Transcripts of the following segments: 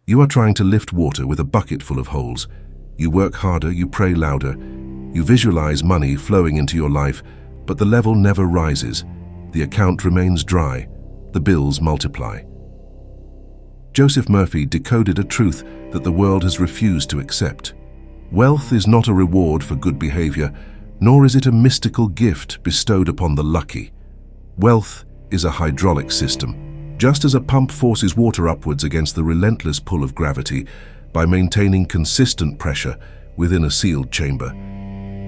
You are trying to lift water with a bucket full of holes. You work harder, you pray louder, you visualize money flowing into your life, but the level never rises. The account remains dry. The bills multiply. Joseph Murphy decoded a truth that the world has refused to accept. Wealth is not a reward for good behavior, nor is it a mystical gift bestowed upon the lucky. Wealth is a hydraulic system. Just as a pump forces water upwards against the relentless pull of gravity by maintaining consistent pressure within a sealed chamber,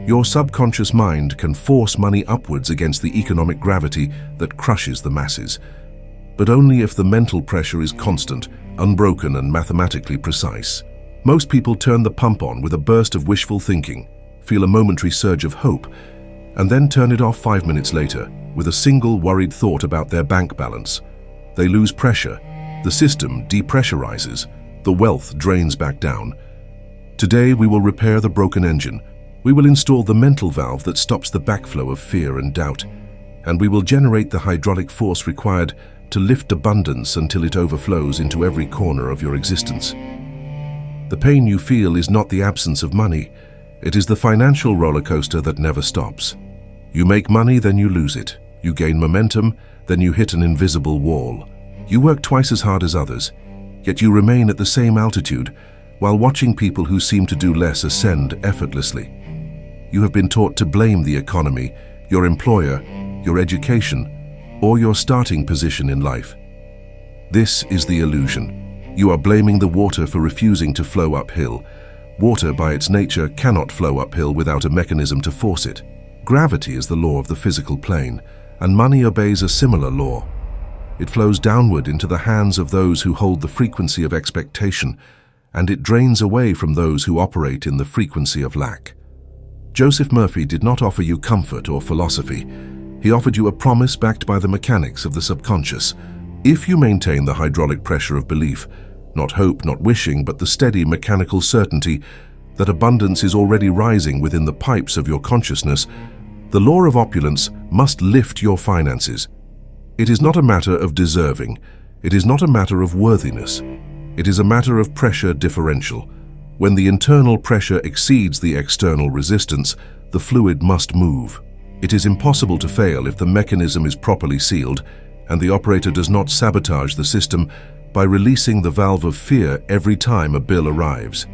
your subconscious mind can force money upwards against the economic gravity that crushes the masses. But only if the mental pressure is constant, unbroken, and mathematically precise. Most people turn the pump on with a burst of wishful thinking, feel a momentary surge of hope, and then turn it off 5 minutes later with a single worried thought about their bank balance. They lose pressure, the system depressurizes, the wealth drains back down. Today we will repair the broken engine. We will install the mental valve that stops the backflow of fear and doubt, and we will generate the hydraulic force required to lift abundance until it overflows into every corner of your existence. The pain you feel is not the absence of money. It is the financial roller coaster that never stops. You make money, then you lose it. You gain momentum, then you hit an invisible wall. You work twice as hard as others, yet you remain at the same altitude while watching people who seem to do less ascend effortlessly. You have been taught to blame the economy, your employer, your education, or your starting position in life. This is the illusion. You are blaming the water for refusing to flow uphill. Water, by its nature, cannot flow uphill without a mechanism to force it. Gravity is the law of the physical plane, and money obeys a similar law. It flows downward into the hands of those who hold the frequency of expectation, and it drains away from those who operate in the frequency of lack. Joseph Murphy did not offer you comfort or philosophy. He offered you a promise backed by the mechanics of the subconscious. If you maintain the hydraulic pressure of belief, not hope, not wishing, but the steady mechanical certainty that abundance is already rising within the pipes of your consciousness, the law of opulence must lift your finances. It is not a matter of deserving. It is not a matter of worthiness. It is a matter of pressure differential. When the internal pressure exceeds the external resistance, the fluid must move. It is impossible to fail if the mechanism is properly sealed and the operator does not sabotage the system by releasing the valve of fear every time a bill arrives.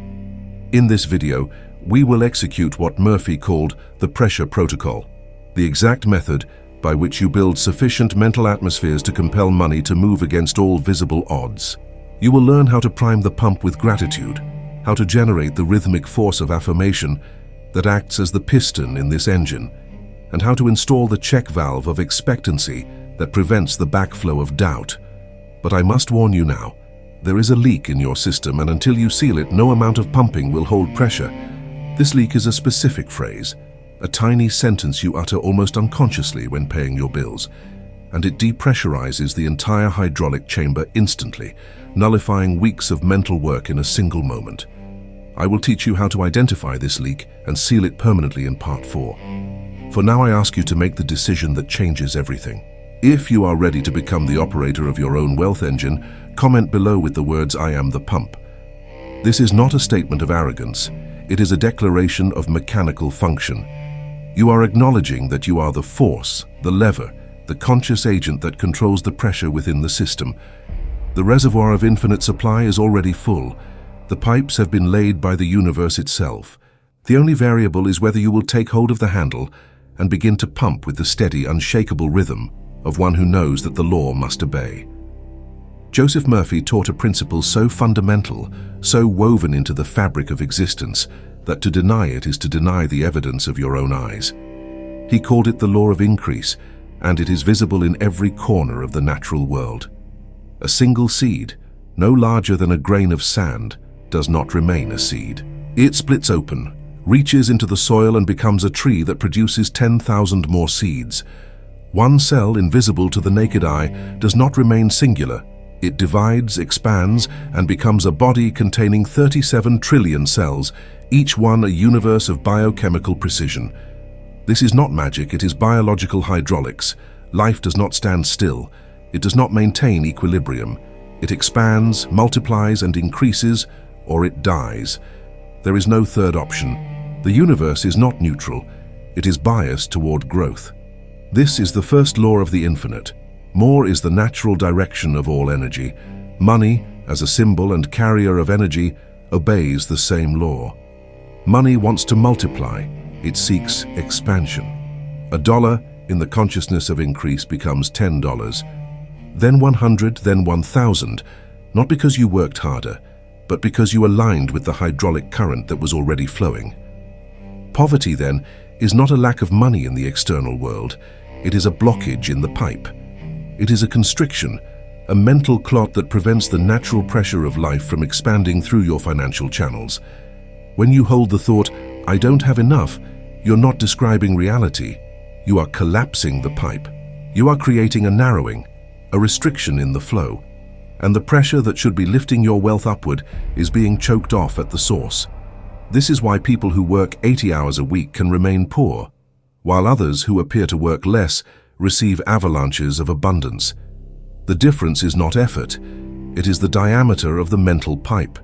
In this video, we will execute what Murphy called the pressure protocol, the exact method by which you build sufficient mental atmospheres to compel money to move against all visible odds. You will learn how to prime the pump with gratitude, how to generate the rhythmic force of affirmation that acts as the piston in this engine, and how to install the check valve of expectancy that prevents the backflow of doubt. But I must warn you now, there is a leak in your system, and until you seal it, no amount of pumping will hold pressure. This leak is a specific phrase, a tiny sentence you utter almost unconsciously when paying your bills, and it depressurizes the entire hydraulic chamber instantly, nullifying weeks of mental work in a single moment. I will teach you how to identify this leak and seal it permanently in Part 4. For now, I ask you to make the decision that changes everything. If you are ready to become the operator of your own wealth engine, comment below with the words, "I am the pump." This is not a statement of arrogance. It is a declaration of mechanical function. You are acknowledging that you are the force, the lever, the conscious agent that controls the pressure within the system. The reservoir of infinite supply is already full. The pipes have been laid by the universe itself. The only variable is whether you will take hold of the handle and begin to pump with the steady, unshakable rhythm of one who knows that the law must obey. Joseph Murphy taught a principle so fundamental, so woven into the fabric of existence, that to deny it is to deny the evidence of your own eyes. He called it the law of increase, and it is visible in every corner of the natural world. A single seed, no larger than a grain of sand, does not remain a seed. It splits open, reaches into the soil, and becomes a tree that produces 10,000 more seeds. One cell, invisible to the naked eye, does not remain singular. It divides, expands, and becomes a body containing 37 trillion cells, each one a universe of biochemical precision. This is not magic, it is biological hydraulics. Life does not stand still. It does not maintain equilibrium. It expands, multiplies, and increases, or it dies. There is no third option. The universe is not neutral. It is biased toward growth. This is the first law of the infinite. More is the natural direction of all energy. Money, as a symbol and carrier of energy, obeys the same law. Money wants to multiply. It seeks expansion. $1 in the consciousness of increase becomes $10, then 100, then 1,000, not because you worked harder, but because you aligned with the hydraulic current that was already flowing. Poverty, then, is not a lack of money in the external world. It is a blockage in the pipe. It is a constriction, a mental clot that prevents the natural pressure of life from expanding through your financial channels. When you hold the thought, "I don't have enough," you're not describing reality. You are collapsing the pipe. You are creating a narrowing, a restriction in the flow, and the pressure that should be lifting your wealth upward is being choked off at the source. This is why people who work 80 hours a week can remain poor, while others who appear to work less receive avalanches of abundance. The difference is not effort, it is the diameter of the mental pipe.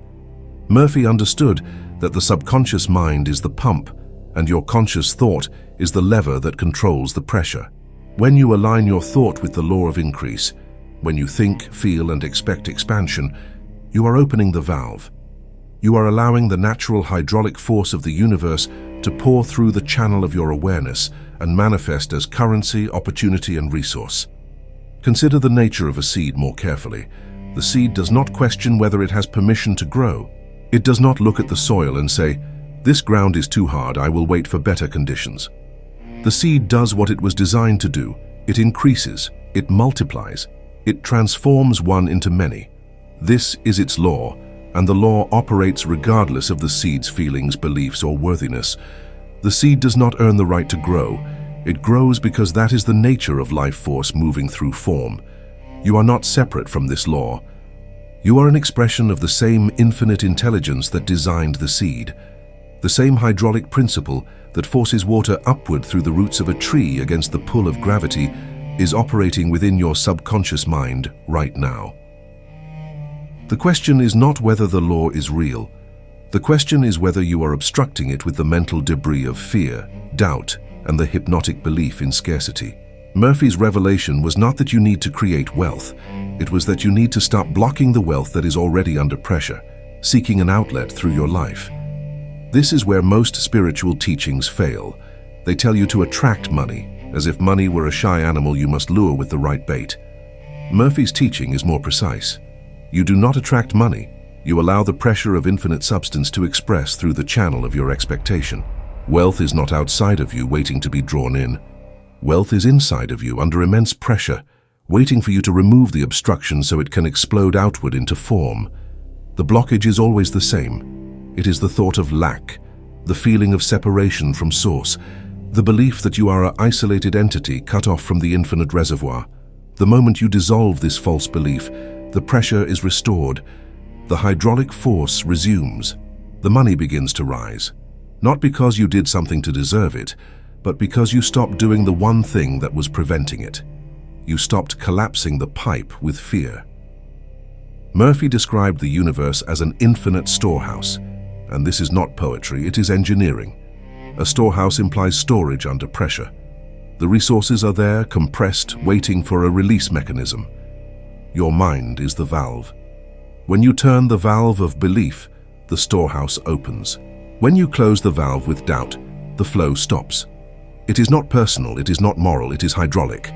Murphy understood that the subconscious mind is the pump, and your conscious thought is the lever that controls the pressure. When you align your thought with the law of increase, when you think, feel, and expect expansion, you are opening the valve. You are allowing the natural hydraulic force of the universe to pour through the channel of your awareness and manifest as currency, opportunity, and resource. Consider the nature of a seed more carefully. The seed does not question whether it has permission to grow. It does not look at the soil and say, "This ground is too hard, I will wait for better conditions." The seed does what it was designed to do. It increases, it multiplies, it transforms one into many. This is its law, and the law operates regardless of the seed's feelings, beliefs, or worthiness. The seed does not earn the right to grow. It grows because that is the nature of life force moving through form. You are not separate from this law. You are an expression of the same infinite intelligence that designed the seed. The same hydraulic principle that forces water upward through the roots of a tree against the pull of gravity is operating within your subconscious mind right now. The question is not whether the law is real. The question is whether you are obstructing it with the mental debris of fear, doubt, and the hypnotic belief in scarcity. Murphy's revelation was not that you need to create wealth. It was that you need to stop blocking the wealth that is already under pressure, seeking an outlet through your life. This is where most spiritual teachings fail. They tell you to attract money, as if money were a shy animal you must lure with the right bait. Murphy's teaching is more precise. You do not attract money. You allow the pressure of infinite substance to express through the channel of your expectation. Wealth is not outside of you waiting to be drawn in. Wealth is inside of you under immense pressure, waiting for you to remove the obstruction so it can explode outward into form. The blockage is always the same. It is the thought of lack, the feeling of separation from source, the belief that you are an isolated entity cut off from the infinite reservoir. The moment you dissolve this false belief, the pressure is restored. The hydraulic force resumes. The money begins to rise. Not because you did something to deserve it, but because you stopped doing the one thing that was preventing it. You stopped collapsing the pipe with fear. Murphy described the universe as an infinite storehouse. And this is not poetry, it is engineering. A storehouse implies storage under pressure. The resources are there, compressed, waiting for a release mechanism. Your mind is the valve. When you turn the valve of belief, the storehouse opens. When you close the valve with doubt, the flow stops. It is not personal, it is not moral, it is hydraulic.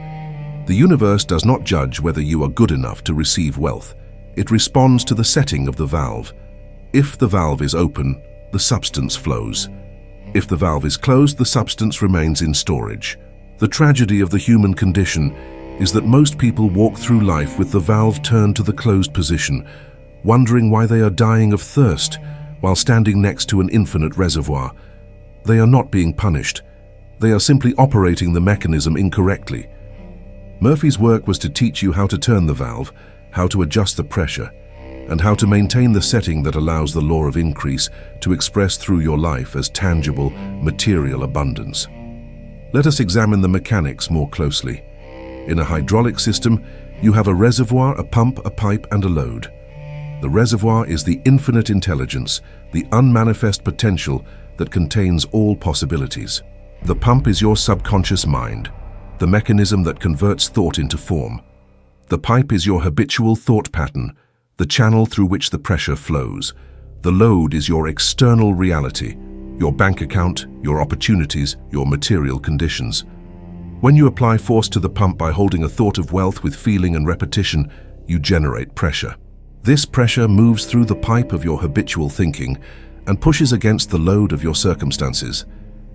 The universe does not judge whether you are good enough to receive wealth. It responds to the setting of the valve. If the valve is open, the substance flows. If the valve is closed, the substance remains in storage. The tragedy of the human condition is that most people walk through life with the valve turned to the closed position, wondering why they are dying of thirst while standing next to an infinite reservoir. They are not being punished. They are simply operating the mechanism incorrectly. Murphy's work was to teach you how to turn the valve, how to adjust the pressure, and how to maintain the setting that allows the law of increase to express through your life as tangible, material abundance. Let us examine the mechanics more closely. In a hydraulic system, You have a reservoir, a pump, a pipe, and a load. The reservoir is the infinite intelligence, the unmanifest potential that contains all possibilities. The pump is your subconscious mind, the mechanism that converts thought into form. The pipe is your habitual thought pattern, the channel through which the pressure flows. The load is your external reality, your bank account, your opportunities, your material conditions. When you apply force to the pump by holding a thought of wealth with feeling and repetition, you generate pressure. This pressure moves through the pipe of your habitual thinking and pushes against the load of your circumstances.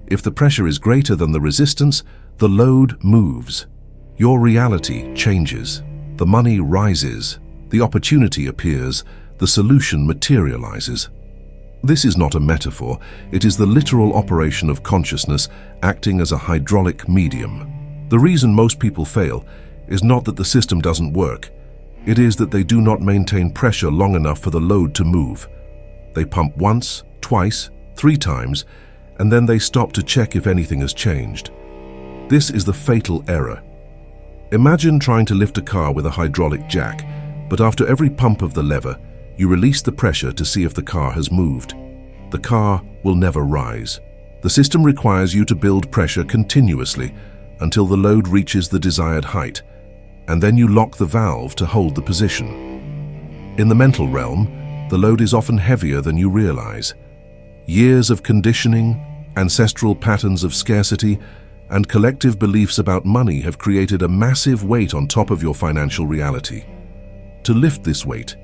If the pressure is greater than the resistance, the load moves. Your reality changes. The money rises. The opportunity appears. The solution materializes. This is not a metaphor. It is the literal operation of consciousness acting as a hydraulic medium. The reason most people fail is not that the system doesn't work. It is that they do not maintain pressure long enough for the load to move. They pump once, twice, 3 times, and then they stop to check if anything has changed. This is the fatal error. Imagine trying to lift a car with a hydraulic jack, but after every pump of the lever, you release the pressure to see if the car has moved. The car will never rise. The system requires you to build pressure continuously until the load reaches the desired height, and then you lock the valve to hold the position. In the mental realm, the load is often heavier than you realize. Years of conditioning, ancestral patterns of scarcity, and collective beliefs about money have created a massive weight on top of your financial reality. To lift this weight,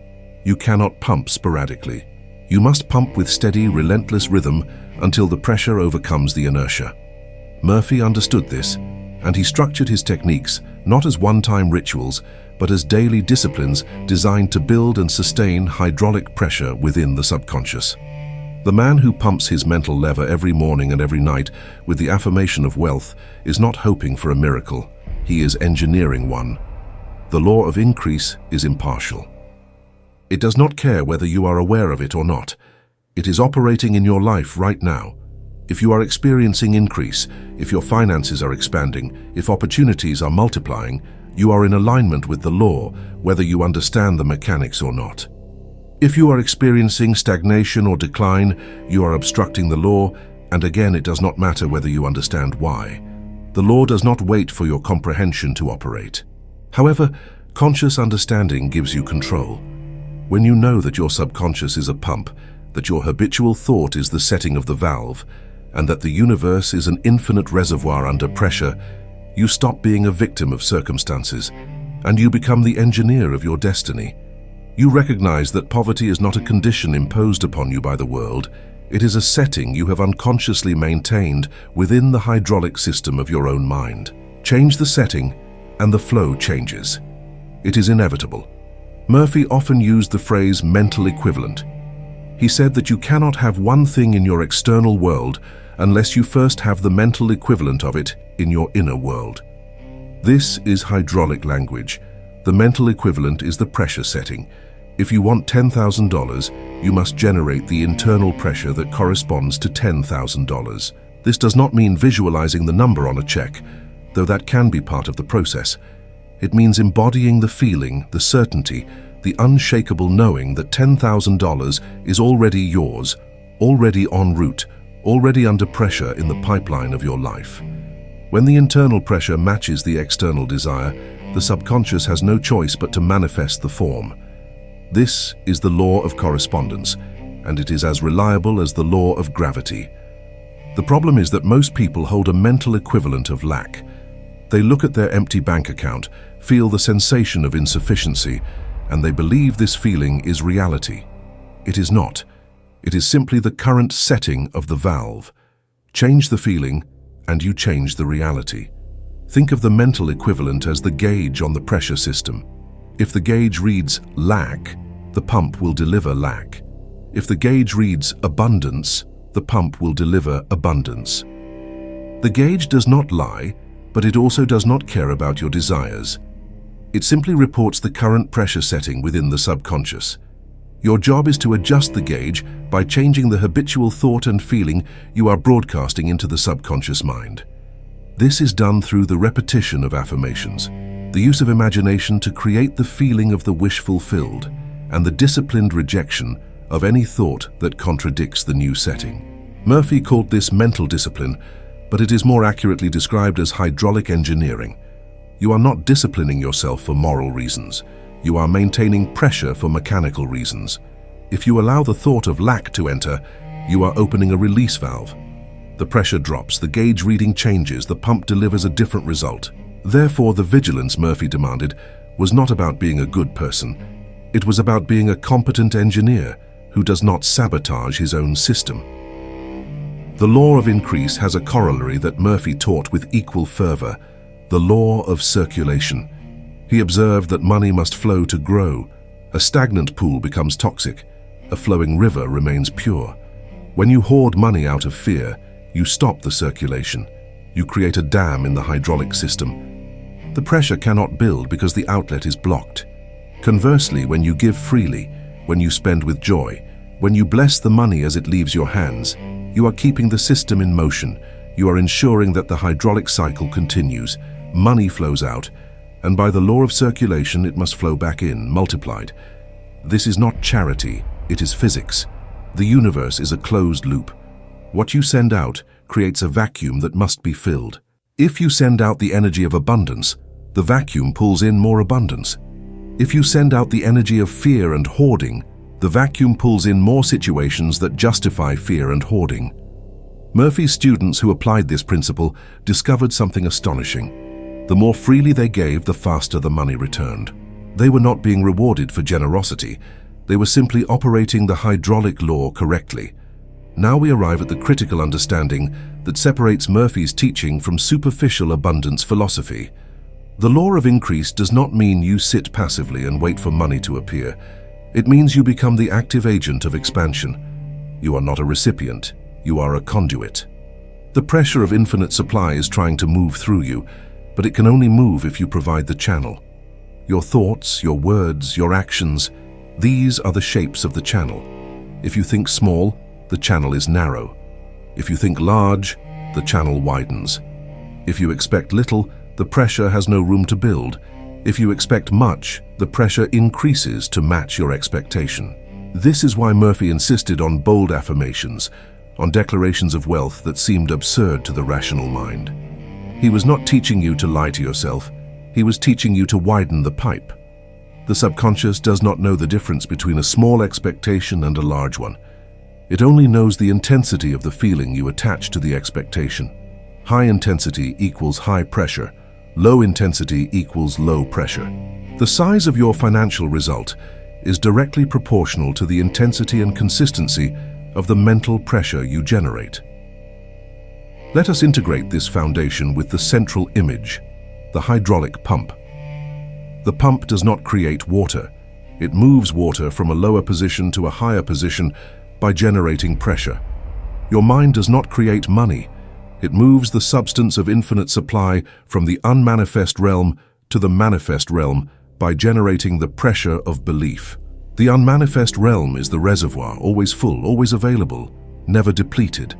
you cannot pump sporadically. You must pump with steady, relentless rhythm until the pressure overcomes the inertia. Murphy understood this, and he structured his techniques not as one-time rituals, but as daily disciplines designed to build and sustain hydraulic pressure within the subconscious. The man who pumps his mental lever every morning and every night with the affirmation of wealth is not hoping for a miracle. He is engineering one. The law of increase is impartial. It does not care whether you are aware of it or not. It is operating in your life right now. If you are experiencing increase, if your finances are expanding, if opportunities are multiplying, you are in alignment with the law, whether you understand the mechanics or not. If you are experiencing stagnation or decline, you are obstructing the law, and again, it does not matter whether you understand why. The law does not wait for your comprehension to operate. However, conscious understanding gives you control. When you know that your subconscious is a pump, that your habitual thought is the setting of the valve, and that the universe is an infinite reservoir under pressure, you stop being a victim of circumstances, and you become the engineer of your destiny. You recognize that poverty is not a condition imposed upon you by the world. It is a setting you have unconsciously maintained within the hydraulic system of your own mind. Change the setting, and the flow changes. It is inevitable. Murphy often used the phrase mental equivalent. He said that you cannot have one thing in your external world unless you first have the mental equivalent of it in your inner world. This is hydraulic language. The mental equivalent is the pressure setting. If you want $10,000, you must generate the internal pressure that corresponds to $10,000. This does not mean visualizing the number on a check, though that can be part of the process. It means embodying the feeling, the certainty, the unshakable knowing that $10,000 is already yours, already en route, already under pressure in the pipeline of your life. When the internal pressure matches the external desire, the subconscious has no choice but to manifest the form. This is the law of correspondence, and it is as reliable as the law of gravity. The problem is that most people hold a mental equivalent of lack. They look at their empty bank account, feel the sensation of insufficiency, and they believe this feeling is reality. It is not. It is simply the current setting of the valve. Change the feeling, and you change the reality. Think of the mental equivalent as the gauge on the pressure system. If the gauge reads lack, the pump will deliver lack. If the gauge reads abundance, the pump will deliver abundance. The gauge does not lie, but it also does not care about your desires. It simply reports the current pressure setting within the subconscious. Your job is to adjust the gauge by changing the habitual thought and feeling you are broadcasting into the subconscious mind. This is done through the repetition of affirmations. the use of imagination to create the feeling of the wish fulfilled, and the disciplined rejection of any thought that contradicts the new setting. Murphy called this mental discipline, but it is more accurately described as hydraulic engineering. You are not disciplining yourself for moral reasons. You are maintaining pressure for mechanical reasons. If you allow the thought of lack to enter, you are opening a release valve. The pressure drops, the gauge reading changes, the pump delivers a different result. Therefore, the vigilance Murphy demanded was not about being a good person. It was about being a competent engineer who does not sabotage his own system. The law of increase has a corollary that Murphy taught with equal fervor, the law of circulation. He observed that money must flow to grow. A stagnant pool becomes toxic. A flowing river remains pure. When you hoard money out of fear, you stop the circulation. You create a dam in the hydraulic system. The pressure cannot build because the outlet is blocked. Conversely, when you give freely, when you spend with joy, when you bless the money as it leaves your hands, you are keeping the system in motion. You are ensuring that the hydraulic cycle continues. Money flows out, and by the law of circulation, it must flow back in, multiplied. This is not charity, it is physics. The universe is a closed loop. What you send out creates a vacuum that must be filled. If you send out the energy of abundance, the vacuum pulls in more abundance. If you send out the energy of fear and hoarding, the vacuum pulls in more situations that justify fear and hoarding. Murphy's students who applied this principle discovered something astonishing. The more freely they gave, the faster the money returned. They were not being rewarded for generosity. They were simply operating the hydraulic law correctly. Now we arrive at the critical understanding that separates Murphy's teaching from superficial abundance philosophy. The law of increase does not mean you sit passively and wait for money to appear. It means you become the active agent of expansion. You are not a recipient, you are a conduit. The pressure of infinite supply is trying to move through you, but it can only move if you provide the channel. Your thoughts, your words, your actions, these are the shapes of the channel. If you think small, the channel is narrow. If you think large, the channel widens. If you expect little, the pressure has no room to build. If you expect much, the pressure increases to match your expectation. This is why Murphy insisted on bold affirmations, on declarations of wealth that seemed absurd to the rational mind. He was not teaching you to lie to yourself. He was teaching you to widen the pipe. The subconscious does not know the difference between a small expectation and a large one. It only knows the intensity of the feeling you attach to the expectation. High intensity equals high pressure. Low intensity equals low pressure. The size of your financial result is directly proportional to the intensity and consistency of the mental pressure you generate. Let us integrate this foundation with the central image, the hydraulic pump. The pump does not create water. It moves water from a lower position to a higher position by generating pressure. Your mind does not create money. It moves the substance of infinite supply from the unmanifest realm to the manifest realm by generating the pressure of belief. The unmanifest realm is the reservoir, always full, always available, never depleted.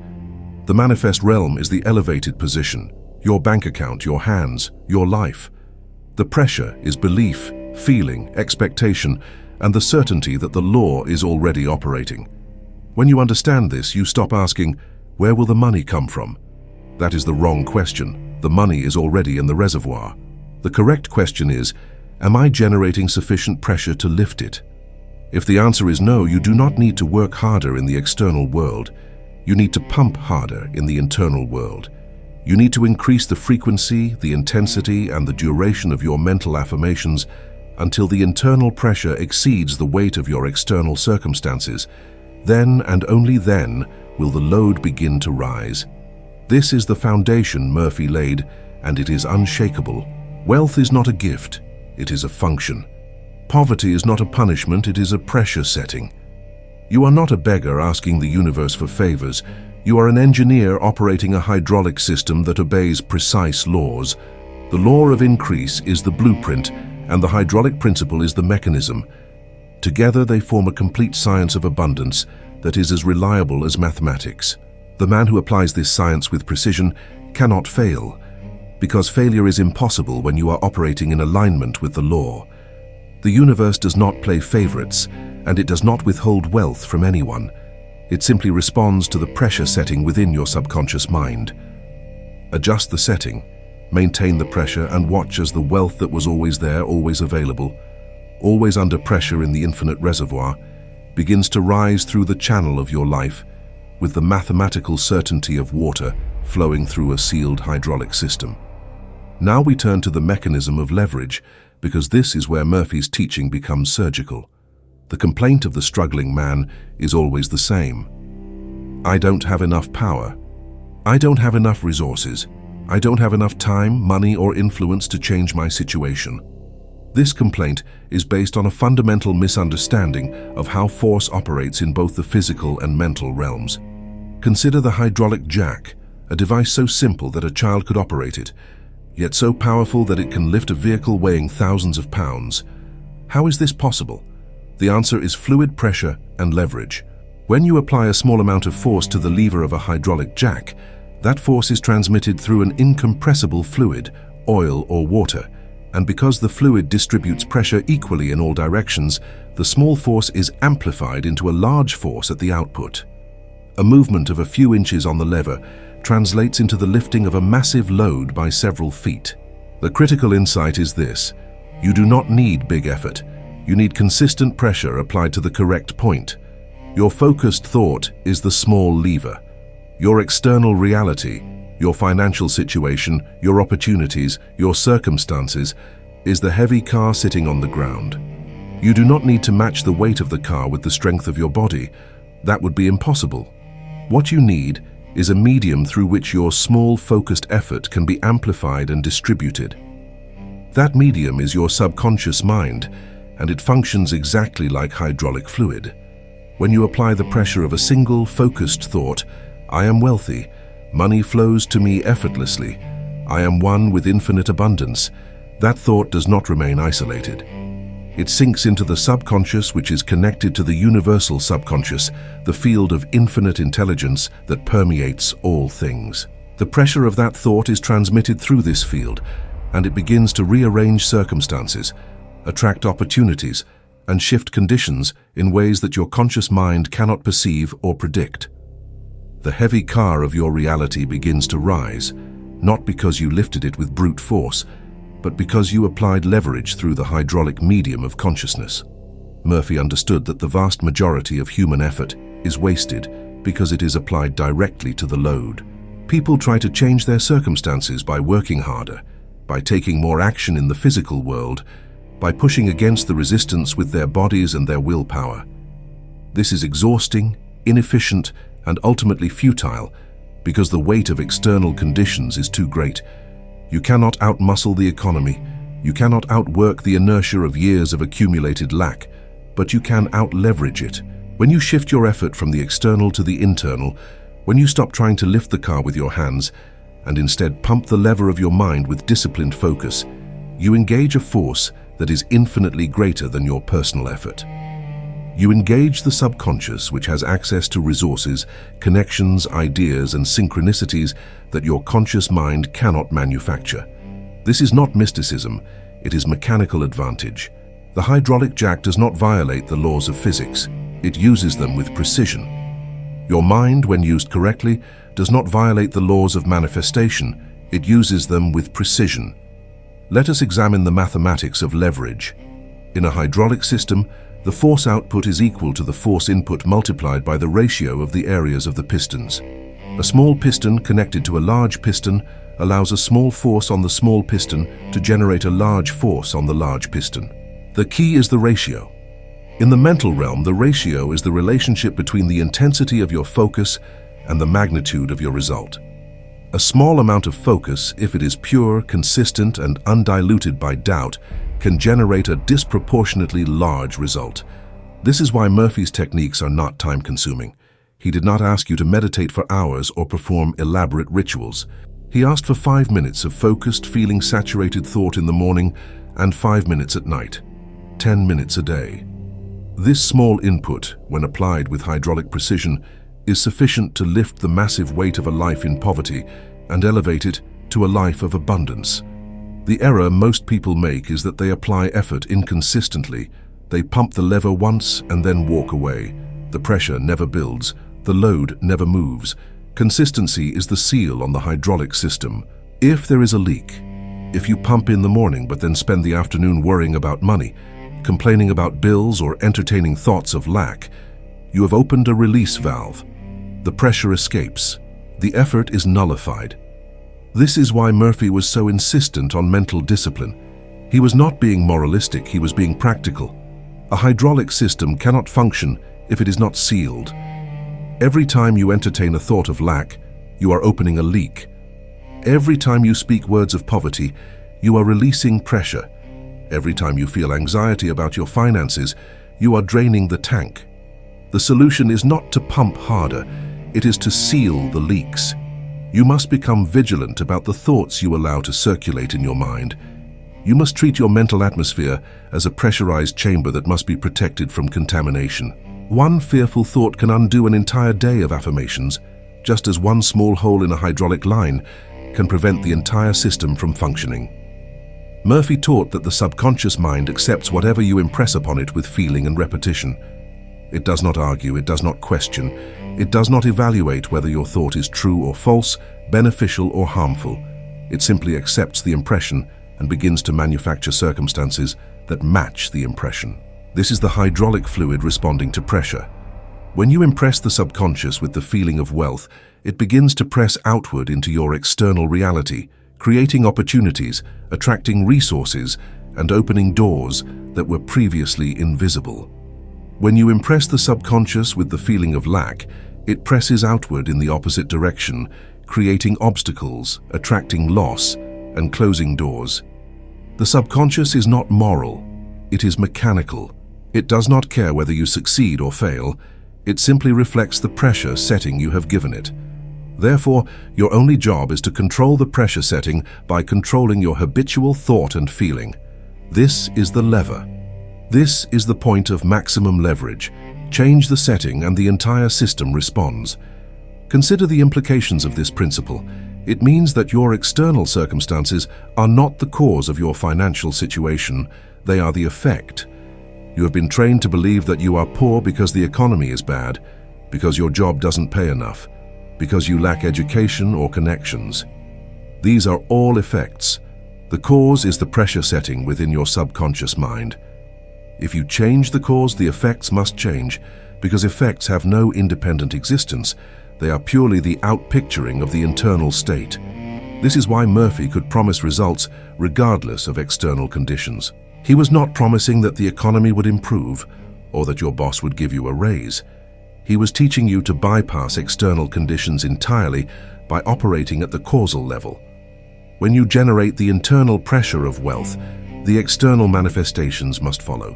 The manifest realm is the elevated position, your bank account, your hands, your life. The pressure is belief, feeling, expectation, and the certainty that the law is already operating. When you understand this, you stop asking, where will the money come from? That is the wrong question. The money is already in the reservoir. The correct question is, am I generating sufficient pressure to lift it? If the answer is no, you do not need to work harder in the external world. You need to pump harder in the internal world. You need to increase the frequency, the intensity, and the duration of your mental affirmations until the internal pressure exceeds the weight of your external circumstances. Then and only then will the load begin to rise. This is the foundation Murphy laid, and it is unshakable. Wealth is not a gift, it is a function. Poverty is not a punishment, it is a pressure setting. You are not a beggar asking the universe for favors. You are an engineer operating a hydraulic system that obeys precise laws. The law of increase is the blueprint, and the hydraulic principle is the mechanism. Together they form a complete science of abundance that is as reliable as mathematics. The man who applies this science with precision cannot fail. because failure is impossible when you are operating in alignment with the law. The universe does not play favorites, and it does not withhold wealth from anyone. It simply responds to the pressure setting within your subconscious mind. Adjust the setting, maintain the pressure, and watch as the wealth that was always there, always available, always under pressure in the infinite reservoir, begins to rise through the channel of your life with the mathematical certainty of water flowing through a sealed hydraulic system. Now we turn to the mechanism of leverage, because this is where Murphy's teaching becomes surgical. The complaint of the struggling man is always the same. I don't have enough power. I don't have enough resources. I don't have enough time, money, or influence to change my situation. This complaint is based on a fundamental misunderstanding of how force operates in both the physical and mental realms. Consider the hydraulic jack, a device so simple that a child could operate it, yet so powerful that it can lift a vehicle weighing thousands of pounds. How is this possible? The answer is fluid pressure and leverage. When you apply a small amount of force to the lever of a hydraulic jack, that force is transmitted through an incompressible fluid, oil or water, and because the fluid distributes pressure equally in all directions, the small force is amplified into a large force at the output. A movement of a few inches on the lever translates into the lifting of a massive load by several feet. The critical insight is this: you do not need big effort. You need consistent pressure applied to the correct point. Your focused thought is the small lever. Your external reality, your financial situation, your opportunities, your circumstances, is the heavy car sitting on the ground. You do not need to match the weight of the car with the strength of your body. That would be impossible. What you need is a medium through which your small, focused effort can be amplified and distributed. That medium is your subconscious mind, and it functions exactly like hydraulic fluid. When you apply the pressure of a single, focused thought, I am wealthy, money flows to me effortlessly, I am one with infinite abundance, that thought does not remain isolated. It sinks into the subconscious, which is connected to the universal subconscious, the field of infinite intelligence that permeates all things. The pressure of that thought is transmitted through this field, and it begins to rearrange circumstances, attract opportunities, and shift conditions in ways that your conscious mind cannot perceive or predict. The heavy car of your reality begins to rise, not because you lifted it with brute force, but because you applied leverage through the hydraulic medium of consciousness. Murphy understood that the vast majority of human effort is wasted because it is applied directly to the load. People try to change their circumstances by working harder, by taking more action in the physical world, by pushing against the resistance with their bodies and their willpower. This is exhausting, inefficient, and ultimately futile because the weight of external conditions is too great. You cannot outmuscle the economy, you cannot outwork the inertia of years of accumulated lack, but you can outleverage it. When you shift your effort from the external to the internal, when you stop trying to lift the car with your hands and instead pump the lever of your mind with disciplined focus, you engage a force that is infinitely greater than your personal effort. You engage the subconscious, which has access to resources, connections, ideas, and synchronicities that your conscious mind cannot manufacture. This is not mysticism, it is mechanical advantage. The hydraulic jack does not violate the laws of physics, it uses them with precision. Your mind, when used correctly, does not violate the laws of manifestation, it uses them with precision. Let us examine the mathematics of leverage. In a hydraulic system, the force output is equal to the force input multiplied by the ratio of the areas of the pistons. A small piston connected to a large piston allows a small force on the small piston to generate a large force on the large piston. The key is the ratio. In the mental realm, the ratio is the relationship between the intensity of your focus and the magnitude of your result. A small amount of focus, if it is pure, consistent, and undiluted by doubt, can generate a disproportionately large result. This is why Murphy's techniques are not time-consuming. He did not ask you to meditate for hours or perform elaborate rituals. He asked for 5 minutes of focused, feeling-saturated thought in the morning and 5 minutes at night, 10 minutes a day. This small input, when applied with hydraulic precision, is sufficient to lift the massive weight of a life in poverty and elevate it to a life of abundance. The error most people make is that they apply effort inconsistently. They pump the lever once and then walk away. The pressure never builds, the load never moves. Consistency is the seal on the hydraulic system. If there is a leak, if you pump in the morning but then spend the afternoon worrying about money, complaining about bills, or entertaining thoughts of lack, you have opened a release valve. The pressure escapes. The effort is nullified. This is why Murphy was so insistent on mental discipline. He was not being moralistic, he was being practical. A hydraulic system cannot function if it is not sealed. Every time you entertain a thought of lack, you are opening a leak. Every time you speak words of poverty, you are releasing pressure. Every time you feel anxiety about your finances, you are draining the tank. The solution is not to pump harder, it is to seal the leaks. You must become vigilant about the thoughts you allow to circulate in your mind. You must treat your mental atmosphere as a pressurized chamber that must be protected from contamination. One fearful thought can undo an entire day of affirmations, just as one small hole in a hydraulic line can prevent the entire system from functioning. Murphy taught that the subconscious mind accepts whatever you impress upon it with feeling and repetition. It does not argue, it does not question, it does not evaluate whether your thought is true or false, beneficial or harmful. It simply accepts the impression and begins to manufacture circumstances that match the impression. This is the hydraulic fluid responding to pressure. When you impress the subconscious with the feeling of wealth, it begins to press outward into your external reality, creating opportunities, attracting resources, and opening doors that were previously invisible. When you impress the subconscious with the feeling of lack, it presses outward in the opposite direction, creating obstacles, attracting loss, and closing doors. The subconscious is not moral, it is mechanical. It does not care whether you succeed or fail, it simply reflects the pressure setting you have given it. Therefore, your only job is to control the pressure setting by controlling your habitual thought and feeling. This is the lever. This is the point of maximum leverage. Change the setting and the entire system responds. Consider the implications of this principle. It means that your external circumstances are not the cause of your financial situation, they are the effect. You have been trained to believe that you are poor because the economy is bad, because your job doesn't pay enough, because you lack education or connections. These are all effects. The cause is the pressure setting within your subconscious mind. If you change the cause, the effects must change, because effects have no independent existence. They are purely the outpicturing of the internal state. This is why Murphy could promise results regardless of external conditions. He was not promising that the economy would improve or that your boss would give you a raise. He was teaching you to bypass external conditions entirely by operating at the causal level. When you generate the internal pressure of wealth, the external manifestations must follow,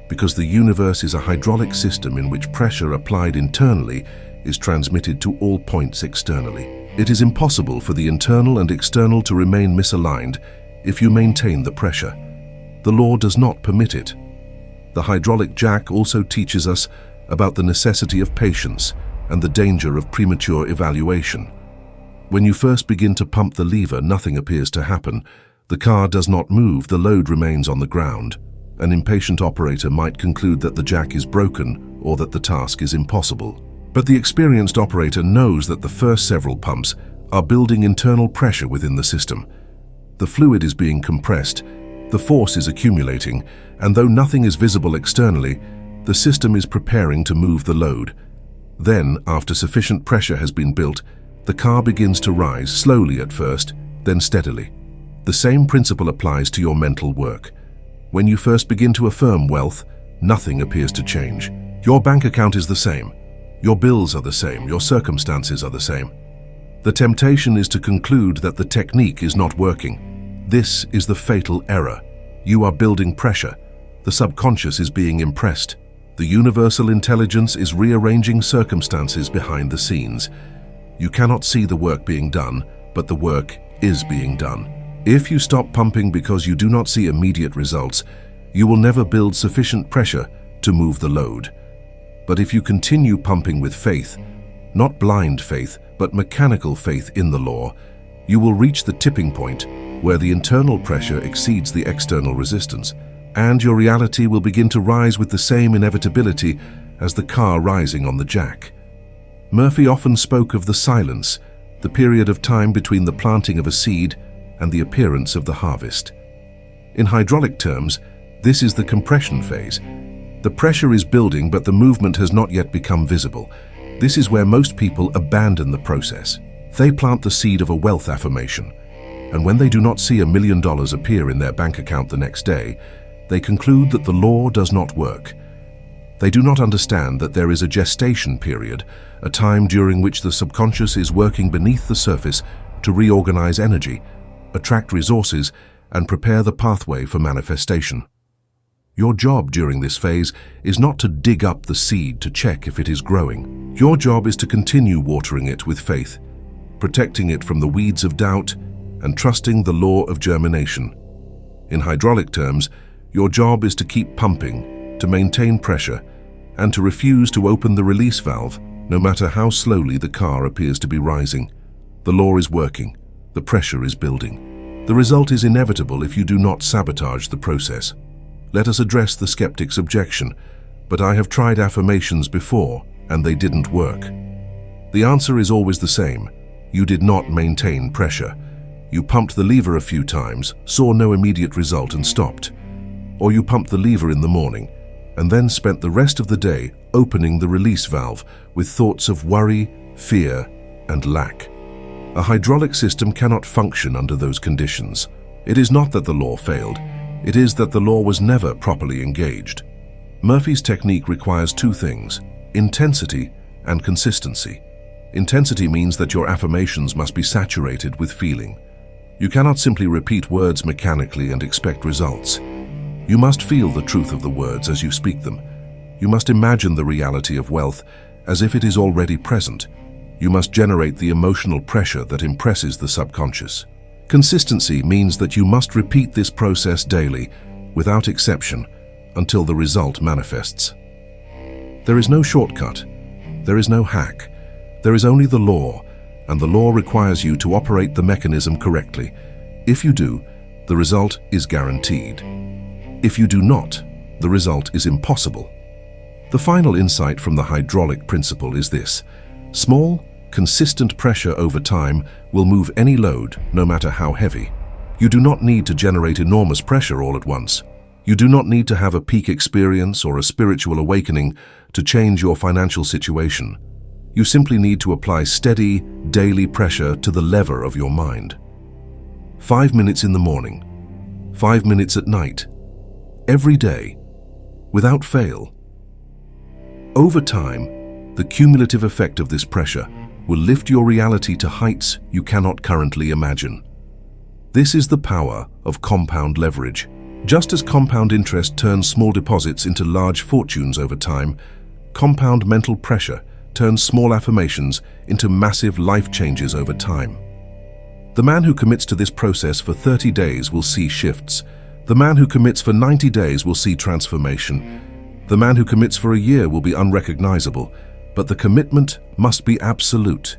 because the universe is a hydraulic system in which pressure applied internally is transmitted to all points externally. It is impossible for the internal and external to remain misaligned if you maintain the pressure. The law does not permit it. The hydraulic jack also teaches us about the necessity of patience and the danger of premature evaluation. When you first begin to pump the lever, nothing appears to happen. The car does not move, the load remains on the ground. An impatient operator might conclude that the jack is broken or that the task is impossible. But the experienced operator knows that the first several pumps are building internal pressure within the system. The fluid is being compressed, the force is accumulating, and though nothing is visible externally, the system is preparing to move the load. Then, after sufficient pressure has been built, the car begins to rise, slowly at first, then steadily. The same principle applies to your mental work. When you first begin to affirm wealth, nothing appears to change. Your bank account is the same. Your bills are the same. Your circumstances are the same. The temptation is to conclude that the technique is not working. This is the fatal error. You are building pressure. The subconscious is being impressed. The universal intelligence is rearranging circumstances behind the scenes. You cannot see the work being done, but the work is being done. If you stop pumping because you do not see immediate results, you will never build sufficient pressure to move the load. But if you continue pumping with faith, not blind faith, but mechanical faith in the law, You will reach the tipping point where the internal pressure exceeds the external resistance, and your reality will begin to rise with the same inevitability as the car rising on the jack. Murphy often spoke of the silence, the period of time between the planting of a seed and the appearance of the harvest. In hydraulic terms, this is the compression phase. The pressure is building, but the movement has not yet become visible. This is where most people abandon the process. They plant the seed of a wealth affirmation, and when they do not see $1 million appear in their bank account the next day, they conclude that the law does not work. They do not understand that there is a gestation period, a time during which the subconscious is working beneath the surface to reorganize energy, attract resources, and prepare the pathway for manifestation. Your job during this phase is not to dig up the seed to check if it is growing. Your job is to continue watering it with faith, protecting it from the weeds of doubt, and trusting the law of germination. In hydraulic terms, your job is to keep pumping, to maintain pressure, and to refuse to open the release valve, no matter how slowly the car appears to be rising. The law is working. The pressure is building. The result is inevitable if you do not sabotage the process. Let us address the skeptic's objection, but I have tried affirmations before, and they didn't work. The answer is always the same. You did not maintain pressure. You pumped the lever a few times, saw no immediate result and stopped. Or you pumped the lever in the morning, and then spent the rest of the day opening the release valve with thoughts of worry, fear, and lack. A hydraulic system cannot function under those conditions. It is not that the law failed. It is that the law was never properly engaged. Murphy's technique requires two things: intensity and consistency. Intensity means that your affirmations must be saturated with feeling. You cannot simply repeat words mechanically and expect results. You must feel the truth of the words as you speak them. You must imagine the reality of wealth as if it is already present. You must generate the emotional pressure that impresses the subconscious. Consistency means that you must repeat this process daily, without exception, until the result manifests. There is no shortcut. There is no hack. There is only the law, and the law requires you to operate the mechanism correctly. If you do, the result is guaranteed. If you do not, the result is impossible. The final insight from the hydraulic principle is this: small, consistent pressure over time will move any load, no matter how heavy. You do not need to generate enormous pressure all at once. You do not need to have a peak experience or a spiritual awakening to change your financial situation. You simply need to apply steady, daily pressure to the lever of your mind. 5 minutes in the morning, 5 minutes at night, every day, without fail. Over time, the cumulative effect of this pressure will lift your reality to heights you cannot currently imagine. This is the power of compound leverage. Just as compound interest turns small deposits into large fortunes over time, compound mental pressure turns small affirmations into massive life changes over time. The man who commits to this process for 30 days will see shifts. The man who commits for 90 days will see transformation. The man who commits for a year will be unrecognizable. But the commitment must be absolute.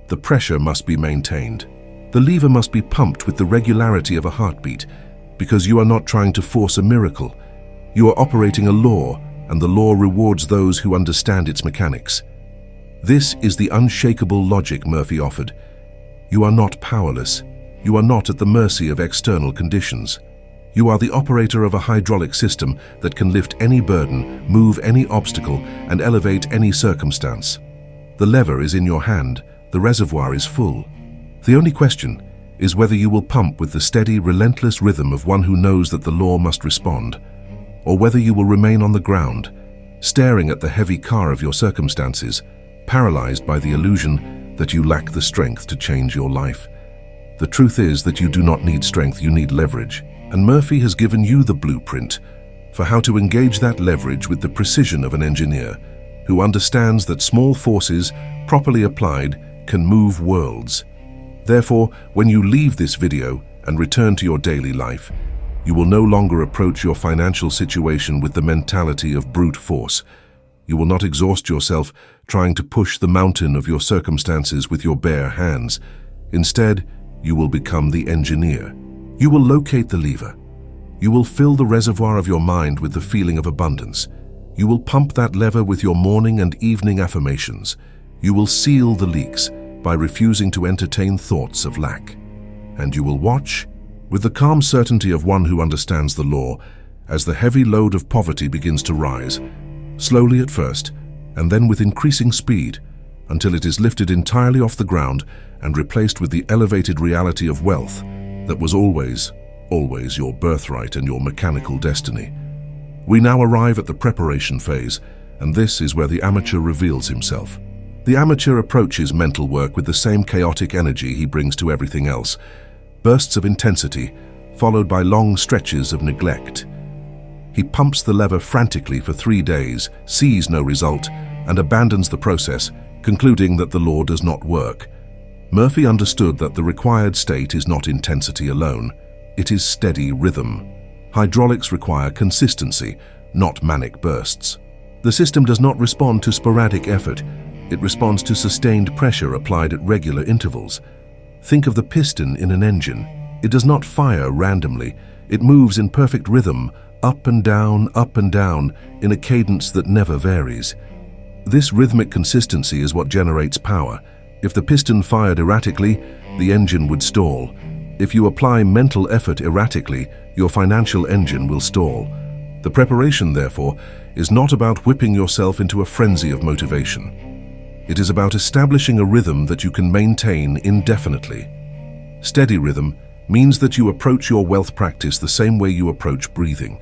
The pressure must be maintained. The lever must be pumped with the regularity of a heartbeat, because you are not trying to force a miracle. You are operating a law, and the law rewards those who understand its mechanics. This is the unshakable logic Murphy offered. You are not powerless. You are not at the mercy of external conditions. You are the operator of a hydraulic system that can lift any burden, move any obstacle, and elevate any circumstance. The lever is in your hand. The reservoir is full. The only question is whether you will pump with the steady, relentless rhythm of one who knows that the law must respond, or whether you will remain on the ground, staring at the heavy car of your circumstances, paralyzed by the illusion that you lack the strength to change your life. The truth is that you do not need strength, you need leverage. And Murphy has given you the blueprint for how to engage that leverage with the precision of an engineer who understands that small forces, properly applied, can move worlds. Therefore, when you leave this video and return to your daily life, you will no longer approach your financial situation with the mentality of brute force. You will not exhaust yourself trying to push the mountain of your circumstances with your bare hands. Instead, you will become the engineer. You will locate the lever. You will fill the reservoir of your mind with the feeling of abundance. You will pump that lever with your morning and evening affirmations. You will seal the leaks by refusing to entertain thoughts of lack. And you will watch, with the calm certainty of one who understands the law, as the heavy load of poverty begins to rise, slowly at first, and then with increasing speed, until it is lifted entirely off the ground and replaced with the elevated reality of wealth that was always your birthright and your mechanical destiny. We now arrive at the preparation phase, and this is where the amateur reveals himself. The amateur approaches mental work with the same chaotic energy he brings to everything else, bursts of intensity, followed by long stretches of neglect. He pumps the lever frantically for 3 days, sees no result, and abandons the process, concluding that the law does not work. Murphy understood that the required state is not intensity alone, it is steady rhythm. Hydraulics require consistency, not manic bursts. The system does not respond to sporadic effort, it responds to sustained pressure applied at regular intervals. Think of the piston in an engine. It does not fire randomly, it moves in perfect rhythm, up and down, in a cadence that never varies. This rhythmic consistency is what generates power. If the piston fired erratically, the engine would stall. If you apply mental effort erratically, your financial engine will stall. The preparation, therefore, is not about whipping yourself into a frenzy of motivation. It is about establishing a rhythm that you can maintain indefinitely. Steady rhythm means that you approach your wealth practice the same way you approach breathing.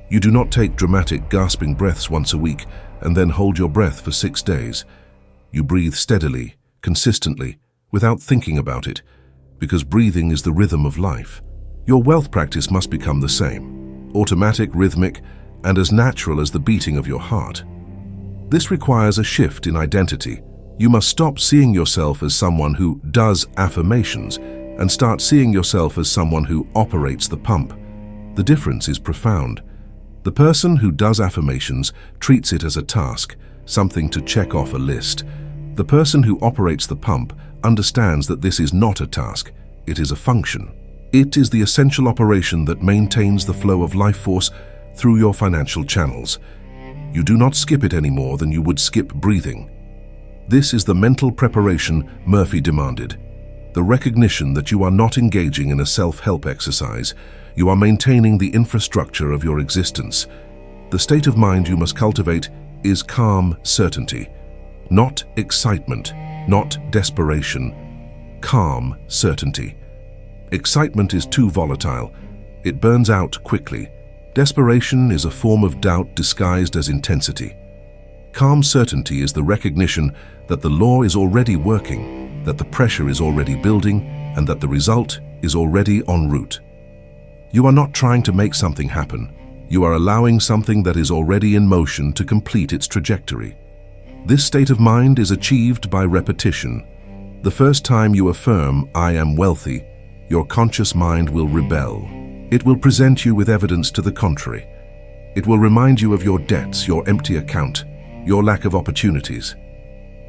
You do not take dramatic, gasping breaths once a week and then hold your breath for 6 days. You breathe steadily, consistently, without thinking about it, because breathing is the rhythm of life. Your wealth practice must become the same, automatic, rhythmic, and as natural as the beating of your heart. This requires a shift in identity. You must stop seeing yourself as someone who does affirmations and start seeing yourself as someone who operates the pump. The difference is profound. The person who does affirmations treats it as a task, something to check off a list. The person who operates the pump understands that this is not a task, it is a function. It is the essential operation that maintains the flow of life force through your financial channels. You do not skip it any more than you would skip breathing. This is the mental preparation Murphy demanded. The recognition that you are not engaging in a self-help exercise, you are maintaining the infrastructure of your existence. The state of mind you must cultivate is calm certainty, not excitement, not desperation. Calm certainty. Excitement is too volatile. It burns out quickly. Desperation is a form of doubt disguised as intensity. Calm certainty is the recognition that the law is already working, that the pressure is already building, and that the result is already en route. You are not trying to make something happen. You are allowing something that is already in motion to complete its trajectory. This state of mind is achieved by repetition. The first time you affirm, "I am wealthy," your conscious mind will rebel. It will present you with evidence to the contrary. It will remind you of your debts, your empty account, your lack of opportunities.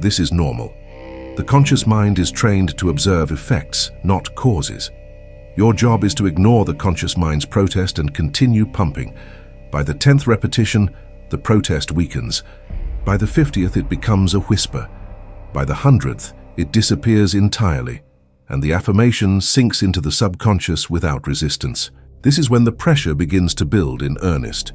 This is normal. The conscious mind is trained to observe effects, not causes. Your job is to ignore the conscious mind's protest and continue pumping. By the 10th repetition, the protest weakens. By the 50th, it becomes a whisper. By the 100th, it disappears entirely, and the affirmation sinks into the subconscious without resistance. This is when the pressure begins to build in earnest.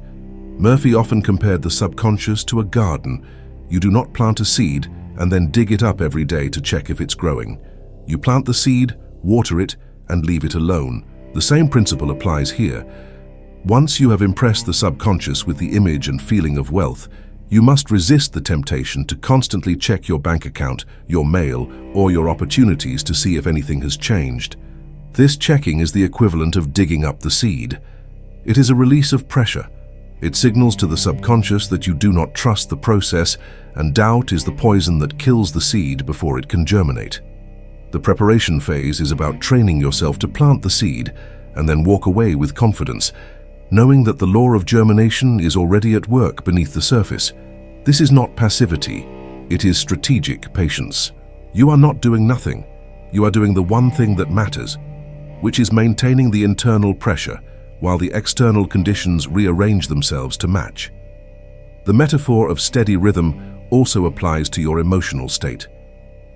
Murphy often compared the subconscious to a garden. You do not plant a seed and then dig it up every day to check if it's growing. You plant the seed, water it, and leave it alone. The same principle applies here. Once you have impressed the subconscious with the image and feeling of wealth, you must resist the temptation to constantly check your bank account, your mail, or your opportunities to see if anything has changed. This checking is the equivalent of digging up the seed. It is a release of pressure. It signals to the subconscious that you do not trust the process, and doubt is the poison that kills the seed before it can germinate. The preparation phase is about training yourself to plant the seed and then walk away with confidence, knowing that the law of germination is already at work beneath the surface. This is not passivity, it is strategic patience. You are not doing nothing. You are doing the one thing that matters, which is maintaining the internal pressure while the external conditions rearrange themselves to match. The metaphor of steady rhythm also applies to your emotional state.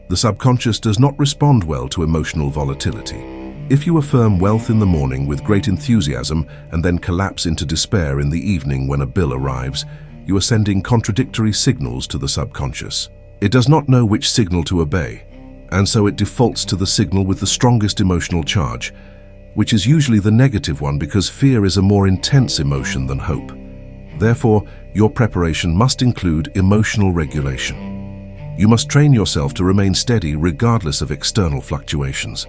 The subconscious does not respond well to emotional volatility. If you affirm wealth in the morning with great enthusiasm and then collapse into despair in the evening when a bill arrives, you are sending contradictory signals to the subconscious. It does not know which signal to obey, and so it defaults to the signal with the strongest emotional charge, which is usually the negative one because fear is a more intense emotion than hope. Therefore, your preparation must include emotional regulation. You must train yourself to remain steady regardless of external fluctuations.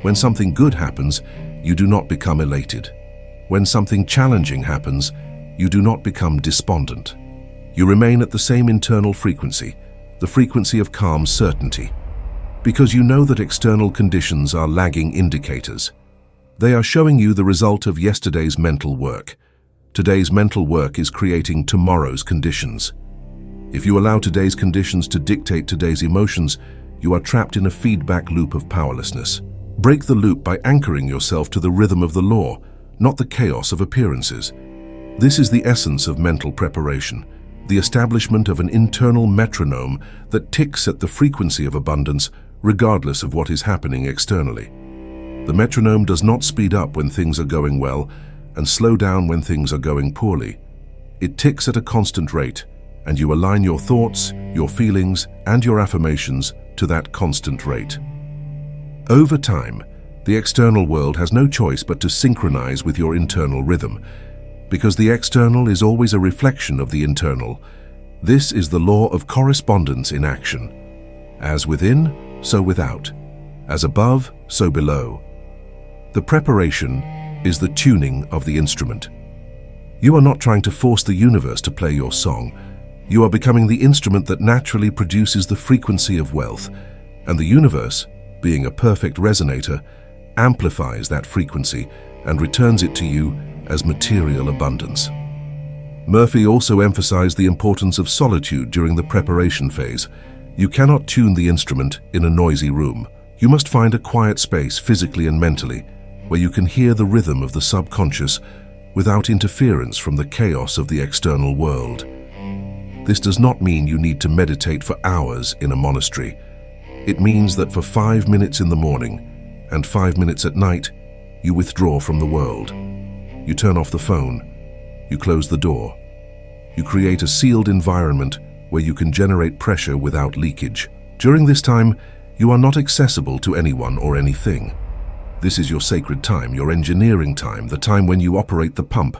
When something good happens, you do not become elated. When something challenging happens, you do not become despondent. You remain at the same internal frequency, the frequency of calm certainty, because you know that external conditions are lagging indicators. They are showing you the result of yesterday's mental work. Today's mental work is creating tomorrow's conditions. If you allow today's conditions to dictate today's emotions, you are trapped in a feedback loop of powerlessness. Break the loop by anchoring yourself to the rhythm of the law, not the chaos of appearances. This is the essence of mental preparation, the establishment of an internal metronome that ticks at the frequency of abundance regardless of what is happening externally. The metronome does not speed up when things are going well and slow down when things are going poorly. It ticks at a constant rate, and you align your thoughts, your feelings, and your affirmations to that constant rate. Over time, the external world has no choice but to synchronize with your internal rhythm, because the external is always a reflection of the internal. This is the law of correspondence in action. As within, so without. As above, so below. The preparation is the tuning of the instrument. You are not trying to force the universe to play your song. You are becoming the instrument that naturally produces the frequency of wealth, and the universe, being a perfect resonator, amplifies that frequency and returns it to you as material abundance. Murphy also emphasized the importance of solitude during the preparation phase. You cannot tune the instrument in a noisy room. You must find a quiet space physically and mentally where you can hear the rhythm of the subconscious without interference from the chaos of the external world. This does not mean you need to meditate for hours in a monastery. It means that for 5 minutes in the morning and 5 minutes at night, you withdraw from the world. You turn off the phone. You close the door. You create a sealed environment where you can generate pressure without leakage. During this time, you are not accessible to anyone or anything. This is your sacred time, your engineering time, the time when you operate the pump.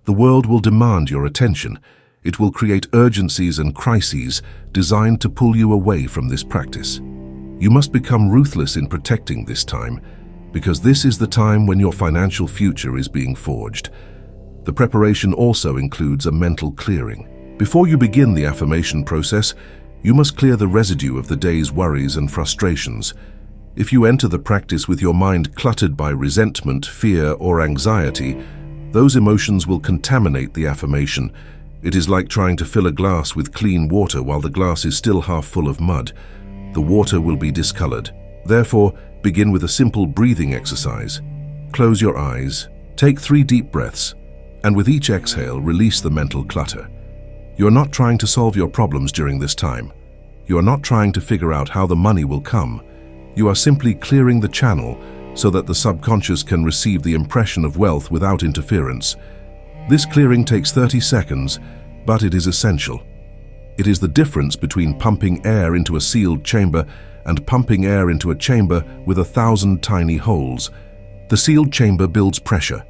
The world will demand your attention. It will create urgencies and crises designed to pull you away from this practice. You must become ruthless in protecting this time, because this is the time when your financial future is being forged. The preparation also includes a mental clearing. Before you begin the affirmation process, you must clear the residue of the day's worries and frustrations. If you enter the practice with your mind cluttered by resentment, fear, or anxiety, those emotions will contaminate the affirmation. It is like trying to fill a glass with clean water while the glass is still half full of mud. The water will be discolored. Therefore, begin with a simple breathing exercise. Close your eyes, take 3 deep breaths, and with each exhale, release the mental clutter. You are not trying to solve your problems during this time. You are not trying to figure out how the money will come. You are simply clearing the channel so that the subconscious can receive the impression of wealth without interference. This clearing takes 30 seconds, but it is essential. It is the difference between pumping air into a sealed chamber and pumping air into a chamber with 1,000 tiny holes. The sealed chamber builds pressure.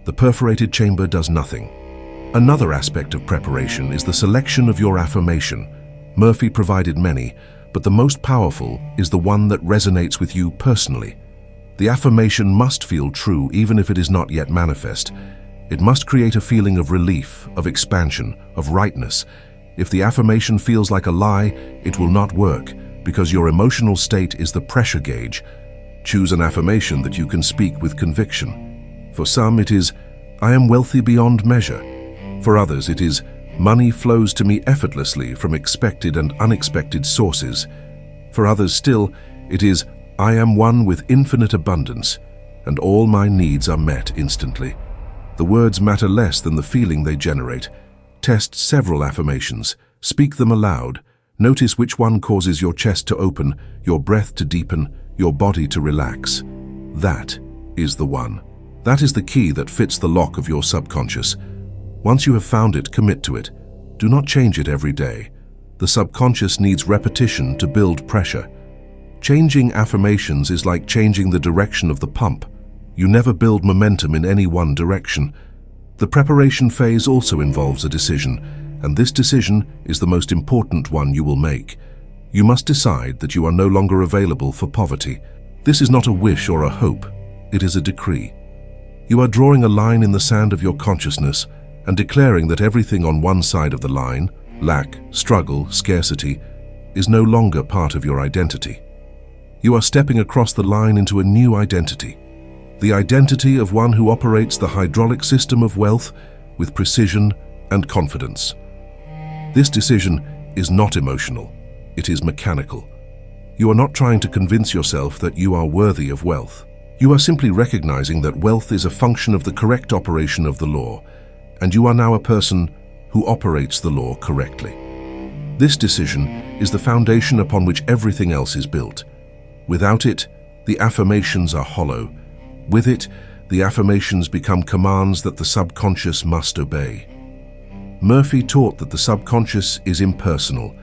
The perforated chamber does nothing. Another aspect of preparation is the selection of your affirmation. Murphy provided many, but the most powerful is the one that resonates with you personally. The affirmation must feel true even if it is not yet manifest. It must create a feeling of relief, of expansion, of rightness. If the affirmation feels like a lie, it will not work, because your emotional state is the pressure gauge. Choose an affirmation that you can speak with conviction. For some, it is, "I am wealthy beyond measure." For others, it is, "Money flows to me effortlessly from expected and unexpected sources." For others still, it is, I am one with infinite abundance, and all my needs are met instantly. The words matter less than the feeling they generate. Test several affirmations. Speak them aloud. Notice which one causes your chest to open, your breath to deepen, your body to relax. That is the one. That is the key that fits the lock of your subconscious. Once you have found it, commit to it. Do not change it every day. The subconscious needs repetition to build pressure. Changing affirmations is like changing the direction of the pump. You never build momentum in any one direction. The preparation phase also involves a decision, and this decision is the most important one you will make. You must decide that you are no longer available for poverty. This is not a wish or a hope. It is a decree. You are drawing a line in the sand of your consciousness and declaring that everything on one side of the line, lack, struggle, scarcity, is no longer part of your identity. You are stepping across the line into a new identity. The identity of one who operates the hydraulic system of wealth with precision and confidence. This decision is not emotional, it is mechanical. You are not trying to convince yourself that you are worthy of wealth. You are simply recognizing that wealth is a function of the correct operation of the law, and you are now a person who operates the law correctly. This decision is the foundation upon which everything else is built. Without it, the affirmations are hollow. With it, the affirmations become commands that the subconscious must obey. Murphy taught that the subconscious is impersonal.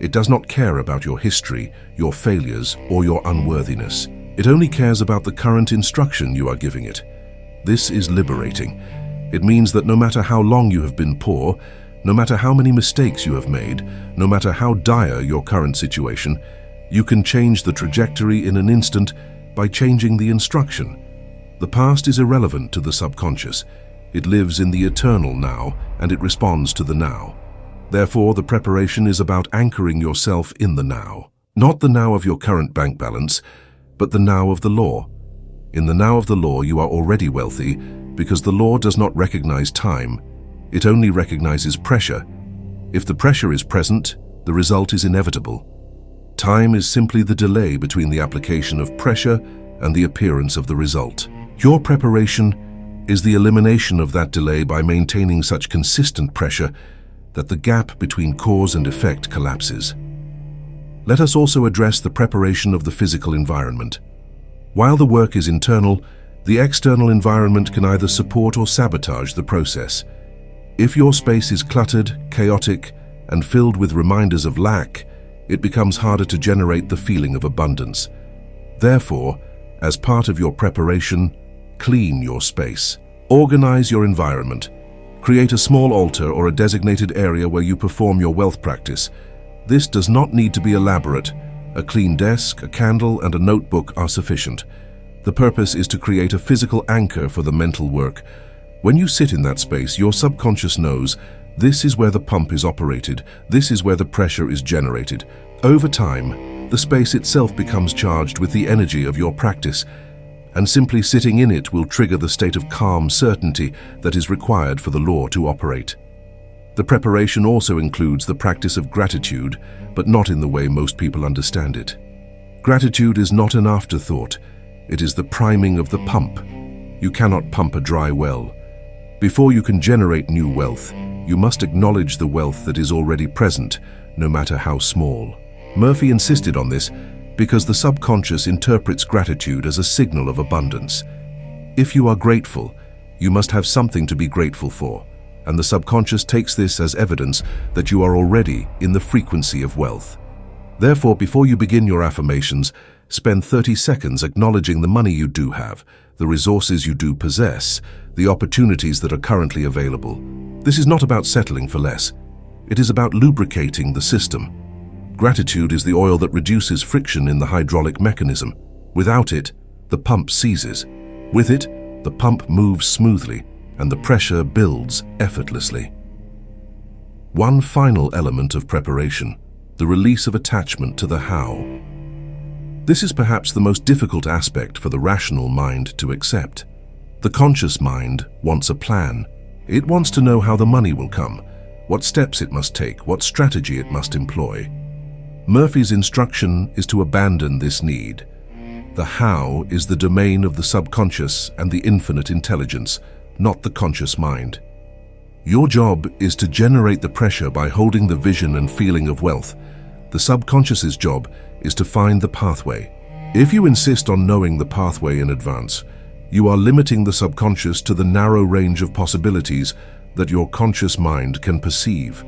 It does not care about your history, your failures, or your unworthiness. It only cares about the current instruction you are giving it. This is liberating. It means that no matter how long you have been poor, no matter how many mistakes you have made, no matter how dire your current situation, you can change the trajectory in an instant by changing the instruction. The past is irrelevant to the subconscious. It lives in the eternal now, and it responds to the now. Therefore, the preparation is about anchoring yourself in the now. Not the now of your current bank balance, but the now of the law. In the now of the law, you are already wealthy because the law does not recognize time. It only recognizes pressure. If the pressure is present, the result is inevitable. Time is simply the delay between the application of pressure and the appearance of the result. Your preparation is the elimination of that delay by maintaining such consistent pressure that the gap between cause and effect collapses. Let us also address the preparation of the physical environment. While the work is internal, the external environment can either support or sabotage the process. If your space is cluttered, chaotic, and filled with reminders of lack, it becomes harder to generate the feeling of abundance. Therefore, as part of your preparation, clean your space. Organize your environment. Create a small altar or a designated area where you perform your wealth practice. This does not need to be elaborate. A clean desk, a candle, and a notebook are sufficient. The purpose is to create a physical anchor for the mental work. When you sit in that space, your subconscious knows this is where the pump is operated, this is where the pressure is generated. Over time, the space itself becomes charged with the energy of your practice, and simply sitting in it will trigger the state of calm certainty that is required for the law to operate. The preparation also includes the practice of gratitude, but not in the way most people understand it. Gratitude is not an afterthought. It is the priming of the pump. You cannot pump a dry well. Before you can generate new wealth, you must acknowledge the wealth that is already present, no matter how small. Murphy insisted on this because the subconscious interprets gratitude as a signal of abundance. If you are grateful, you must have something to be grateful for, and the subconscious takes this as evidence that you are already in the frequency of wealth. Therefore, before you begin your affirmations, spend 30 seconds acknowledging the money you do have, the resources you do possess, the opportunities that are currently available. This is not about settling for less. It is about lubricating the system. Gratitude is the oil that reduces friction in the hydraulic mechanism. Without it, the pump seizes. With it, the pump moves smoothly, and the pressure builds effortlessly. One final element of preparation: the release of attachment to the how. This is perhaps the most difficult aspect for the rational mind to accept. The conscious mind wants a plan. It wants to know how the money will come, what steps it must take, what strategy it must employ. Murphy's instruction is to abandon this need. The how is the domain of the subconscious and the infinite intelligence, not the conscious mind. Your job is to generate the pressure by holding the vision and feeling of wealth. The subconscious's job is to find the pathway. If you insist on knowing the pathway in advance, you are limiting the subconscious to the narrow range of possibilities that your conscious mind can perceive.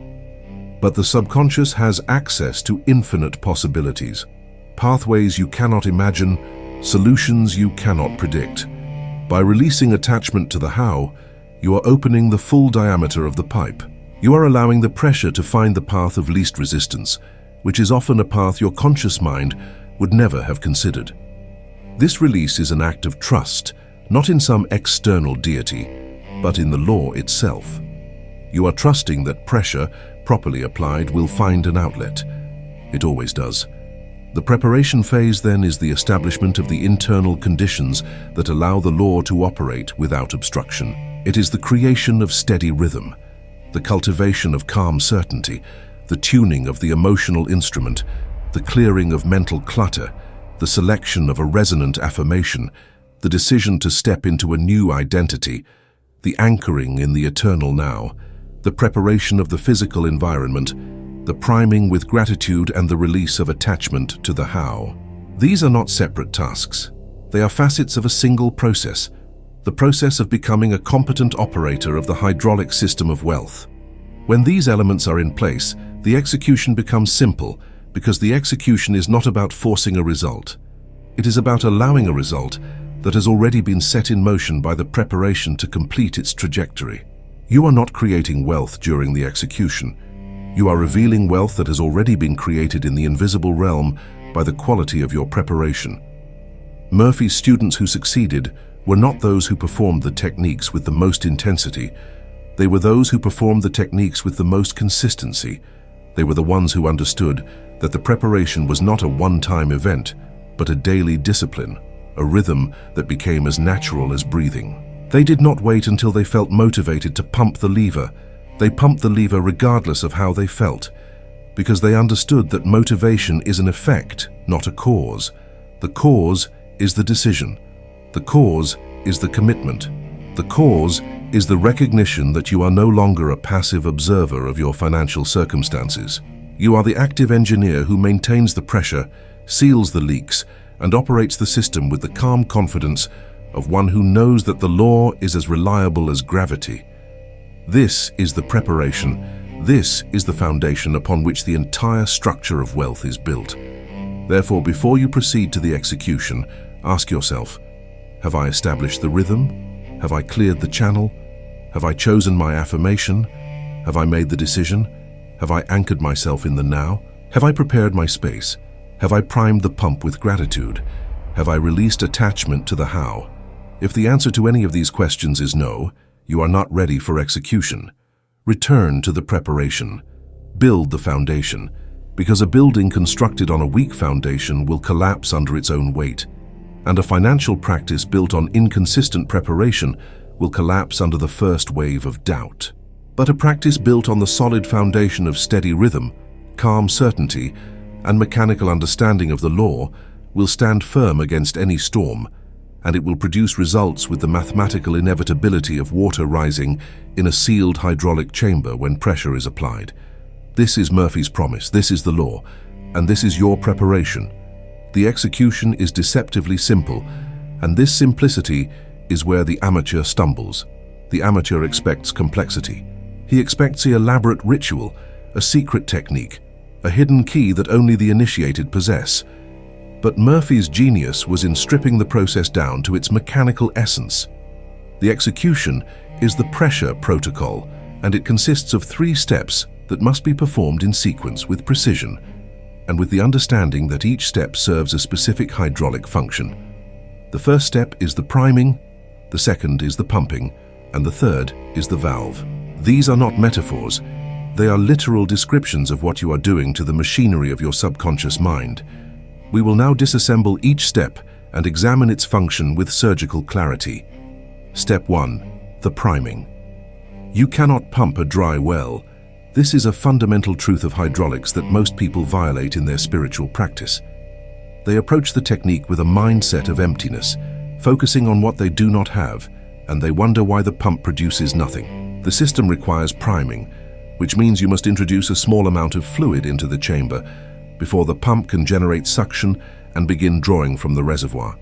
But the subconscious has access to infinite possibilities, pathways you cannot imagine, solutions you cannot predict. By releasing attachment to the how, you are opening the full diameter of the pipe. You are allowing the pressure to find the path of least resistance, which is often a path your conscious mind would never have considered. This release is an act of trust, not in some external deity, but in the law itself. You are trusting that pressure, properly applied, will find an outlet. It always does. The preparation phase then is the establishment of the internal conditions that allow the law to operate without obstruction. It is the creation of steady rhythm, the cultivation of calm certainty, the tuning of the emotional instrument, the clearing of mental clutter, the selection of a resonant affirmation, the decision to step into a new identity, the anchoring in the eternal now, the preparation of the physical environment, the priming with gratitude, and the release of attachment to the how. These are not separate tasks. They are facets of a single process, the process of becoming a competent operator of the hydraulic system of wealth. When these elements are in place, the execution becomes simple, because the execution is not about forcing a result. It is about allowing a result that has already been set in motion by the preparation to complete its trajectory. You are not creating wealth during the execution. You are revealing wealth that has already been created in the invisible realm by the quality of your preparation. Murphy's students who succeeded were not those who performed the techniques with the most intensity. They were those who performed the techniques with the most consistency. They were the ones who understood that the preparation was not a one-time event, but a daily discipline, a rhythm that became as natural as breathing. They did not wait until they felt motivated to pump the lever. They pumped the lever regardless of how they felt, because they understood that motivation is an effect, not a cause. The cause is the decision. The cause is the commitment. The cause is the recognition that you are no longer a passive observer of your financial circumstances. You are the active engineer who maintains the pressure, seals the leaks, and operates the system with the calm confidence of one who knows that the law is as reliable as gravity. This is the preparation. This is the foundation upon which the entire structure of wealth is built. Therefore, before you proceed to the execution, ask yourself, have I established the rhythm? Have I cleared the channel? Have I chosen my affirmation? Have I made the decision? Have I anchored myself in the now? Have I prepared my space? Have I primed the pump with gratitude? Have I released attachment to the how? If the answer to any of these questions is no, you are not ready for execution. Return to the preparation. Build the foundation, because a building constructed on a weak foundation will collapse under its own weight, and a financial practice built on inconsistent preparation will collapse under the first wave of doubt. But a practice built on the solid foundation of steady rhythm, calm certainty, and mechanical understanding of the law will stand firm against any storm, and it will produce results with the mathematical inevitability of water rising in a sealed hydraulic chamber when pressure is applied. This is Murphy's promise, this is the law, and this is your preparation. The execution is deceptively simple, and this simplicity is where the amateur stumbles. The amateur expects complexity. He expects an elaborate ritual, a secret technique, a hidden key that only the initiated possess. But Murphy's genius was in stripping the process down to its mechanical essence. The execution is the pressure protocol, and it consists of 3 steps that must be performed in sequence with precision, and with the understanding that each step serves a specific hydraulic function. The first step is the priming, the second is the pumping, and the third is the valve. These are not metaphors. They are literal descriptions of what you are doing to the machinery of your subconscious mind. We will now disassemble each step and examine its function with surgical clarity. Step 1. The priming. You cannot pump a dry well. This is a fundamental truth of hydraulics that most people violate in their spiritual practice. They approach the technique with a mindset of emptiness, focusing on what they do not have, and they wonder why the pump produces nothing. The system requires priming, which means you must introduce a small amount of fluid into the chamber before the pump can generate suction and begin drawing from the reservoir.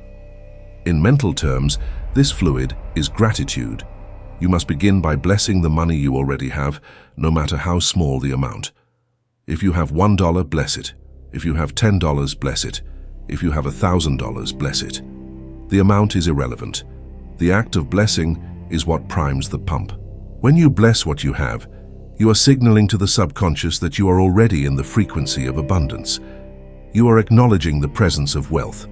In mental terms, this fluid is gratitude. You must begin by blessing the money you already have, no matter how small the amount. If you have $1, bless it. If you have $10, bless it. If you have $1,000, bless it. The amount is irrelevant. The act of blessing is what primes the pump. When you bless what you have, you are signaling to the subconscious that you are already in the frequency of abundance. You are acknowledging the presence of wealth,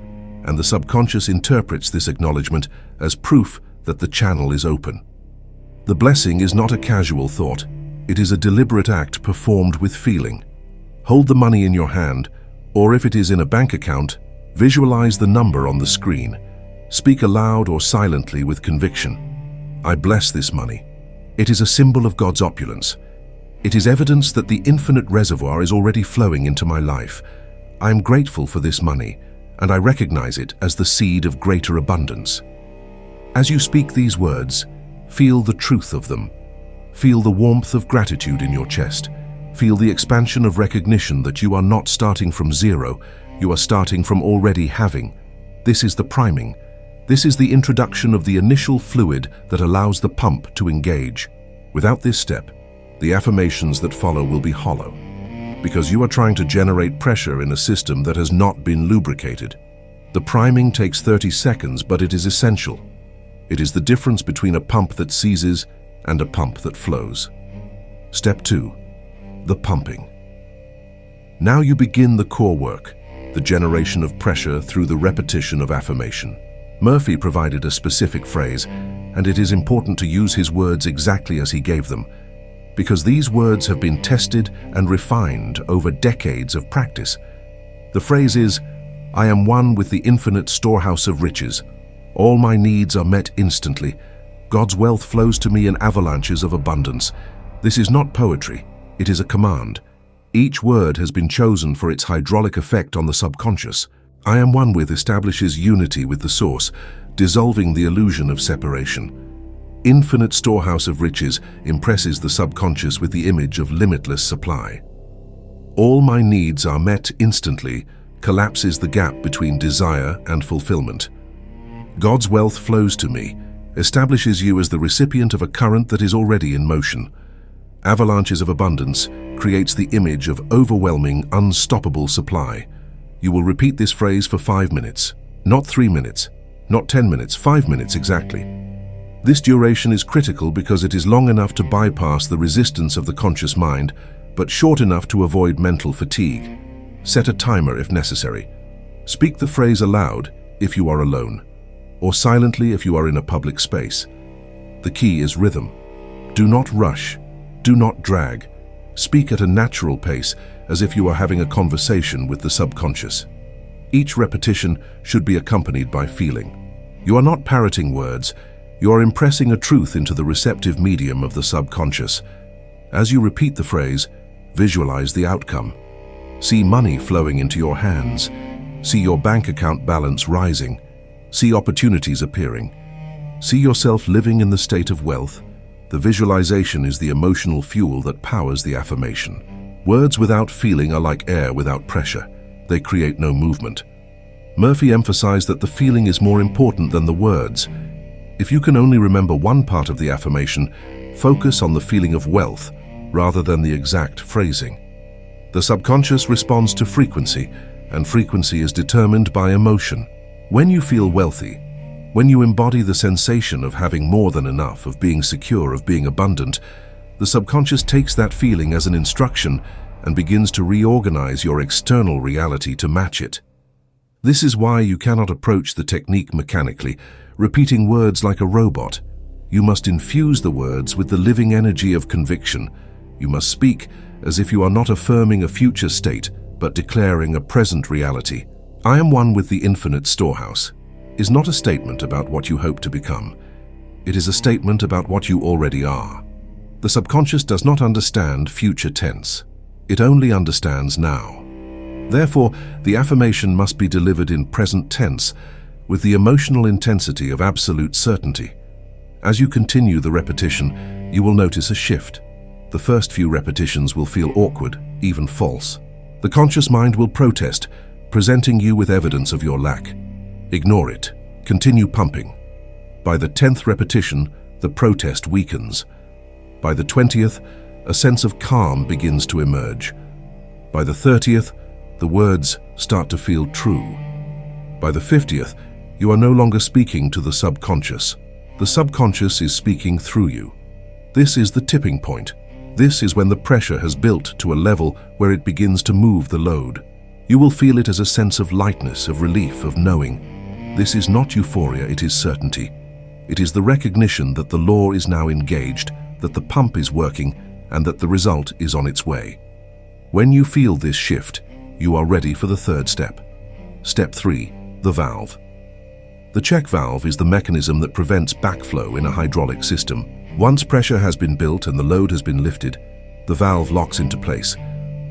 and the subconscious interprets this acknowledgement as proof that the channel is open. The blessing is not a casual thought. It is a deliberate act performed with feeling. Hold the money in your hand, or if it is in a bank account, visualize the number on the screen. Speak aloud or silently with conviction. I bless this money. It is a symbol of God's opulence. It is evidence that the infinite reservoir is already flowing into my life. I am grateful for this money, and I recognize it as the seed of greater abundance. As you speak these words, feel the truth of them. Feel the warmth of gratitude in your chest. Feel the expansion of recognition that you are not starting from zero, you are starting from already having. This is the priming. This is the introduction of the initial fluid that allows the pump to engage. Without this step, the affirmations that follow will be hollow, because you are trying to generate pressure in a system that has not been lubricated. The priming takes 30 seconds, but it is essential. It is the difference between a pump that seizes and a pump that flows. Step 2. The pumping. Now you begin the core work, the generation of pressure through the repetition of affirmation. Murphy provided a specific phrase, and it is important to use his words exactly as he gave them, because these words have been tested and refined over decades of practice. The phrase is, I am one with the infinite storehouse of riches. All my needs are met instantly. God's wealth flows to me in avalanches of abundance. This is not poetry, it is a command. Each word has been chosen for its hydraulic effect on the subconscious. I am one with establishes unity with the source, dissolving the illusion of separation. Infinite storehouse of riches impresses the subconscious with the image of limitless supply. All my needs are met instantly collapses the gap between desire and fulfillment. God's wealth flows to me, establishes you as the recipient of a current that is already in motion. Avalanches of abundance creates the image of overwhelming, unstoppable supply. You will repeat this phrase for 5 minutes, not 3 minutes, not 10 minutes, 5 minutes exactly. This duration is critical because it is long enough to bypass the resistance of the conscious mind, but short enough to avoid mental fatigue. Set a timer if necessary. Speak the phrase aloud if you are alone, or silently if you are in a public space. The key is rhythm. Do not rush. Do not drag. Speak at a natural pace, as if you are having a conversation with the subconscious. Each repetition should be accompanied by feeling. You are not parroting words. You are impressing a truth into the receptive medium of the subconscious. As you repeat the phrase, visualize the outcome. See money flowing into your hands. See your bank account balance rising. See opportunities appearing. See yourself living in the state of wealth. The visualization is the emotional fuel that powers the affirmation. Words without feeling are like air without pressure. They create no movement. Murphy emphasized that the feeling is more important than the words. If you can only remember one part of the affirmation, focus on the feeling of wealth rather than the exact phrasing. The subconscious responds to frequency, and frequency is determined by emotion. When you feel wealthy, when you embody the sensation of having more than enough, of being secure, of being abundant, the subconscious takes that feeling as an instruction and begins to reorganize your external reality to match it. This is why you cannot approach the technique mechanically, repeating words like a robot. You must infuse the words with the living energy of conviction. You must speak as if you are not affirming a future state, but declaring a present reality. I am one with the infinite storehouse is not a statement about what you hope to become. It is a statement about what you already are. The subconscious does not understand future tense. It only understands now. Therefore, the affirmation must be delivered in present tense, with the emotional intensity of absolute certainty. As you continue the repetition, you will notice a shift. The first few repetitions will feel awkward, even false. The conscious mind will protest, presenting you with evidence of your lack. Ignore it. Continue pumping. By the 10th repetition, the protest weakens. By the 20th, a sense of calm begins to emerge. By the 30th, the words start to feel true. By the 50th, you are no longer speaking to the subconscious. The subconscious is speaking through you. This is the tipping point. This is when the pressure has built to a level where it begins to move the load. You will feel it as a sense of lightness, of relief, of knowing. This is not euphoria, it is certainty. It is the recognition that the law is now engaged, that the pump is working, and that the result is on its way. When you feel this shift, you are ready for the third step. Step 3, the valve. The check valve is the mechanism that prevents backflow in a hydraulic system. Once pressure has been built and the load has been lifted, the valve locks into place,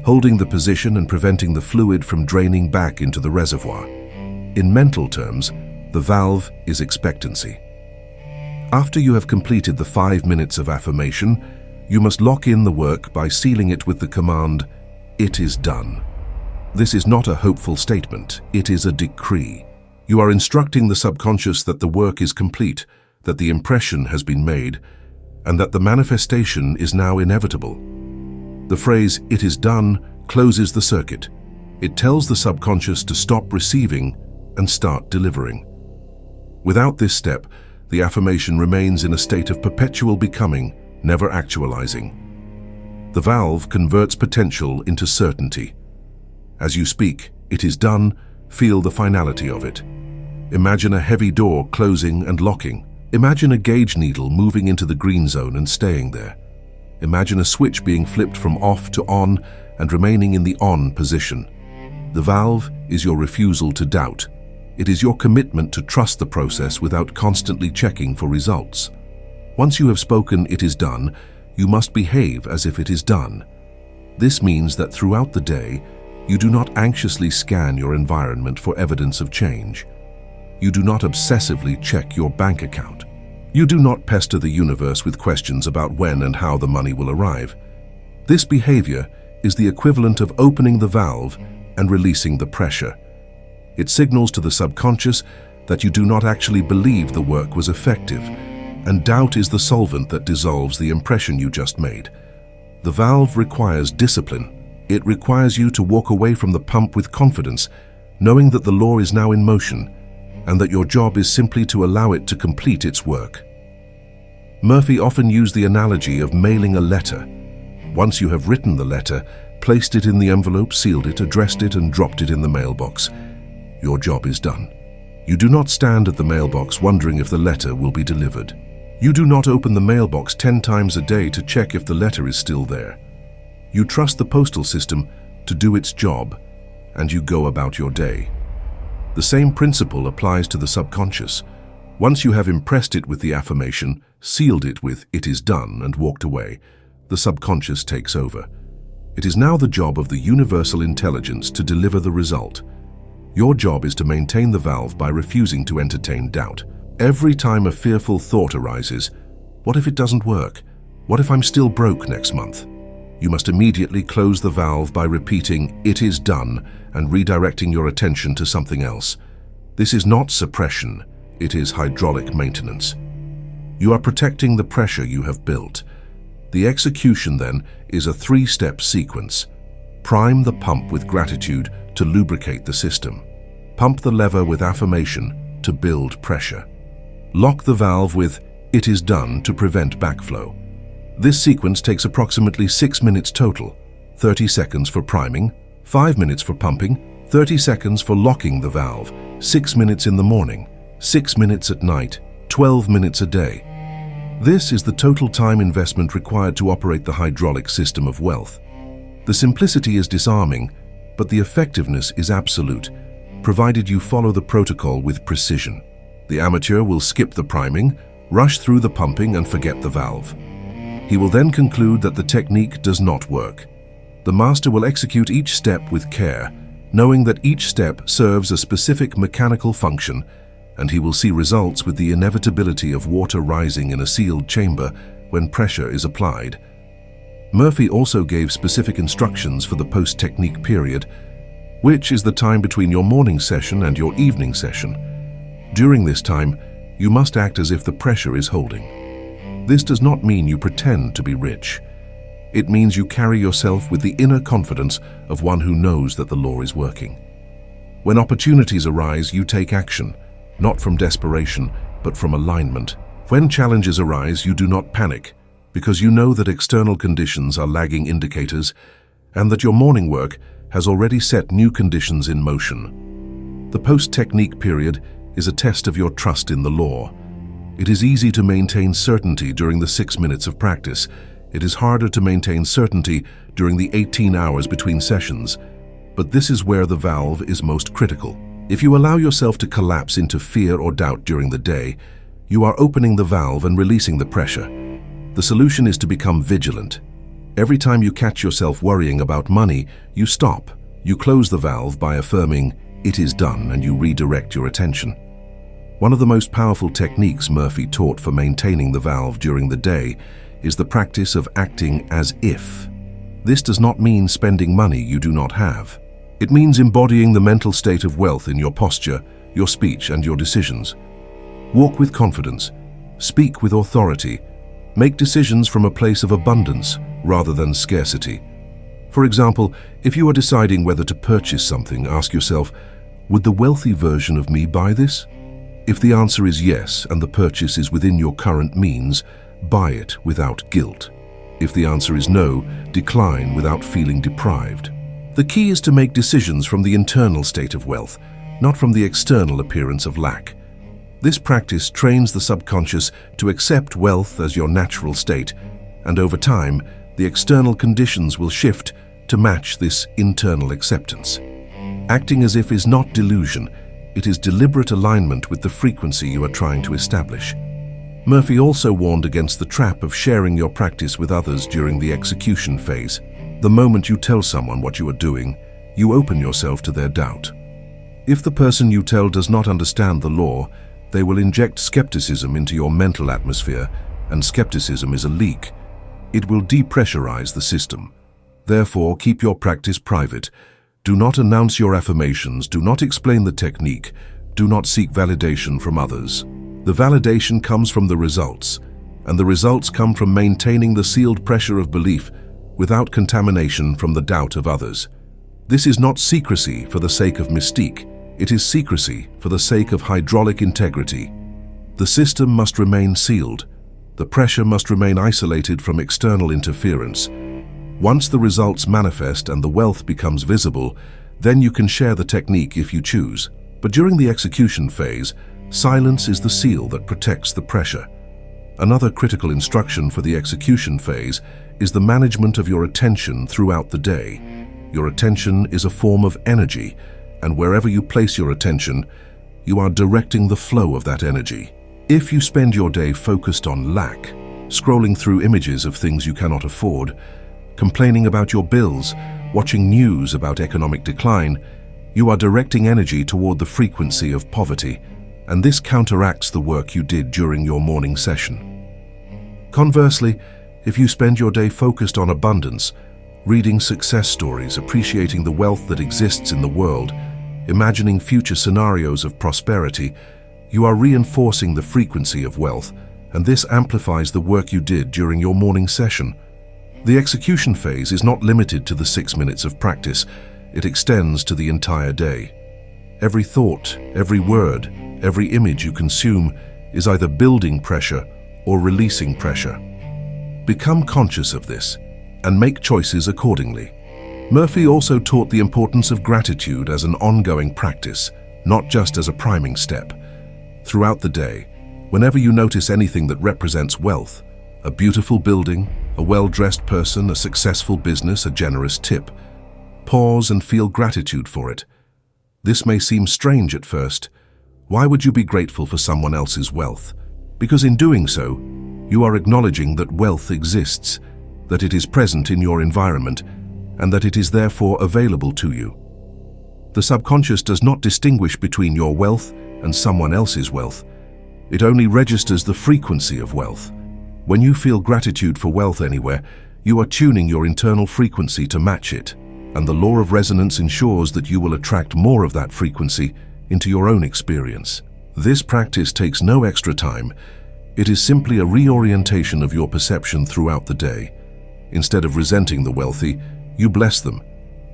holding the position and preventing the fluid from draining back into the reservoir. In mental terms, the valve is expectancy. After you have completed the 5 minutes of affirmation, you must lock in the work by sealing it with the command, "It is done." This is not a hopeful statement, it is a decree. You are instructing the subconscious that the work is complete, that the impression has been made, and that the manifestation is now inevitable. The phrase, "It is done," closes the circuit. It tells the subconscious to stop receiving and start delivering. Without this step, the affirmation remains in a state of perpetual becoming, never actualizing. The valve converts potential into certainty. As you speak, "It is done," feel the finality of it. Imagine a heavy door closing and locking. Imagine a gauge needle moving into the green zone and staying there. Imagine a switch being flipped from off to on and remaining in the on position. The valve is your refusal to doubt. It is your commitment to trust the process without constantly checking for results. Once you have spoken, "It is done," you must behave as if it is done. This means that throughout the day, you do not anxiously scan your environment for evidence of change. You do not obsessively check your bank account. You do not pester the universe with questions about when and how the money will arrive. This behavior is the equivalent of opening the valve and releasing the pressure. It signals to the subconscious that you do not actually believe the work was effective, and doubt is the solvent that dissolves the impression you just made. The valve requires discipline. It requires you to walk away from the pump with confidence, knowing that the law is now in motion, and that your job is simply to allow it to complete its work. Murphy often used the analogy of mailing a letter. Once you have written the letter, placed it in the envelope, sealed it, addressed it, and dropped it in the mailbox, your job is done. You do not stand at the mailbox wondering if the letter will be delivered. You do not open the mailbox 10 times a day to check if the letter is still there. You trust the postal system to do its job, and you go about your day. The same principle applies to the subconscious. Once you have impressed it with the affirmation, sealed it with "It is done," and walked away, the subconscious takes over. It is now the job of the universal intelligence to deliver the result. Your job is to maintain the valve by refusing to entertain doubt. Every time a fearful thought arises, "What if it doesn't work? What if I'm still broke next month?" You must immediately close the valve by repeating "It is done" and redirecting your attention to something else. This is not suppression, it is hydraulic maintenance. You are protecting the pressure you have built. The execution, then, is a 3-step sequence. Prime the pump with gratitude to lubricate the system. Pump the lever with affirmation to build pressure. Lock the valve with "It is done" to prevent backflow. This sequence takes approximately 6 minutes total, 30 seconds for priming, 5 minutes for pumping, 30 seconds for locking the valve, 6 minutes in the morning, 6 minutes at night, 12 minutes a day. This is the total time investment required to operate the hydraulic system of wealth. The simplicity is disarming, but the effectiveness is absolute, provided you follow the protocol with precision. The amateur will skip the priming, rush through the pumping, and forget the valve. He will then conclude that the technique does not work. The master will execute each step with care, knowing that each step serves a specific mechanical function, and he will see results with the inevitability of water rising in a sealed chamber when pressure is applied. Murphy also gave specific instructions for the post-technique period, which is the time between your morning session and your evening session. During this time, you must act as if the pressure is holding. This does not mean you pretend to be rich. It means you carry yourself with the inner confidence of one who knows that the law is working. When opportunities arise, you take action, not from desperation, but from alignment. When challenges arise, you do not panic, because you know that external conditions are lagging indicators and that your morning work has already set new conditions in motion. The post-technique period is a test of your trust in the law. It is easy to maintain certainty during the 6 minutes of practice. It is harder to maintain certainty during the 18 hours between sessions, but this is where the valve is most critical. If you allow yourself to collapse into fear or doubt during the day, you are opening the valve and releasing the pressure. The solution is to become vigilant. Every time you catch yourself worrying about money, you stop. You close the valve by affirming, "It is done," and you redirect your attention. One of the most powerful techniques Murphy taught for maintaining the valve during the day is the practice of acting as if. This does not mean spending money you do not have. It means embodying the mental state of wealth in your posture, your speech, and your decisions. Walk with confidence, speak with authority, make decisions from a place of abundance rather than scarcity. For example, if you are deciding whether to purchase something, ask yourself, would the wealthy version of me buy this? If the answer is yes and the purchase is within your current means, buy it without guilt. If the answer is no, decline without feeling deprived. The key is to make decisions from the internal state of wealth, not from the external appearance of lack. This practice trains the subconscious to accept wealth as your natural state, and over time, the external conditions will shift to match this internal acceptance. Acting as if is not delusion, it is deliberate alignment with the frequency you are trying to establish. Murphy also warned against the trap of sharing your practice with others during the execution phase. The moment you tell someone what you are doing, you open yourself to their doubt. If the person you tell does not understand the law, they will inject skepticism into your mental atmosphere, and skepticism is a leak. It will depressurize the system. Therefore, keep your practice private. Do not announce your affirmations, do not explain the technique, do not seek validation from others. The validation comes from the results, and the results come from maintaining the sealed pressure of belief without contamination from the doubt of others. This is not secrecy for the sake of mystique, it is secrecy for the sake of hydraulic integrity. The system must remain sealed. The pressure must remain isolated from external interference. Once the results manifest and the wealth becomes visible, then you can share the technique if you choose. But during the execution phase, silence is the seal that protects the pressure. Another critical instruction for the execution phase is the management of your attention throughout the day. Your attention is a form of energy, and wherever you place your attention, you are directing the flow of that energy. If you spend your day focused on lack, scrolling through images of things you cannot afford, complaining about your bills, watching news about economic decline, you are directing energy toward the frequency of poverty, and this counteracts the work you did during your morning session. Conversely, if you spend your day focused on abundance, reading success stories, appreciating the wealth that exists in the world, imagining future scenarios of prosperity, you are reinforcing the frequency of wealth, and this amplifies the work you did during your morning session. The execution phase is not limited to the 6 minutes of practice. It extends to the entire day. Every thought, every word, every image you consume is either building pressure or releasing pressure. Become conscious of this and make choices accordingly. Murphy also taught the importance of gratitude as an ongoing practice, not just as a priming step. Throughout the day, whenever you notice anything that represents wealth, a beautiful building, a well-dressed person, a successful business, a generous tip, pause and feel gratitude for it. This may seem strange at first. Why would you be grateful for someone else's wealth? Because in doing so, you are acknowledging that wealth exists, that it is present in your environment, and that it is therefore available to you. The subconscious does not distinguish between your wealth and someone else's wealth. It only registers the frequency of wealth. When you feel gratitude for wealth anywhere, you are tuning your internal frequency to match it, and the law of resonance ensures that you will attract more of that frequency into your own experience. This practice takes no extra time. It is simply a reorientation of your perception throughout the day. Instead of resenting the wealthy, you bless them.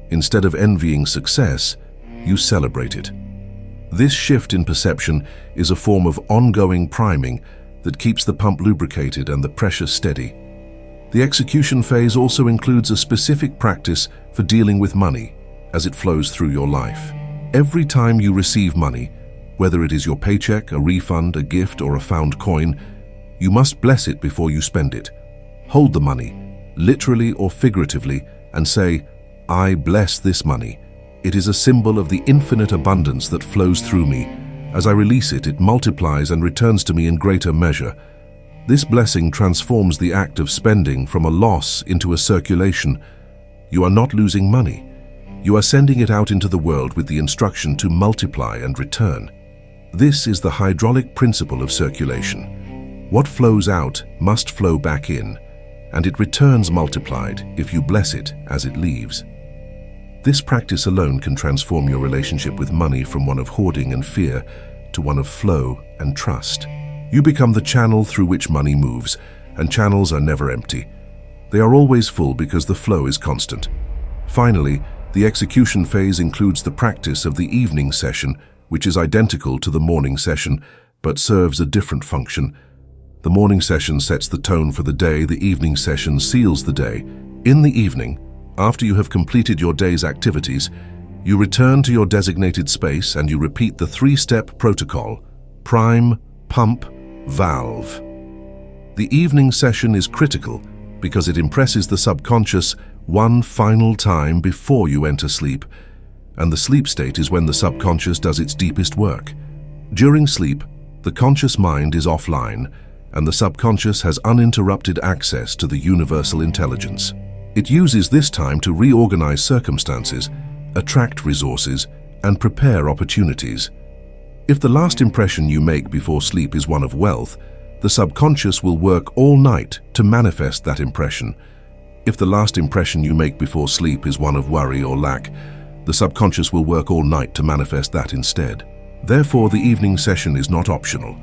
Instead of envying success, you celebrate it. This shift in perception is a form of ongoing priming that keeps the pump lubricated and the pressure steady. The execution phase also includes a specific practice for dealing with money as it flows through your life. Every time you receive money, whether it is your paycheck, a refund, a gift, or a found coin, you must bless it before you spend it. Hold the money, literally or figuratively, and say, "I bless this money. It is a symbol of the infinite abundance that flows through me. As I release it, it multiplies and returns to me in greater measure." This blessing transforms the act of spending from a loss into a circulation. You are not losing money. You are sending it out into the world with the instruction to multiply and return. This is the hydraulic principle of circulation. What flows out must flow back in, and it returns multiplied if you bless it as it leaves. This practice alone can transform your relationship with money from one of hoarding and fear to one of flow and trust. You become the channel through which money moves, and channels are never empty. They are always full because the flow is constant. Finally, the execution phase includes the practice of the evening session, which is identical to the morning session, but serves a different function. The morning session sets the tone for the day, the evening session seals the day. In the evening, after you have completed your day's activities, you return to your designated space and you repeat the three-step protocol: prime, pump, valve. The evening session is critical because it impresses the subconscious one final time before you enter sleep, and the sleep state is when the subconscious does its deepest work. During sleep, the conscious mind is offline, and the subconscious has uninterrupted access to the universal intelligence. It uses this time to reorganize circumstances, attract resources, and prepare opportunities. If the last impression you make before sleep is one of wealth, the subconscious will work all night to manifest that impression. If the last impression you make before sleep is one of worry or lack, the subconscious will work all night to manifest that instead. Therefore, the evening session is not optional.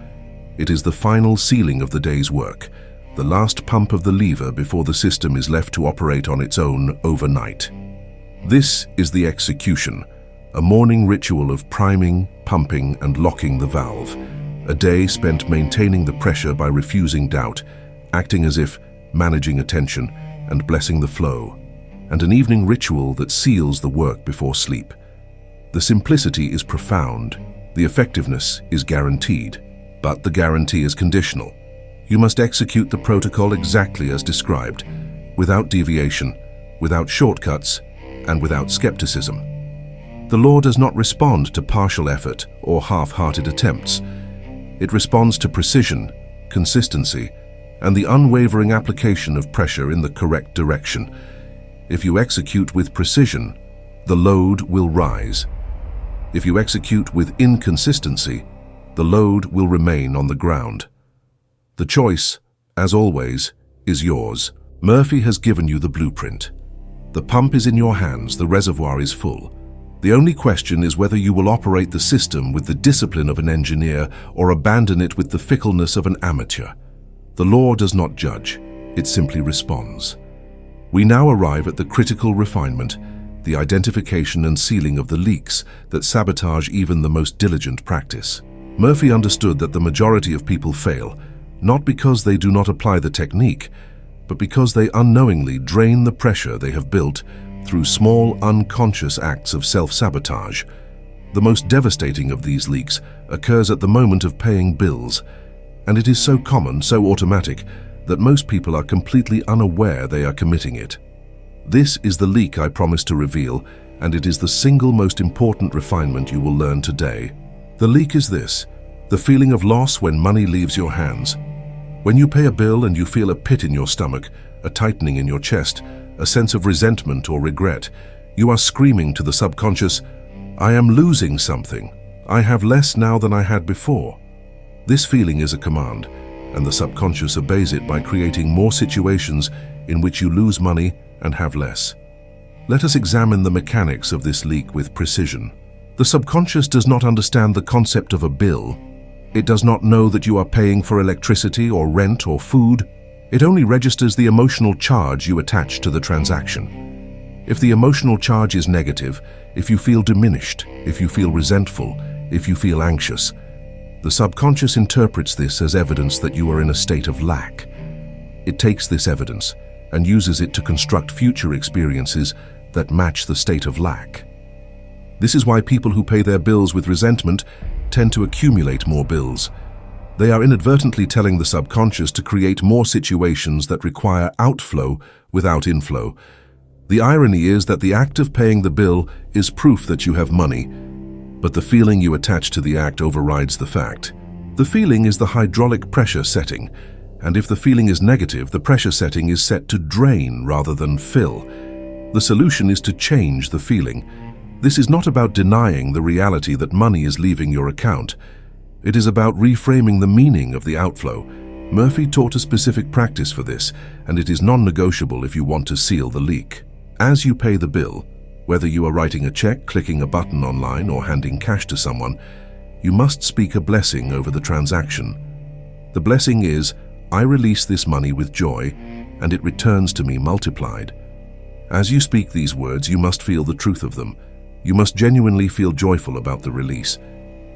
It is the final sealing of the day's work, the last pump of the lever before the system is left to operate on its own overnight. This is the execution, a morning ritual of priming, pumping, and locking the valve. A day spent maintaining the pressure by refusing doubt, acting as if managing attention, and blessing the flow, and an evening ritual that seals the work before sleep. The simplicity is profound, the effectiveness is guaranteed, but the guarantee is conditional. You must execute the protocol exactly as described, without deviation, without shortcuts, and without skepticism. The law does not respond to partial effort or half-hearted attempts. It responds to precision, consistency, and the unwavering application of pressure in the correct direction. If you execute with precision, the load will rise. If you execute with inconsistency, the load will remain on the ground. The choice, as always, is yours. Murphy has given you the blueprint. The pump is in your hands, the reservoir is full. The only question is whether you will operate the system with the discipline of an engineer or abandon it with the fickleness of an amateur. The law does not judge, it simply responds. We now arrive at the critical refinement, the identification and sealing of the leaks that sabotage even the most diligent practice. Murphy understood that the majority of people fail, not because they do not apply the technique, but because they unknowingly drain the pressure they have built through small, unconscious acts of self-sabotage. The most devastating of these leaks occurs at the moment of paying bills, and it is so common, so automatic, that most people are completely unaware they are committing it. This is the leak I promised to reveal, and it is the single most important refinement you will learn today. The leak is this: the feeling of loss when money leaves your hands. When you pay a bill and you feel a pit in your stomach, a tightening in your chest, a sense of resentment or regret, you are screaming to the subconscious, I am losing something. I have less now than I had before. This feeling is a command, and the subconscious obeys it by creating more situations in which you lose money and have less. Let us examine the mechanics of this leak with precision. The subconscious does not understand the concept of a bill. It does not know that you are paying for electricity or rent or food. It only registers the emotional charge you attach to the transaction. If the emotional charge is negative, if you feel diminished, if you feel resentful, if you feel anxious, the subconscious interprets this as evidence that you are in a state of lack. It takes this evidence and uses it to construct future experiences that match the state of lack. This is why people who pay their bills with resentment tend to accumulate more bills. They are inadvertently telling the subconscious to create more situations that require outflow without inflow. The irony is that the act of paying the bill is proof that you have money, but the feeling you attach to the act overrides the fact. The feeling is the hydraulic pressure setting, and if the feeling is negative, the pressure setting is set to drain rather than fill. The solution is to change the feeling. This is not about denying the reality that money is leaving your account. It is about reframing the meaning of the outflow. Murphy taught a specific practice for this, and it is non-negotiable if you want to seal the leak. As you pay the bill, whether you are writing a check, clicking a button online, or handing cash to someone, you must speak a blessing over the transaction. The blessing is, I release this money with joy, and it returns to me multiplied. As you speak these words, you must feel the truth of them. You must genuinely feel joyful about the release.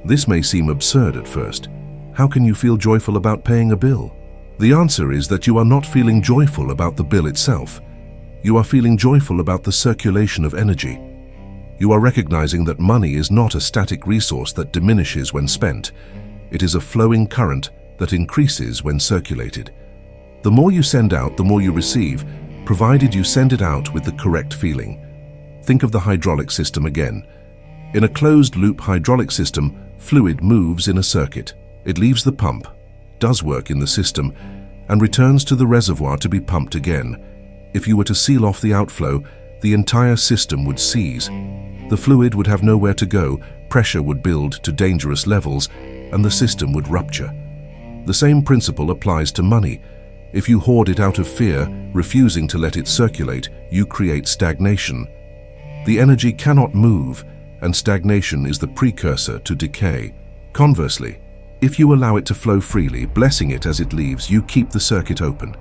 This may seem absurd at first. How can you feel joyful about paying a bill? The answer is that you are not feeling joyful about the bill itself. You are feeling joyful about the circulation of energy. You are recognizing that money is not a static resource that diminishes when spent. It is a flowing current that increases when circulated. The more you send out, the more you receive, provided you send it out with the correct feeling. Think of the hydraulic system again. In a closed-loop hydraulic system, fluid moves in a circuit. It leaves the pump, does work in the system, and returns to the reservoir to be pumped again. If you were to seal off the outflow, the entire system would seize. The fluid would have nowhere to go, pressure would build to dangerous levels, and the system would rupture. The same principle applies to money. If you hoard it out of fear, refusing to let it circulate, you create stagnation. The energy cannot move, and stagnation is the precursor to decay. Conversely, if you allow it to flow freely, blessing it as it leaves, you keep the circuit open.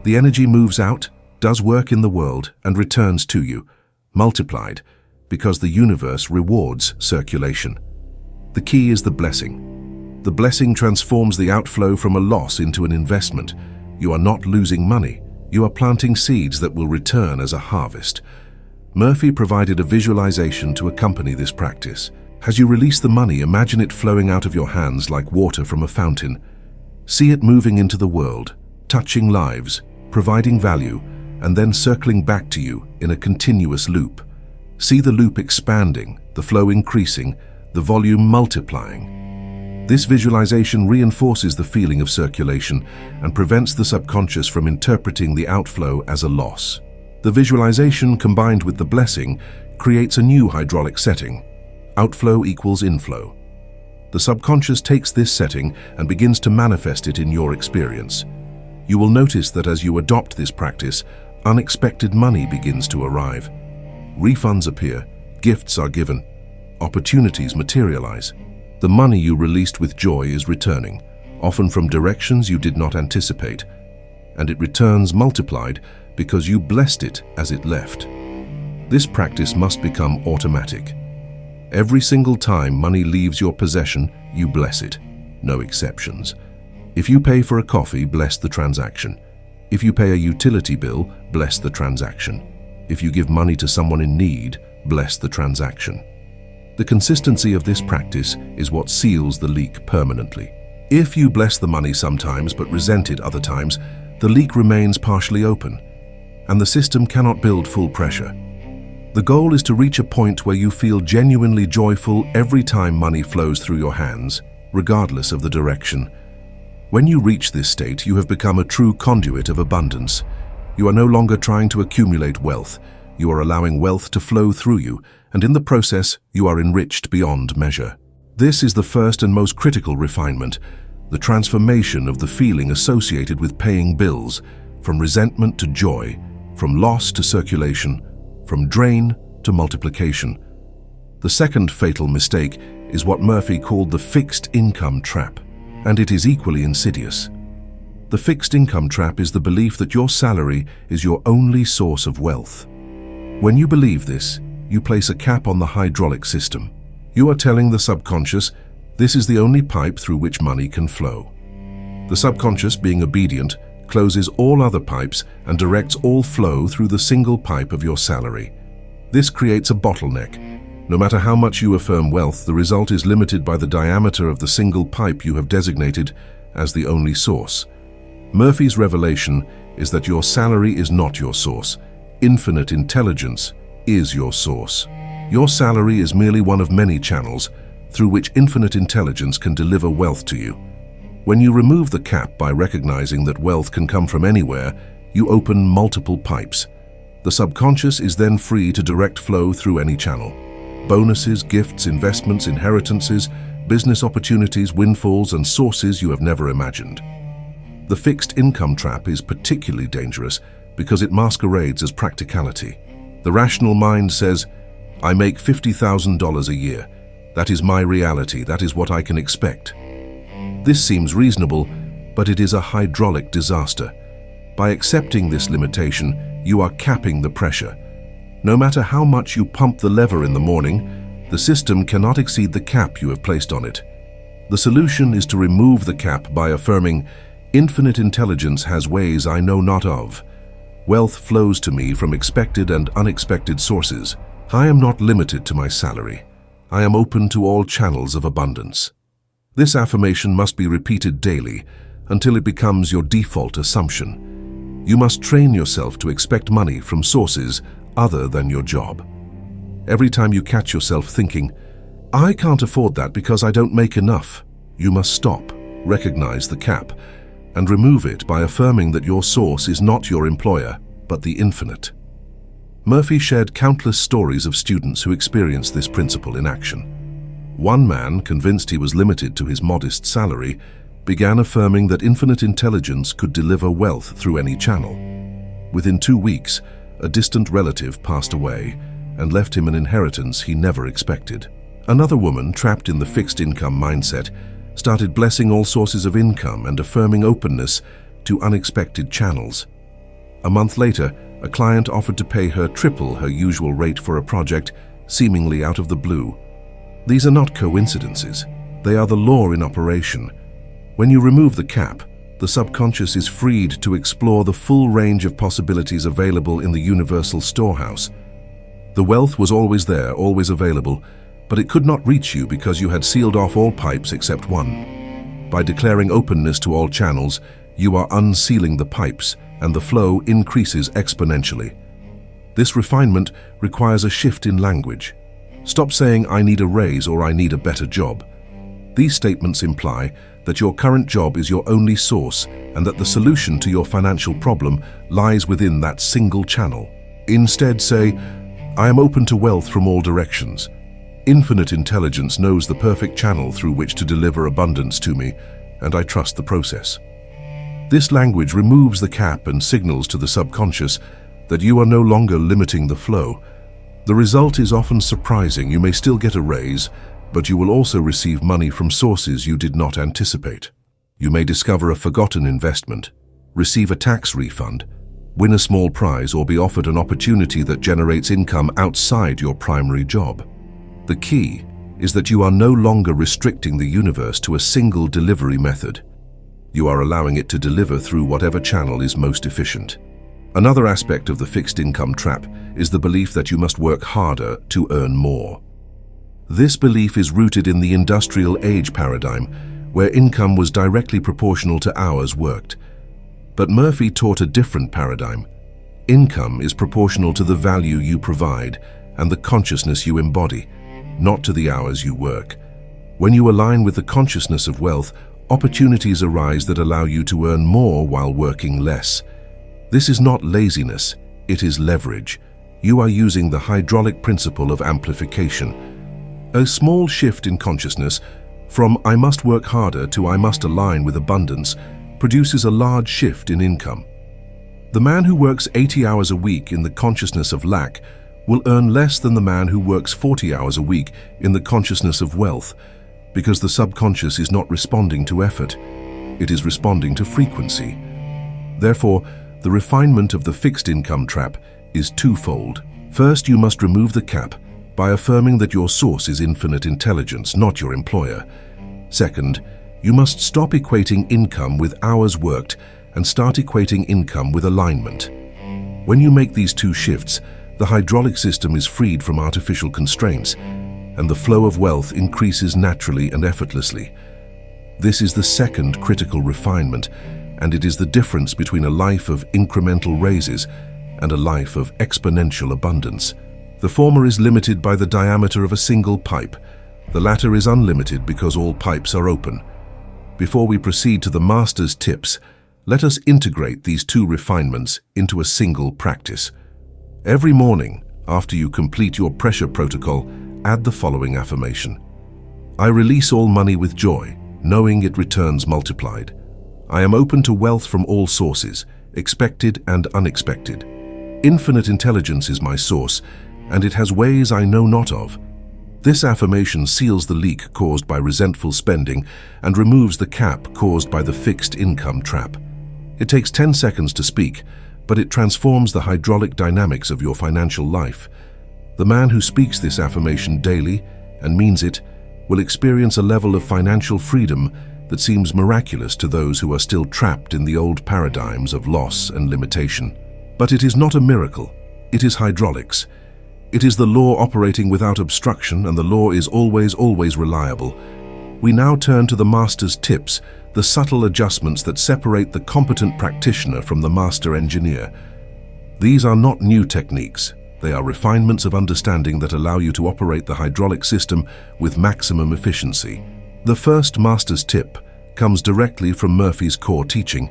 The energy moves out, does work in the world, and returns to you, multiplied, because the universe rewards circulation. The key is the blessing. The blessing transforms the outflow from a loss into an investment. You are not losing money. You are planting seeds that will return as a harvest. Murphy provided a visualization to accompany this practice. As you release the money, imagine it flowing out of your hands like water from a fountain. See it moving into the world, touching lives, providing value, and then circling back to you in a continuous loop. See the loop expanding, the flow increasing, the volume multiplying. This visualization reinforces the feeling of circulation and prevents the subconscious from interpreting the outflow as a loss. The visualization combined with the blessing creates a new hydraulic setting. Outflow equals inflow. The subconscious takes this setting and begins to manifest it in your experience. You will notice that as you adopt this practice, unexpected money begins to arrive. Refunds appear, gifts are given, opportunities materialize. The money you released with joy is returning, often from directions you did not anticipate, and it returns multiplied because you blessed it as it left. This practice must become automatic. Every single time money leaves your possession, you bless it, no exceptions. If you pay for a coffee, bless the transaction. If you pay a utility bill, bless the transaction. If you give money to someone in need, bless the transaction. The consistency of this practice is what seals the leak permanently. If you bless the money sometimes but resent it other times, the leak remains partially open, and the system cannot build full pressure. The goal is to reach a point where you feel genuinely joyful every time money flows through your hands, regardless of the direction. When you reach this state, you have become a true conduit of abundance. You are no longer trying to accumulate wealth. You are allowing wealth to flow through you, and in the process, you are enriched beyond measure. This is the first and most critical refinement, the transformation of the feeling associated with paying bills, from resentment to joy, from loss to circulation, from drain to multiplication. The second fatal mistake is what Murphy called the fixed income trap, and it is equally insidious. The fixed income trap is the belief that your salary is your only source of wealth. When you believe this, you place a cap on the hydraulic system. You are telling the subconscious, this is the only pipe through which money can flow. The subconscious, being obedient, closes all other pipes and directs all flow through the single pipe of your salary. This creates a bottleneck. No matter how much you affirm wealth, the result is limited by the diameter of the single pipe you have designated as the only source. Murphy's revelation is that your salary is not your source. Infinite intelligence is your source. Your salary is merely one of many channels through which infinite intelligence can deliver wealth to you. When you remove the cap by recognizing that wealth can come from anywhere, you open multiple pipes. The subconscious is then free to direct flow through any channel. Bonuses, gifts, investments, inheritances, business opportunities, windfalls, and sources you have never imagined. The fixed income trap is particularly dangerous because it masquerades as practicality. The rational mind says, I make $50,000 a year. That is my reality. That is what I can expect. This seems reasonable, but it is a hydraulic disaster. By accepting this limitation, you are capping the pressure. No matter how much you pump the lever in the morning, the system cannot exceed the cap you have placed on it. The solution is to remove the cap by affirming, infinite intelligence has ways I know not of. Wealth flows to me from expected and unexpected sources. I am not limited to my salary. I am open to all channels of abundance. This affirmation must be repeated daily until it becomes your default assumption. You must train yourself to expect money from sources other than your job. Every time you catch yourself thinking, I can't afford that because I don't make enough, you must stop, recognize the cap, and remove it by affirming that your source is not your employer, but the infinite. Murphy shared countless stories of students who experienced this principle in action. One man, convinced he was limited to his modest salary, began affirming that infinite intelligence could deliver wealth through any channel. Within 2 weeks, a distant relative passed away and left him an inheritance he never expected. Another woman, trapped in the fixed income mindset, started blessing all sources of income and affirming openness to unexpected channels. A month later, a client offered to pay her triple her usual rate for a project, seemingly out of the blue. These are not coincidences. They are the law in operation. When you remove the cap, the subconscious is freed to explore the full range of possibilities available in the universal storehouse. The wealth was always there, always available, but it could not reach you because you had sealed off all pipes except one. By declaring openness to all channels, you are unsealing the pipes, and the flow increases exponentially. This refinement requires a shift in language. Stop saying, I need a raise or I need a better job. These statements imply that your current job is your only source and that the solution to your financial problem lies within that single channel. Instead say, I am open to wealth from all directions. Infinite intelligence knows the perfect channel through which to deliver abundance to me, and I trust the process. This language removes the cap and signals to the subconscious that you are no longer limiting the flow. The result is often surprising. You may still get a raise, but you will also receive money from sources you did not anticipate. You may discover a forgotten investment, receive a tax refund, win a small prize, or be offered an opportunity that generates income outside your primary job. The key is that you are no longer restricting the universe to a single delivery method. You are allowing it to deliver through whatever channel is most efficient. Another aspect of the fixed income trap is the belief that you must work harder to earn more. This belief is rooted in the industrial age paradigm, where income was directly proportional to hours worked. But Murphy taught a different paradigm. Income is proportional to the value you provide and the consciousness you embody, not to the hours you work. When you align with the consciousness of wealth, opportunities arise that allow you to earn more while working less. This is not laziness, it is leverage. You are using the hydraulic principle of amplification. A small shift in consciousness from "I must work harder" to "I must align with abundance" produces a large shift in income. The man who works 80 hours a week in the consciousness of lack will earn less than the man who works 40 hours a week in the consciousness of wealth, because the subconscious is not responding to effort, it is responding to frequency. Therefore, the refinement of the fixed income trap is twofold. First, you must remove the cap by affirming that your source is infinite intelligence, not your employer. Second, you must stop equating income with hours worked and start equating income with alignment. When you make these two shifts, the hydraulic system is freed from artificial constraints, and the flow of wealth increases naturally and effortlessly. This is the second critical refinement, and it is the difference between a life of incremental raises and a life of exponential abundance. The former is limited by the diameter of a single pipe. The latter is unlimited because all pipes are open. Before we proceed to the master's tips, let us integrate these two refinements into a single practice. Every morning, after you complete your pressure protocol, add the following affirmation. I release all money with joy, knowing it returns multiplied. I am open to wealth from all sources, expected and unexpected. Infinite intelligence is my source, and it has ways I know not of. This affirmation seals the leak caused by resentful spending and removes the cap caused by the fixed income trap. It takes 10 seconds to speak, but it transforms the hydraulic dynamics of your financial life. The man who speaks this affirmation daily and means it will experience a level of financial freedom that seems miraculous to those who are still trapped in the old paradigms of loss and limitation. But it is not a miracle, it is hydraulics. It is the law operating without obstruction, and the law is always reliable. We now turn to the master's tips, the subtle adjustments that separate the competent practitioner from the master engineer. These are not new techniques. They are refinements of understanding that allow you to operate the hydraulic system with maximum efficiency. The first master's tip comes directly from Murphy's core teaching,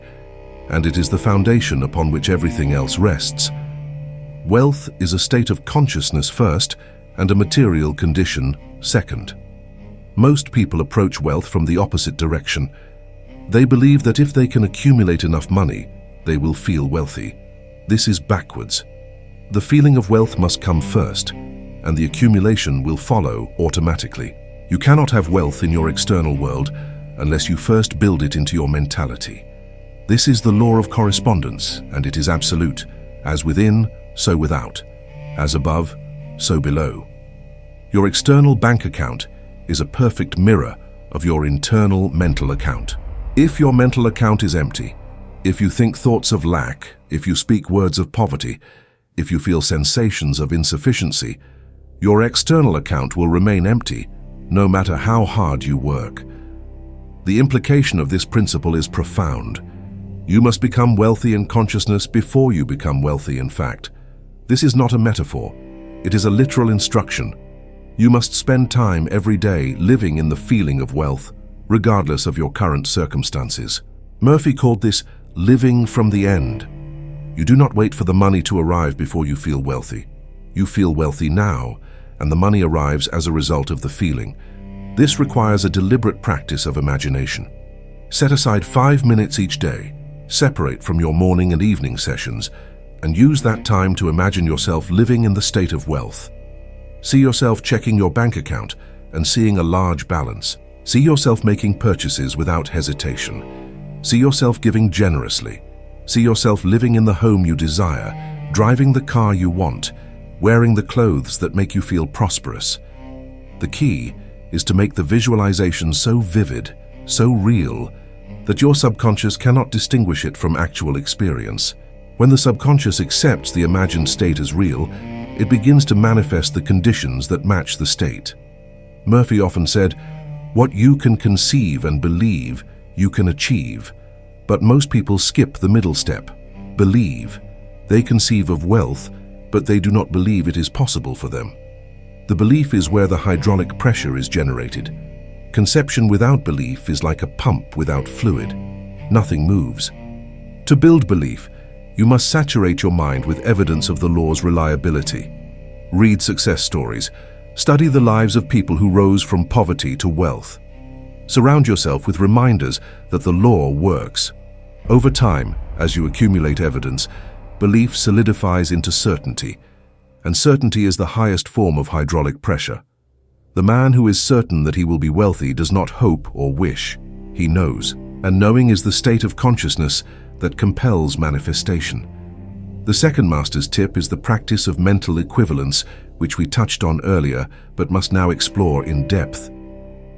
and it is the foundation upon which everything else rests. Wealth is a state of consciousness first, and a material condition second. Most people approach wealth from the opposite direction. They believe that if they can accumulate enough money, they will feel wealthy. This is backwards. The feeling of wealth must come first, and the accumulation will follow automatically. You cannot have wealth in your external world unless you first build it into your mentality. This is the law of correspondence, and it is absolute. As within, so without. As above, so below. Your external bank account is a perfect mirror of your internal mental account. If your mental account is empty, if you think thoughts of lack, if you speak words of poverty, if you feel sensations of insufficiency, your external account will remain empty, no matter how hard you work. The implication of this principle is profound. You must become wealthy in consciousness before you become wealthy in fact. This is not a metaphor. It is a literal instruction. You must spend time every day living in the feeling of wealth, regardless of your current circumstances. Murphy called this living from the end. You do not wait for the money to arrive before you feel wealthy. You feel wealthy now, and the money arrives as a result of the feeling. This requires a deliberate practice of imagination. Set aside 5 minutes each day, separate from your morning and evening sessions, and use that time to imagine yourself living in the state of wealth. See yourself checking your bank account and seeing a large balance. See yourself making purchases without hesitation. See yourself giving generously. See yourself living in the home you desire, driving the car you want, wearing the clothes that make you feel prosperous. The key is to make the visualization so vivid, so real, that your subconscious cannot distinguish it from actual experience. When the subconscious accepts the imagined state as real, it begins to manifest the conditions that match the state. Murphy often said, "What you can conceive and believe, you can achieve." But most people skip the middle step, believe. They conceive of wealth, but they do not believe it is possible for them. The belief is where the hydraulic pressure is generated. Conception without belief is like a pump without fluid. Nothing moves. To build belief, You must saturate your mind with evidence of the law's reliability. Read success stories. Study the lives of people who rose from poverty to wealth. Surround yourself with reminders that the law works. Over time, as you accumulate evidence, belief solidifies into certainty, and certainty is the highest form of hydraulic pressure. The man who is certain that he will be wealthy does not hope or wish. He knows, and knowing is the state of consciousness that compels manifestation. The second master's tip is the practice of mental equivalence, which we touched on earlier but must now explore in depth.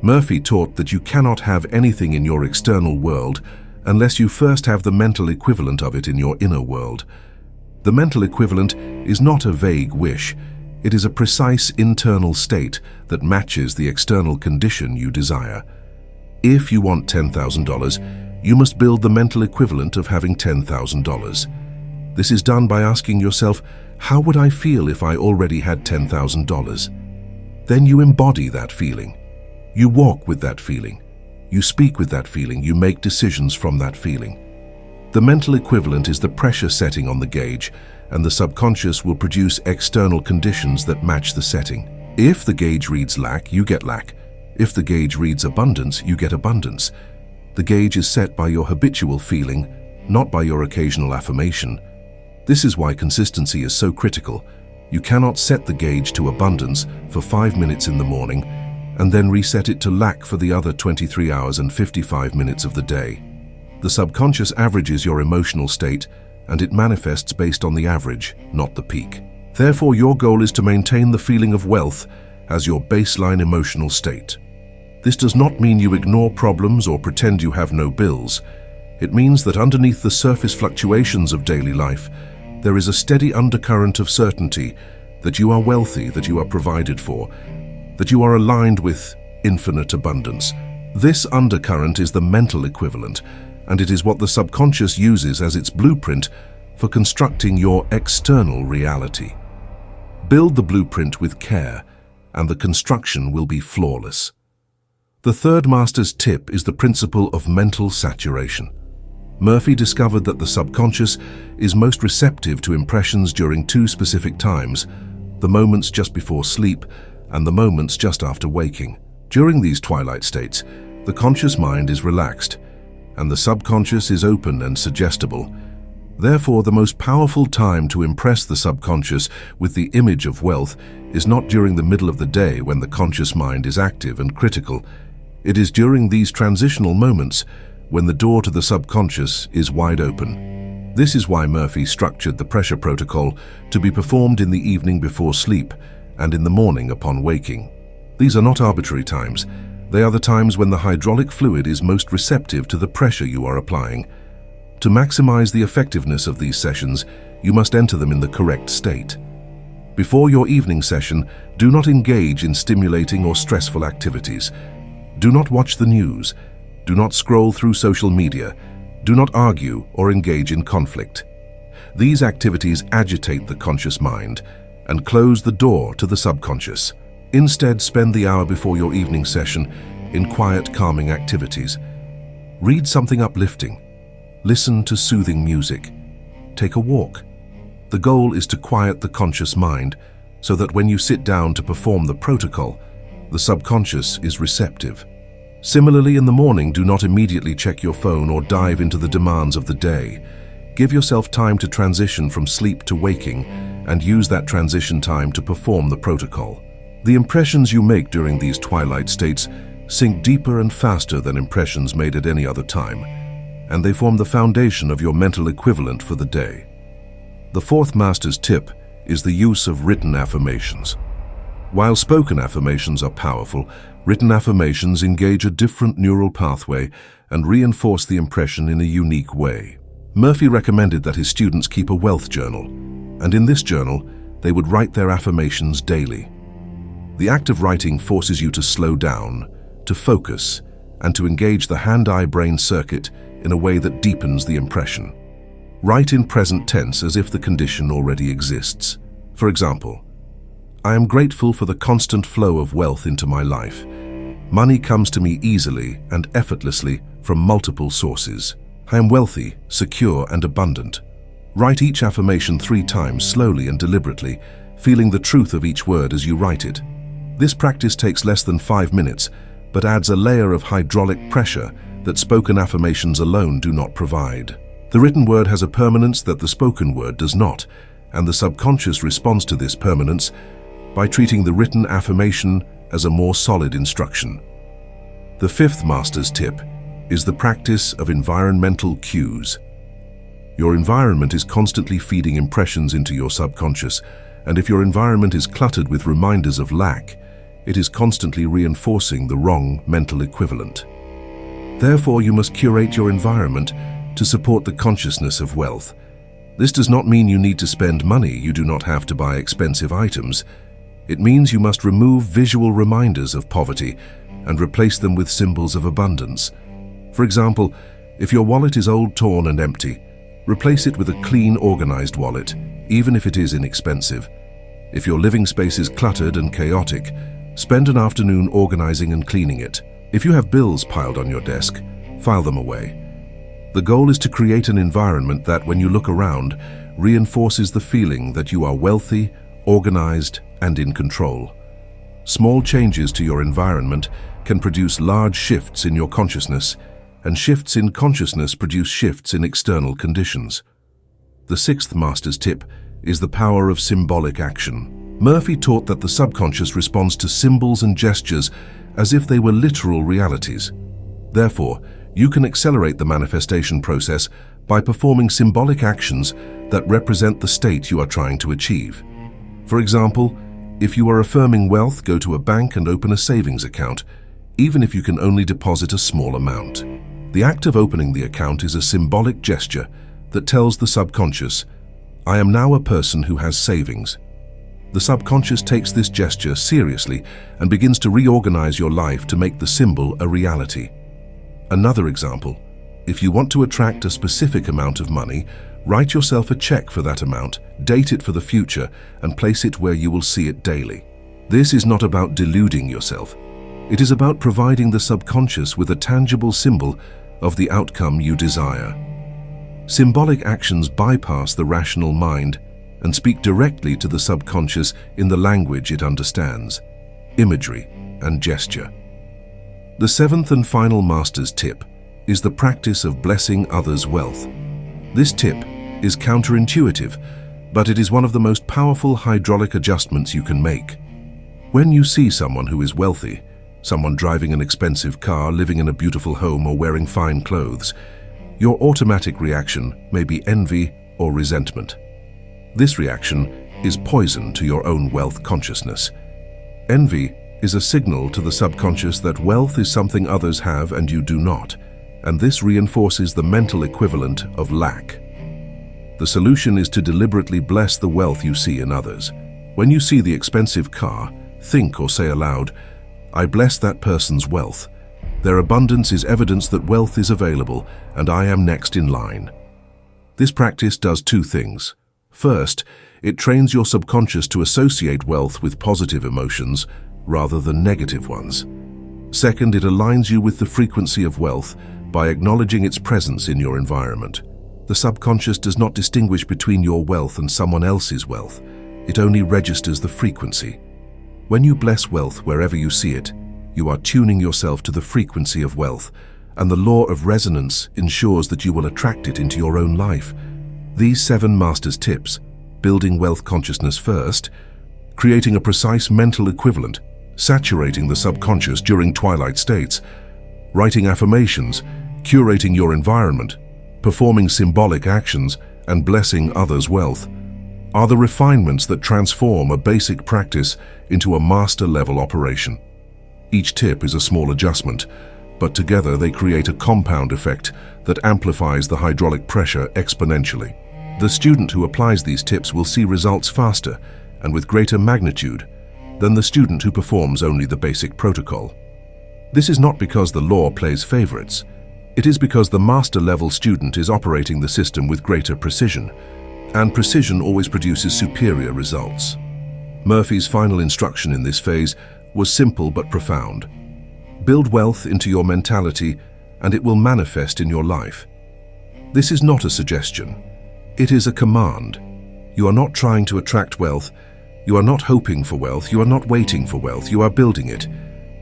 Murphy taught that you cannot have anything in your external world unless you first have the mental equivalent of it in your inner world. The mental equivalent is not a vague wish. It is a precise internal state that matches the external condition you desire. If you want $10,000, you must build the mental equivalent of having $10,000. This is done by asking yourself, how would I feel if I already had $10,000? Then you embody that feeling. You walk with that feeling. You speak with that feeling. You make decisions from that feeling. The mental equivalent is the pressure setting on the gauge, and the subconscious will produce external conditions that match the setting. If the gauge reads lack, you get lack. If the gauge reads abundance, you get abundance. The gauge is set by your habitual feeling, not by your occasional affirmation. This is why consistency is so critical. You cannot set the gauge to abundance for 5 minutes in the morning and then reset it to lack for the other 23 hours and 55 minutes of the day. The subconscious averages your emotional state, and it manifests based on the average, not the peak. Therefore, your goal is to maintain the feeling of wealth as your baseline emotional state. This does not mean you ignore problems or pretend you have no bills. It means that underneath the surface fluctuations of daily life, there is a steady undercurrent of certainty that you are wealthy, that you are provided for, that you are aligned with infinite abundance. This undercurrent is the mental equivalent, and it is what the subconscious uses as its blueprint for constructing your external reality. Build the blueprint with care, and the construction will be flawless. The third master's tip is the principle of mental saturation. Murphy discovered that the subconscious is most receptive to impressions during 2 specific times, the moments just before sleep and the moments just after waking. During these twilight states, the conscious mind is relaxed, and the subconscious is open and suggestible. Therefore, the most powerful time to impress the subconscious with the image of wealth is not during the middle of the day when the conscious mind is active and critical. It is during these transitional moments when the door to the subconscious is wide open. This is why Murphy structured the pressure protocol to be performed in the evening before sleep and in the morning upon waking. These are not arbitrary times. They are the times when the hydraulic fluid is most receptive to the pressure you are applying. To maximize the effectiveness of these sessions, you must enter them in the correct state. Before your evening session, do not engage in stimulating or stressful activities. Do not watch the news. Do not scroll through social media. Do not argue or engage in conflict. These activities agitate the conscious mind and close the door to the subconscious. Instead, spend the hour before your evening session in quiet, calming activities. Read something uplifting. Listen to soothing music. Take a walk. The goal is to quiet the conscious mind so that when you sit down to perform the protocol, the subconscious is receptive. Similarly, in the morning, do not immediately check your phone or dive into the demands of the day. Give yourself time to transition from sleep to waking and use that transition time to perform the protocol. The impressions you make during these twilight states sink deeper and faster than impressions made at any other time, and they form the foundation of your mental equivalent for the day. The fourth master's tip is the use of written affirmations. While spoken affirmations are powerful, written affirmations engage a different neural pathway and reinforce the impression in a unique way. Murphy recommended that his students keep a wealth journal, and in this journal, they would write their affirmations daily. The act of writing forces you to slow down, to focus, and to engage the hand-eye-brain circuit in a way that deepens the impression. Write in present tense as if the condition already exists. For example, I am grateful for the constant flow of wealth into my life. Money comes to me easily and effortlessly from multiple sources. I am wealthy, secure, and abundant. Write each affirmation 3 times slowly and deliberately, feeling the truth of each word as you write it. This practice takes less than 5 minutes, but adds a layer of hydraulic pressure that spoken affirmations alone do not provide. The written word has a permanence that the spoken word does not, and the subconscious responds to this permanence by treating the written affirmation as a more solid instruction. The 5th master's tip is the practice of environmental cues. Your environment is constantly feeding impressions into your subconscious, and if your environment is cluttered with reminders of lack, it is constantly reinforcing the wrong mental equivalent. Therefore, you must curate your environment to support the consciousness of wealth. This does not mean you need to spend money. You do not have to buy expensive items. It means you must remove visual reminders of poverty and replace them with symbols of abundance. For example, if your wallet is old, torn, and empty, replace it with a clean, organized wallet, even if it is inexpensive. If your living space is cluttered and chaotic, spend an afternoon organizing and cleaning it. If you have bills piled on your desk, file them away. The goal is to create an environment that, when you look around, reinforces the feeling that you are wealthy, organized, and in control. Small changes to your environment can produce large shifts in your consciousness, and shifts in consciousness produce shifts in external conditions. The 6th master's tip is the power of symbolic action. Murphy taught that the subconscious responds to symbols and gestures as if they were literal realities. Therefore, you can accelerate the manifestation process by performing symbolic actions that represent the state you are trying to achieve. For example, if you are affirming wealth, go to a bank and open a savings account, even if you can only deposit a small amount. The act of opening the account is a symbolic gesture that tells the subconscious, "I am now a person who has savings." The subconscious takes this gesture seriously and begins to reorganize your life to make the symbol a reality. Another example, if you want to attract a specific amount of money, write yourself a check for that amount, date it for the future, and place it where you will see it daily. This is not about deluding yourself. It is about providing the subconscious with a tangible symbol of the outcome you desire. Symbolic actions bypass the rational mind and speak directly to the subconscious in the language it understands, imagery and gesture. The 7th and final master's tip is the practice of blessing others' wealth. This tip is counterintuitive, but it is one of the most powerful hydraulic adjustments you can make. When you see someone who is wealthy, someone driving an expensive car, living in a beautiful home, or wearing fine clothes, your automatic reaction may be envy or resentment. This reaction is poison to your own wealth consciousness. Envy is a signal to the subconscious that wealth is something others have and you do not, and this reinforces the mental equivalent of lack. The solution is to deliberately bless the wealth you see in others. When you see the expensive car, think or say aloud, "I bless that person's wealth. Their abundance is evidence that wealth is available, and I am next in line." This practice does 2 things. First, it trains your subconscious to associate wealth with positive emotions rather than negative ones. Second, it aligns you with the frequency of wealth by acknowledging its presence in your environment. The subconscious does not distinguish between your wealth and someone else's wealth. It only registers the frequency. When you bless wealth wherever you see it, you are tuning yourself to the frequency of wealth, and the law of resonance ensures that you will attract it into your own life. These 7 master's tips, building wealth consciousness first, creating a precise mental equivalent, saturating the subconscious during twilight states, writing affirmations, curating your environment, performing symbolic actions, and blessing others' wealth, are the refinements that transform a basic practice into a master-level operation. Each tip is a small adjustment, but together they create a compound effect that amplifies the hydraulic pressure exponentially. The student who applies these tips will see results faster and with greater magnitude than the student who performs only the basic protocol. This is not because the law plays favorites. It is because the master-level student is operating the system with greater precision, and precision always produces superior results. Murphy's final instruction in this phase was simple but profound. Build wealth into your mentality, and it will manifest in your life. This is not a suggestion. It is a command. You are not trying to attract wealth. You are not hoping for wealth. You are not waiting for wealth. You are building it.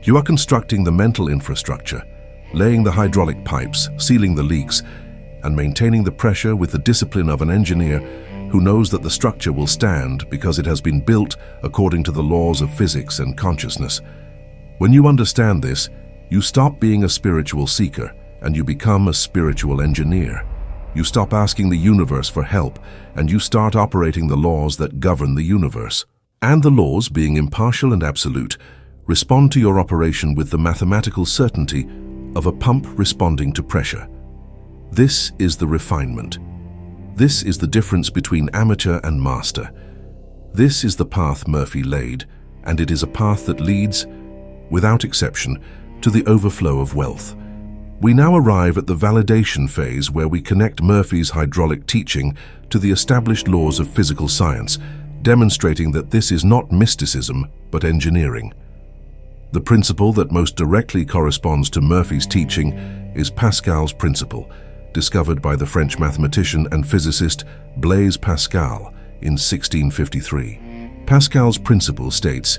You are constructing the mental infrastructure, laying the hydraulic pipes, sealing the leaks, and maintaining the pressure with the discipline of an engineer who knows that the structure will stand because it has been built according to the laws of physics and consciousness. When you understand this, you stop being a spiritual seeker and you become a spiritual engineer. You stop asking the universe for help and you start operating the laws that govern the universe. And the laws, being impartial and absolute, respond to your operation with the mathematical certainty of a pump responding to pressure. This is the refinement. This is the difference between amateur and master. This is the path Murphy laid, and it is a path that leads, without exception, to the overflow of wealth. We now arrive at the validation phase where we connect Murphy's hydraulic teaching to the established laws of physical science, demonstrating that this is not mysticism, but engineering. The principle that most directly corresponds to Murphy's teaching is Pascal's principle, discovered by the French mathematician and physicist Blaise Pascal in 1653. Pascal's principle states,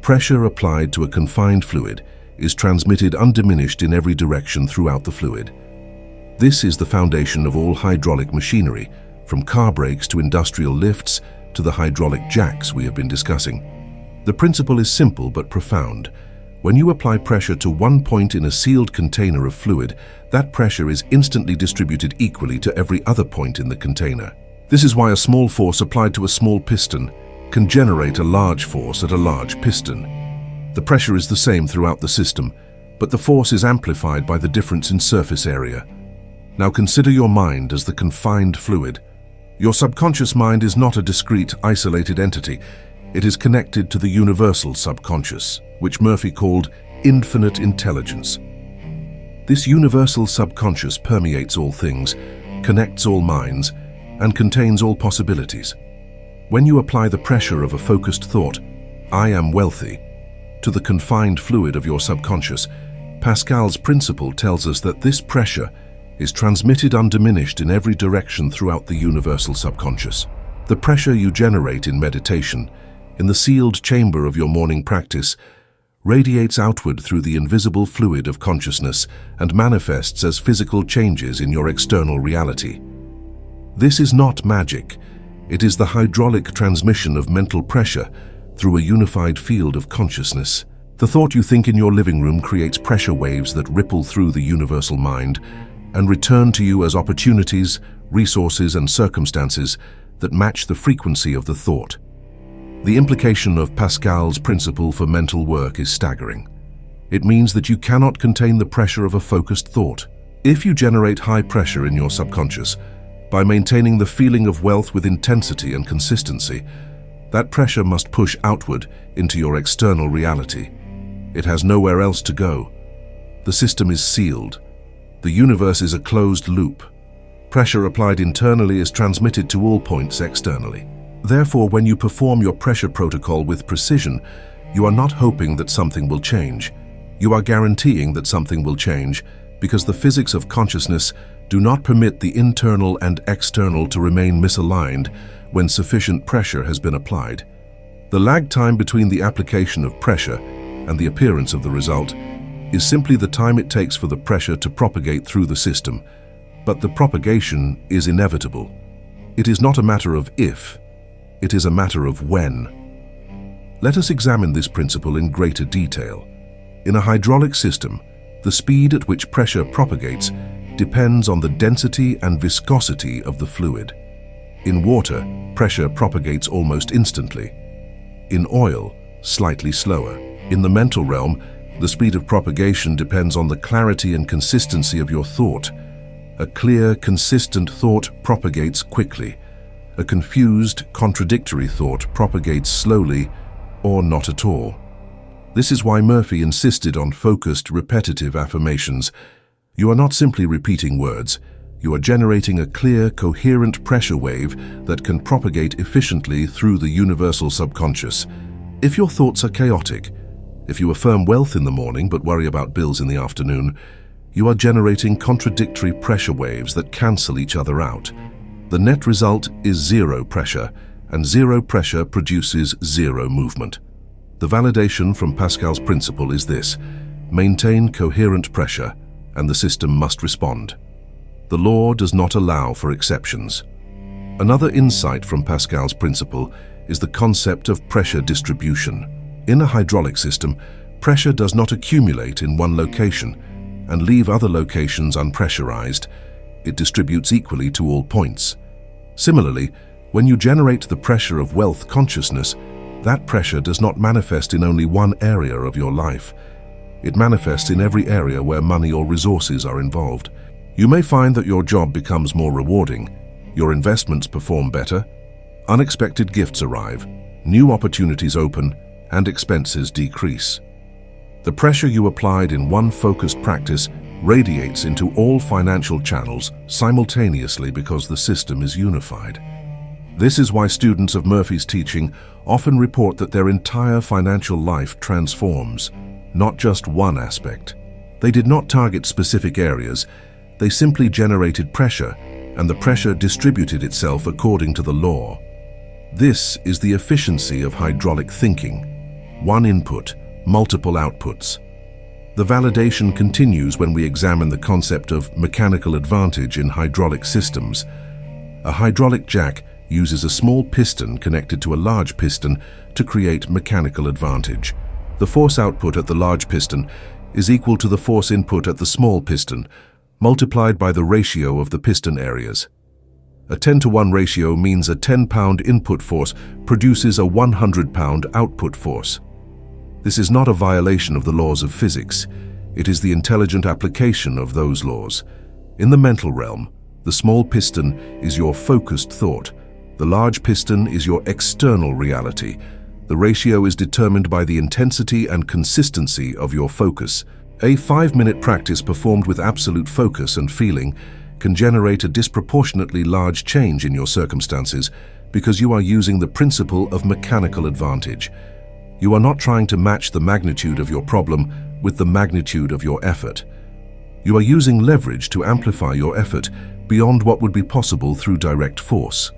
pressure applied to a confined fluid is transmitted undiminished in every direction throughout the fluid. This is the foundation of all hydraulic machinery, from car brakes to industrial lifts to the hydraulic jacks we have been discussing. The principle is simple but profound. When you apply pressure to one point in a sealed container of fluid, that pressure is instantly distributed equally to every other point in the container. This is why a small force applied to a small piston can generate a large force at a large piston. The pressure is the same throughout the system, but the force is amplified by the difference in surface area. Now consider your mind as the confined fluid. Your subconscious mind is not a discrete, isolated entity. It is connected to the universal subconscious, which Murphy called infinite intelligence. This universal subconscious permeates all things, connects all minds, and contains all possibilities. When you apply the pressure of a focused thought, "I am wealthy," to the confined fluid of your subconscious, Pascal's principle tells us that this pressure is transmitted undiminished in every direction throughout the universal subconscious. The pressure you generate in meditation, in the sealed chamber of your morning practice, radiates outward through the invisible fluid of consciousness and manifests as physical changes in your external reality. This is not magic. It is the hydraulic transmission of mental pressure through a unified field of consciousness. The thought you think in your living room creates pressure waves that ripple through the universal mind and return to you as opportunities, resources, and circumstances that match the frequency of the thought. The implication of Pascal's principle for mental work is staggering. It means that you cannot contain the pressure of a focused thought. If you generate high pressure in your subconscious, by maintaining the feeling of wealth with intensity and consistency, that pressure must push outward into your external reality. It has nowhere else to go. The system is sealed. The universe is a closed loop. Pressure applied internally is transmitted to all points externally. Therefore, when you perform your pressure protocol with precision, you are not hoping that something will change. You are guaranteeing that something will change because the physics of consciousness do not permit the internal and external to remain misaligned when sufficient pressure has been applied. The lag time between the application of pressure and the appearance of the result is simply the time it takes for the pressure to propagate through the system, but the propagation is inevitable. It is not a matter of if, it is a matter of when. Let us examine this principle in greater detail. In a hydraulic system, the speed at which pressure propagates depends on the density and viscosity of the fluid. In water, pressure propagates almost instantly. In oil, slightly slower. In the mental realm, the speed of propagation depends on the clarity and consistency of your thought. A clear, consistent thought propagates quickly. A confused, contradictory thought propagates slowly or not at all. This is why Murphy insisted on focused, repetitive affirmations. You are not simply repeating words. You are generating a clear, coherent pressure wave that can propagate efficiently through the universal subconscious. If your thoughts are chaotic, if you affirm wealth in the morning but worry about bills in the afternoon, you are generating contradictory pressure waves that cancel each other out. The net result is zero pressure, and zero pressure produces zero movement. The validation from Pascal's principle is this: maintain coherent pressure, and the system must respond. The law does not allow for exceptions. Another insight from Pascal's principle is the concept of pressure distribution. In a hydraulic system, pressure does not accumulate in one location and leave other locations unpressurized. It distributes equally to all points. Similarly, when you generate the pressure of wealth consciousness, that pressure does not manifest in only one area of your life. It manifests in every area where money or resources are involved. You may find that your job becomes more rewarding, your investments perform better, unexpected gifts arrive, new opportunities open, and expenses decrease. The pressure you applied in one focused practice radiates into all financial channels simultaneously because the system is unified. This is why students of Murphy's teaching often report that their entire financial life transforms, not just one aspect. They did not target specific areas, they simply generated pressure, and the pressure distributed itself according to the law. This is the efficiency of hydraulic thinking. One input, multiple outputs. The validation continues when we examine the concept of mechanical advantage in hydraulic systems. A hydraulic jack uses a small piston connected to a large piston to create mechanical advantage. The force output at the large piston is equal to the force input at the small piston, multiplied by the ratio of the piston areas. A 10-to-1 ratio means a 10-pound input force produces a 100-pound output force. This is not a violation of the laws of physics. It is the intelligent application of those laws. In the mental realm, the small piston is your focused thought. The large piston is your external reality. The ratio is determined by the intensity and consistency of your focus. A 5-minute practice performed with absolute focus and feeling can generate a disproportionately large change in your circumstances because you are using the principle of mechanical advantage. You are not trying to match the magnitude of your problem with the magnitude of your effort. You are using leverage to amplify your effort beyond what would be possible through direct force.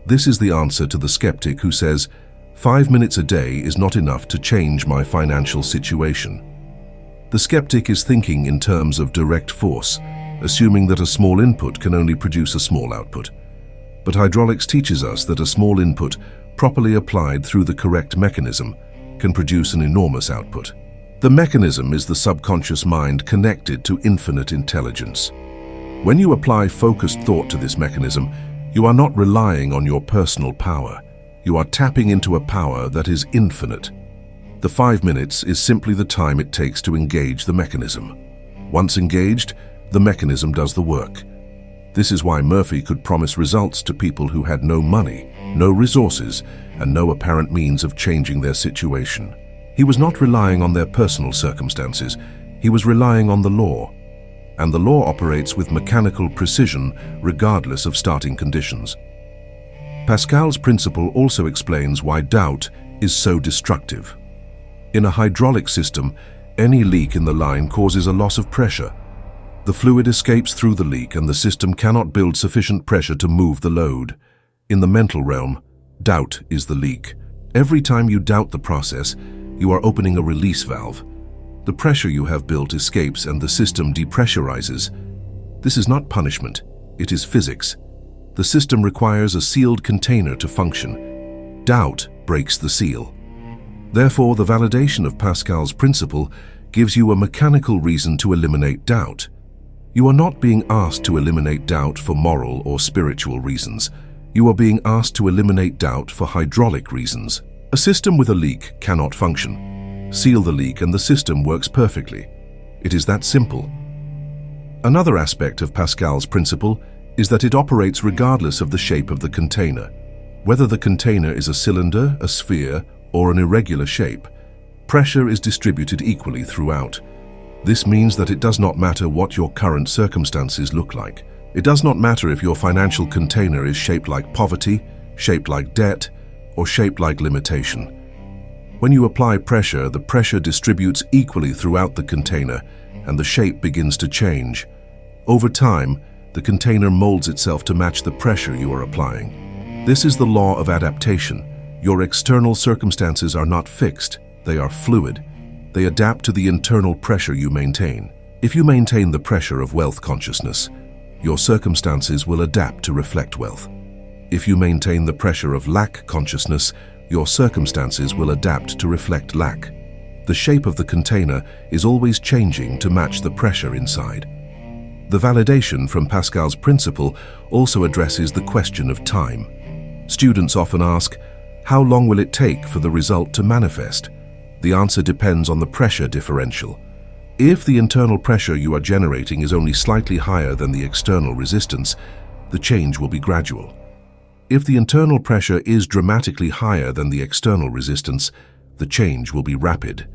This is the answer to the skeptic who says, 5 minutes a day is not enough to change my financial situation. The skeptic is thinking in terms of direct force, assuming that a small input can only produce a small output. But hydraulics teaches us that a small input, properly applied through the correct mechanism, can produce an enormous output. The mechanism is the subconscious mind connected to infinite intelligence. When you apply focused thought to this mechanism, you are not relying on your personal power. You are tapping into a power that is infinite. The 5 minutes is simply the time it takes to engage the mechanism. Once engaged, the mechanism does the work. This is why Murphy could promise results to people who had no money, no resources, and no apparent means of changing their situation. He was not relying on their personal circumstances. He was relying on the law. And the law operates with mechanical precision regardless of starting conditions. Pascal's principle also explains why doubt is so destructive. In a hydraulic system, any leak in the line causes a loss of pressure. The fluid escapes through the leak and the system cannot build sufficient pressure to move the load. In the mental realm, doubt is the leak. Every time you doubt the process, you are opening a release valve. The pressure you have built escapes and the system depressurizes. This is not punishment, it is physics. The system requires a sealed container to function. Doubt breaks the seal. Therefore, the validation of Pascal's principle gives you a mechanical reason to eliminate doubt. You are not being asked to eliminate doubt for moral or spiritual reasons. You are being asked to eliminate doubt for hydraulic reasons. A system with a leak cannot function. Seal the leak and the system works perfectly. It is that simple. Another aspect of Pascal's principle is that it operates regardless of the shape of the container. Whether the container is a cylinder, a sphere, or an irregular shape, pressure is distributed equally throughout. This means that it does not matter what your current circumstances look like. It does not matter if your financial container is shaped like poverty, shaped like debt, or shaped like limitation. When you apply pressure, the pressure distributes equally throughout the container, and the shape begins to change. Over time, The container molds itself to match the pressure you are applying. This is the law of adaptation. Your external circumstances are not fixed, they are fluid. They adapt to the internal pressure you maintain. If you maintain the pressure of wealth consciousness, your circumstances will adapt to reflect wealth. If you maintain the pressure of lack consciousness, your circumstances will adapt to reflect lack. The shape of the container is always changing to match the pressure inside. The validation from Pascal's principle also addresses the question of time. Students often ask, how long will it take for the result to manifest? The answer depends on the pressure differential. If the internal pressure you are generating is only slightly higher than the external resistance, the change will be gradual. If the internal pressure is dramatically higher than the external resistance, the change will be rapid.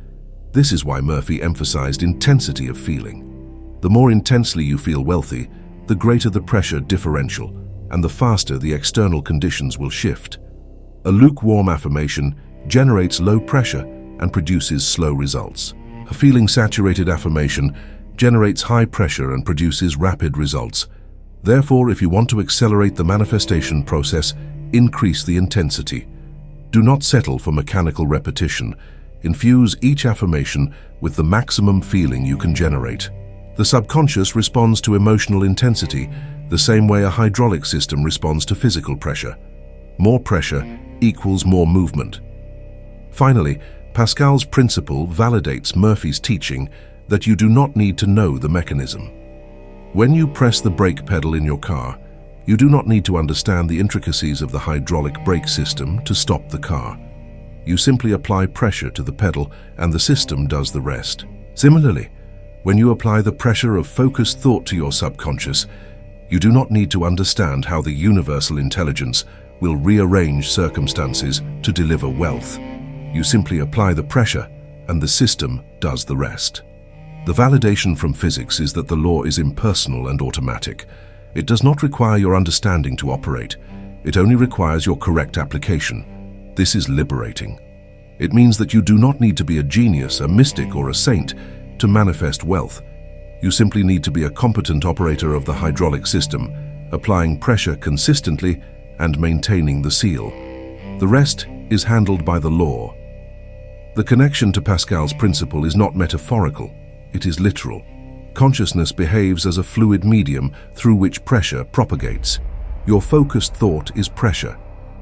This is why Murphy emphasized intensity of feeling. The more intensely you feel wealthy, the greater the pressure differential, and the faster the external conditions will shift. A lukewarm affirmation generates low pressure and produces slow results. A feeling-saturated affirmation generates high pressure and produces rapid results. Therefore, if you want to accelerate the manifestation process, increase the intensity. Do not settle for mechanical repetition. Infuse each affirmation with the maximum feeling you can generate. The subconscious responds to emotional intensity the same way a hydraulic system responds to physical pressure. More pressure equals more movement. Finally, Pascal's principle validates Murphy's teaching that you do not need to know the mechanism. When you press the brake pedal in your car, you do not need to understand the intricacies of the hydraulic brake system to stop the car. You simply apply pressure to the pedal and the system does the rest. Similarly, when you apply the pressure of focused thought to your subconscious, you do not need to understand how the universal intelligence will rearrange circumstances to deliver wealth. You simply apply the pressure and the system does the rest. The validation from physics is that the law is impersonal and automatic. It does not require your understanding to operate. It only requires your correct application. This is liberating. It means that you do not need to be a genius, a mystic, or a saint to manifest wealth. You simply need to be a competent operator of the hydraulic system, applying pressure consistently and maintaining the seal. The rest is handled by the law. The connection to Pascal's principle is not metaphorical, it is literal. Consciousness behaves as a fluid medium through which pressure propagates. Your focused thought is pressure.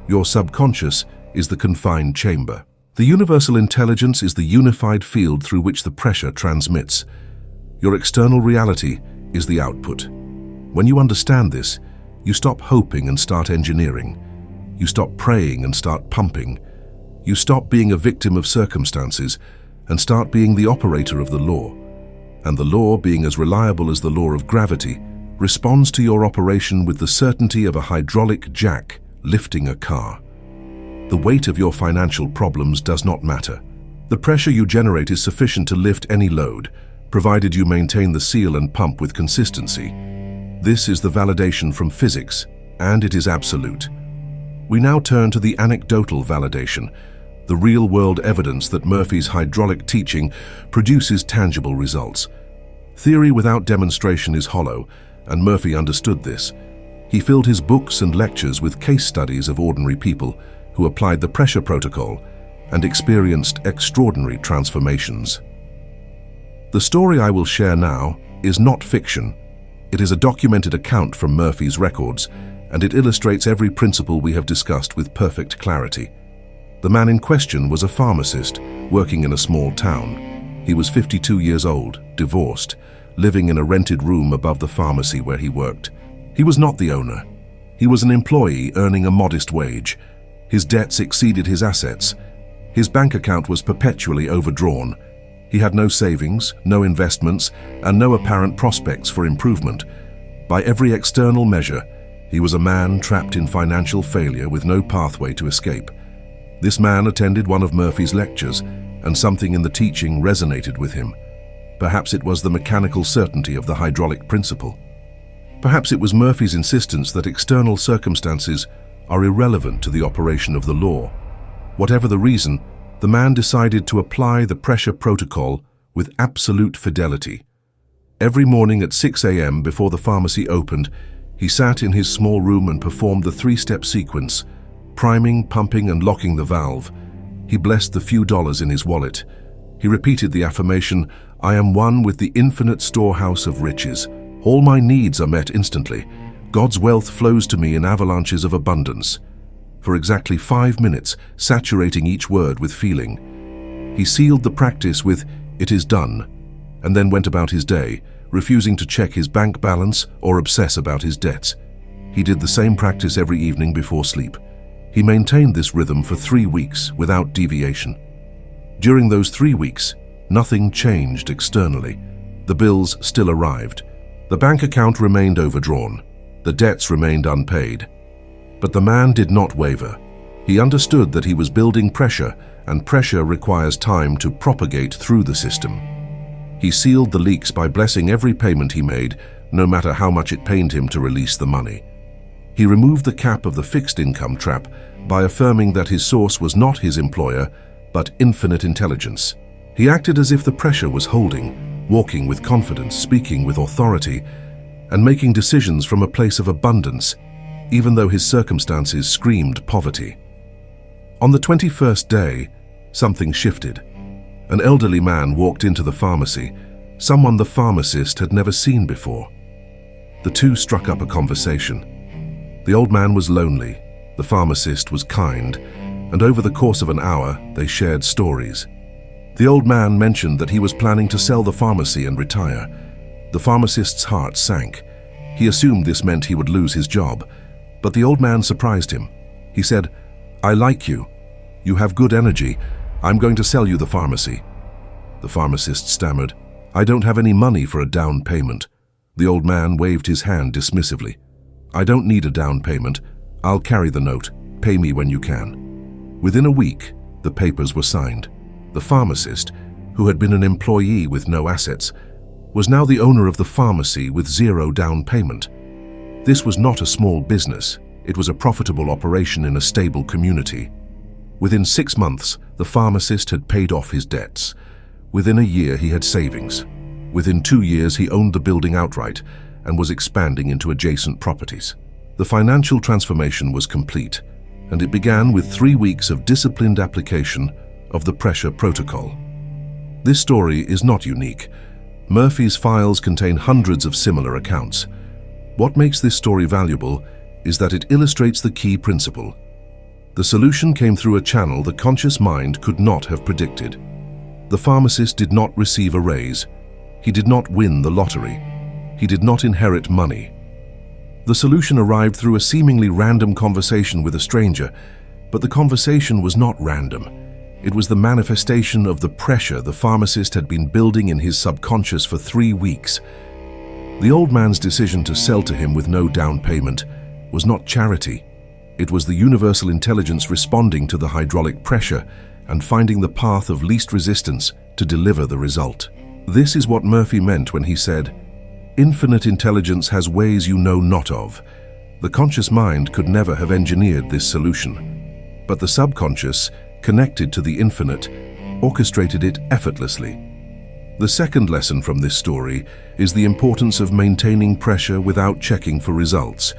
Your subconscious is the confined chamber. The universal intelligence is the unified field through which the pressure transmits. Your external reality is the output. When you understand this, you stop hoping and start engineering. You stop praying and start pumping. You stop being a victim of circumstances and start being the operator of the law. And the law, being as reliable as the law of gravity, responds to your operation with the certainty of a hydraulic jack lifting a car. The weight of your financial problems does not matter. The pressure you generate is sufficient to lift any load, provided you maintain the seal and pump with consistency. This is the validation from physics, and it is absolute. We now turn to the anecdotal validation, the real-world evidence that Murphy's hydraulic teaching produces tangible results. Theory without demonstration is hollow, and Murphy understood this. He filled his books and lectures with case studies of ordinary people who applied the pressure protocol and experienced extraordinary transformations. The story I will share now is not fiction. It is a documented account from Murphy's records, and it illustrates every principle we have discussed with perfect clarity. The man in question was a pharmacist working in a small town. He was 52 years old, divorced, living in a rented room above the pharmacy where he worked. He was not the owner. He was an employee earning a modest wage. His debts exceeded his assets. His bank account was perpetually overdrawn. He had no savings, no investments, and no apparent prospects for improvement. By every external measure, he was a man trapped in financial failure with no pathway to escape. This man attended one of Murphy's lectures, and something in the teaching resonated with him. Perhaps it was the mechanical certainty of the hydraulic principle. Perhaps it was Murphy's insistence that external circumstances are irrelevant to the operation of the law. Whatever the reason, the man decided to apply the pressure protocol with absolute fidelity. Every morning at 6 a.m. before the pharmacy opened, he sat in his small room and performed the three-step sequence, priming, pumping, and locking the valve. He blessed the few dollars in his wallet. He repeated the affirmation, "I am one with the infinite storehouse of riches. All my needs are met instantly. God's wealth flows to me in avalanches of abundance." For exactly 5 minutes, saturating each word with feeling. He sealed the practice with, "It is done," and then went about his day, refusing to check his bank balance or obsess about his debts. He did the same practice every evening before sleep. He maintained this rhythm for 3 weeks without deviation. During those 3 weeks, nothing changed externally. The bills still arrived. The bank account remained overdrawn. The debts remained unpaid. But the man did not waver. He understood that he was building pressure, and pressure requires time to propagate through the system. He sealed the leaks by blessing every payment he made, no matter how much it pained him to release the money. He removed the cap of the fixed income trap by affirming that his source was not his employer, but infinite intelligence. He acted as if the pressure was holding, walking with confidence, speaking with authority, and making decisions from a place of abundance, even though his circumstances screamed poverty. On the 21st day, something shifted. An elderly man walked into the pharmacy, someone the pharmacist had never seen before. The two struck up a conversation. The old man was lonely, the pharmacist was kind, and over the course of an hour, they shared stories. The old man mentioned that he was planning to sell the pharmacy and retire. The pharmacist's heart sank. He assumed this meant he would lose his job, but the old man surprised him. He said, "I like you. You have good energy. I'm going to sell you the pharmacy." The pharmacist stammered, "I don't have any money for a down payment." The old man waved his hand dismissively. "I don't need a down payment. I'll carry the note. Pay me when you can." Within a week, the papers were signed. The pharmacist, who had been an employee with no assets, was now the owner of the pharmacy with zero down payment. This was not a small business. It was a profitable operation in a stable community. Within 6 months, the pharmacist had paid off his debts. Within a year, he had savings. Within 2 years, he owned the building outright and was expanding into adjacent properties. The financial transformation was complete, and it began with 3 weeks of disciplined application of the pressure protocol. This story is not unique. Murphy's files contain hundreds of similar accounts. What makes this story valuable is that it illustrates the key principle. The solution came through a channel the conscious mind could not have predicted. The pharmacist did not receive a raise. He did not win the lottery. He did not inherit money. The solution arrived through a seemingly random conversation with a stranger, but the conversation was not random. It was the manifestation of the pressure the pharmacist had been building in his subconscious for 3 weeks. The old man's decision to sell to him with no down payment was not charity. It was the universal intelligence responding to the hydraulic pressure and finding the path of least resistance to deliver the result. This is what Murphy meant when he said, "Infinite intelligence has ways you know not of." The conscious mind could never have engineered this solution, but the subconscious, connected to the infinite, orchestrated it effortlessly. The second lesson from this story is the importance of maintaining pressure without checking for results.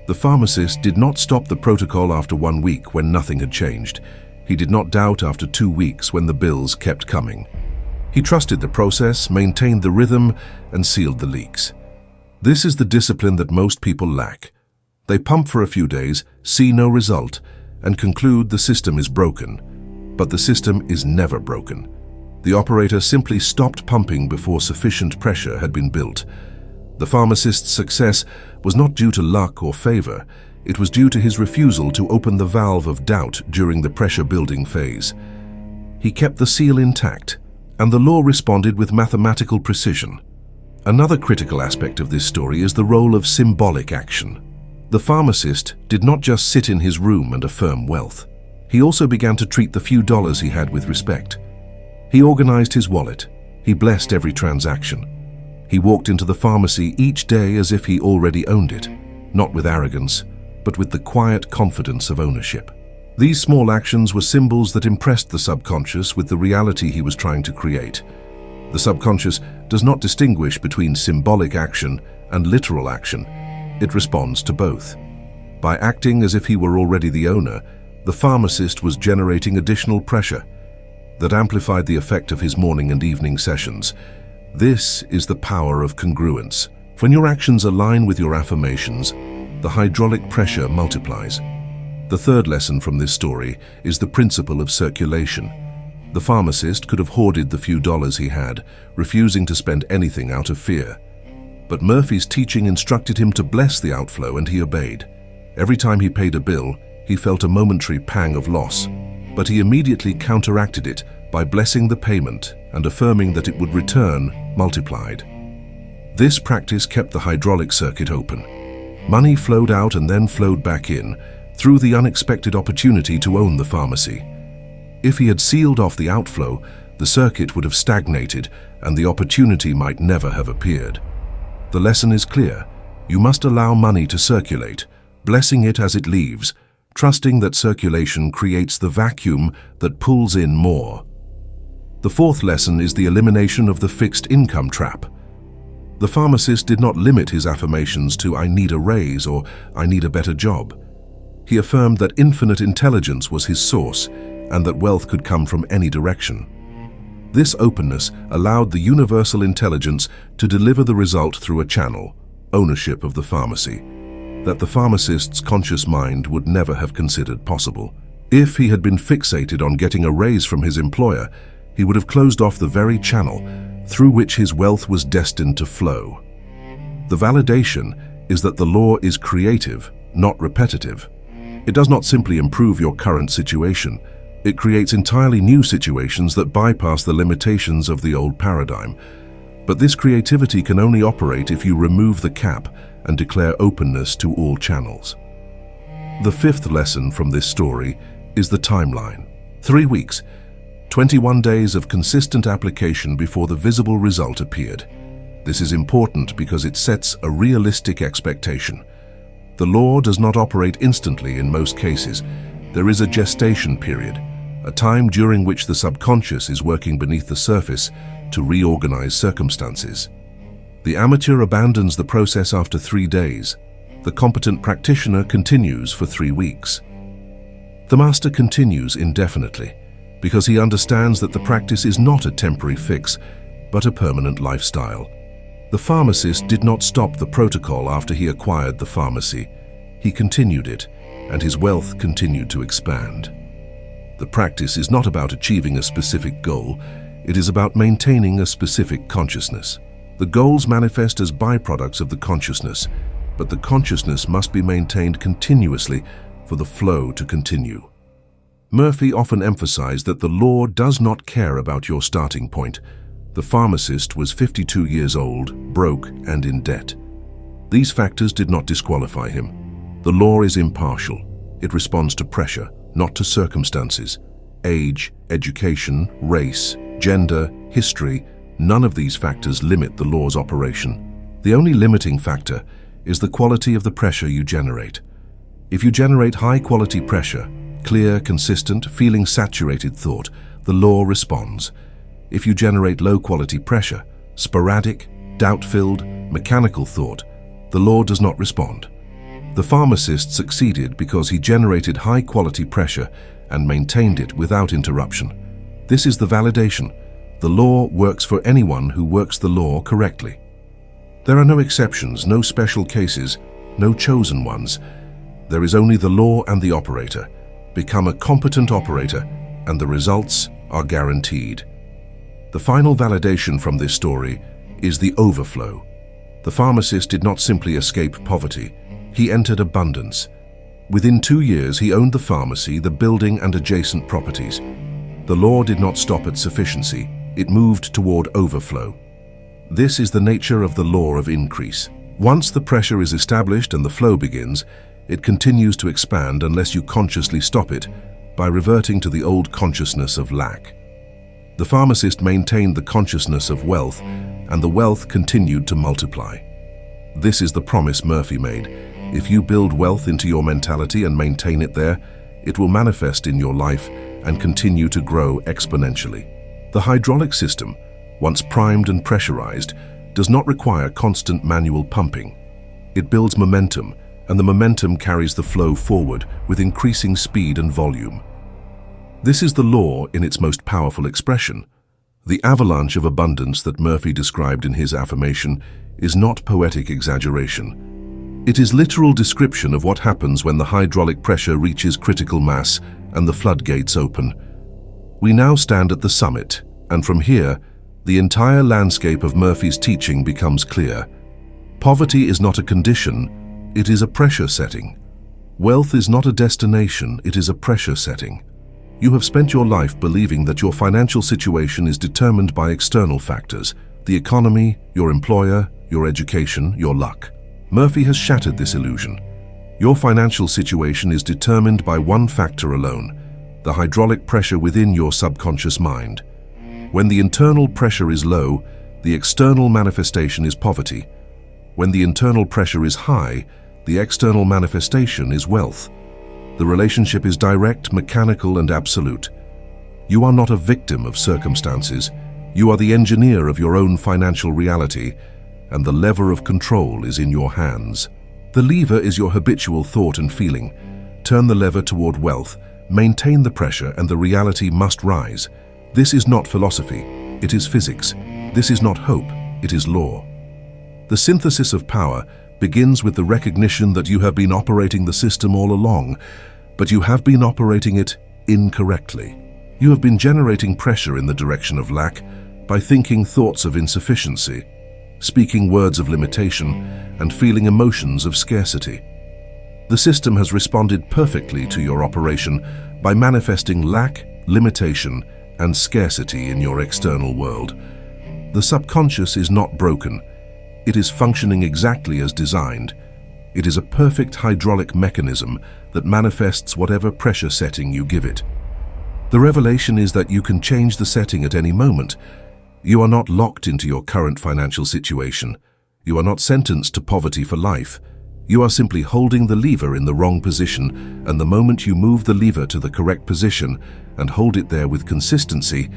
The pharmacist did not stop the protocol after 1 week when nothing had changed. He did not doubt after 2 weeks when the bills kept coming. He trusted the process, maintained the rhythm, and sealed the leaks. This is the discipline that most people lack. They pump for a few days, see no result, and conclude the system is broken. But the system is never broken. The operator simply stopped pumping before sufficient pressure had been built. The pharmacist's success was not due to luck or favor. It was due to his refusal to open the valve of doubt during the pressure-building phase. He kept the seal intact, and the law responded with mathematical precision. Another critical aspect of this story is the role of symbolic action. The pharmacist did not just sit in his room and affirm wealth. He also began to treat the few dollars he had with respect. He organized his wallet. He blessed every transaction. He walked into the pharmacy each day as if he already owned it, not with arrogance, but with the quiet confidence of ownership. These small actions were symbols that impressed the subconscious with the reality he was trying to create. The subconscious does not distinguish between symbolic action and literal action. It responds to both. By acting as if he were already the owner, the pharmacist was generating additional pressure that amplified the effect of his morning and evening sessions. This is the power of congruence. When your actions align with your affirmations, the hydraulic pressure multiplies. The third lesson from this story is the principle of circulation. The pharmacist could have hoarded the few dollars he had, refusing to spend anything out of fear. But Murphy's teaching instructed him to bless the outflow, and he obeyed. Every time he paid a bill, he felt a momentary pang of loss, but he immediately counteracted it by blessing the payment and affirming that it would return multiplied. This practice kept the hydraulic circuit open. Money flowed out and then flowed back in through the unexpected opportunity to own the pharmacy. If he had sealed off the outflow, the circuit would have stagnated and the opportunity might never have appeared. The lesson is clear. You must allow money to circulate, blessing it as it leaves, trusting that circulation creates the vacuum that pulls in more. The fourth lesson is the elimination of the fixed income trap. The pharmacist did not limit his affirmations to "I need a raise" or "I need a better job." He affirmed that infinite intelligence was his source and that wealth could come from any direction. This openness allowed the universal intelligence to deliver the result through a channel, ownership of the pharmacy, that the pharmacist's conscious mind would never have considered possible. If he had been fixated on getting a raise from his employer, he would have closed off the very channel through which his wealth was destined to flow. The validation is that the law is creative, not repetitive. It does not simply improve your current situation. It creates entirely new situations that bypass the limitations of the old paradigm. But this creativity can only operate if you remove the cap and declare openness to all channels. The fifth lesson from this story is the timeline. 3 weeks, 21 days of consistent application before the visible result appeared. This is important because it sets a realistic expectation. The law does not operate instantly in most cases. There is a gestation period, a time during which the subconscious is working beneath the surface to reorganize circumstances. The amateur abandons the process after 3 days. The competent practitioner continues for 3 weeks. The master continues indefinitely because he understands that the practice is not a temporary fix, but a permanent lifestyle. The pharmacist did not stop the protocol after he acquired the pharmacy. He continued it, and his wealth continued to expand. The practice is not about achieving a specific goal. It is about maintaining a specific consciousness. The goals manifest as byproducts of the consciousness, but the consciousness must be maintained continuously for the flow to continue. Murphy often emphasized that the law does not care about your starting point. The pharmacist was 52 years old, broke, and in debt. These factors did not disqualify him. The law is impartial. It responds to pressure, not to circumstances. Age, education, race, gender, history, none of these factors limit the law's operation. The only limiting factor is the quality of the pressure you generate. If you generate high-quality pressure, clear, consistent, feeling saturated thought, the law responds. If you generate low-quality pressure, sporadic, doubt-filled, mechanical thought, the law does not respond. The pharmacist succeeded because he generated high-quality pressure and maintained it without interruption. This is the validation. The law works for anyone who works the law correctly. There are no exceptions, no special cases, no chosen ones. There is only the law and the operator. Become a competent operator, and the results are guaranteed. The final validation from this story is the overflow. The pharmacist did not simply escape poverty. He entered abundance. Within 2 years, he owned the pharmacy, the building, and adjacent properties. The law did not stop at sufficiency. It moved toward overflow. This is the nature of the law of increase. Once the pressure is established and the flow begins, it continues to expand unless you consciously stop it by reverting to the old consciousness of lack. The pharmacist maintained the consciousness of wealth, and the wealth continued to multiply. This is the promise Murphy made. If you build wealth into your mentality and maintain it there, it will manifest in your life and continue to grow exponentially. The hydraulic system, once primed and pressurized, does not require constant manual pumping. It builds momentum, and the momentum carries the flow forward with increasing speed and volume. This is the law in its most powerful expression. The avalanche of abundance that Murphy described in his affirmation is not poetic exaggeration. It is literal description of what happens when the hydraulic pressure reaches critical mass and the floodgates open. We now stand at the summit, and from here, the entire landscape of Murphy's teaching becomes clear. Poverty is not a condition, it is a pressure setting. Wealth is not a destination, it is a pressure setting. You have spent your life believing that your financial situation is determined by external factors, the economy, your employer, your education, your luck. Murphy has shattered this illusion. Your financial situation is determined by one factor alone, the hydraulic pressure within your subconscious mind. When the internal pressure is low, the external manifestation is poverty. When the internal pressure is high, the external manifestation is wealth. The relationship is direct, mechanical, and absolute. You are not a victim of circumstances. You are the engineer of your own financial reality, and the lever of control is in your hands. The lever is your habitual thought and feeling. Turn the lever toward wealth, maintain the pressure, and the reality must rise. This is not philosophy, it is physics. This is not hope, it is law. The synthesis of power begins with the recognition that you have been operating the system all along, but you have been operating it incorrectly. You have been generating pressure in the direction of lack by thinking thoughts of insufficiency, speaking words of limitation, and feeling emotions of scarcity. The system has responded perfectly to your operation by manifesting lack, limitation, and scarcity in your external world. The subconscious is not broken. It is functioning exactly as designed. It is a perfect hydraulic mechanism that manifests whatever pressure setting you give it. The revelation is that you can change the setting at any moment. You are not locked into your current financial situation. You are not sentenced to poverty for life. You are simply holding the lever in the wrong position, and the moment you move the lever to the correct position and hold it there with consistency,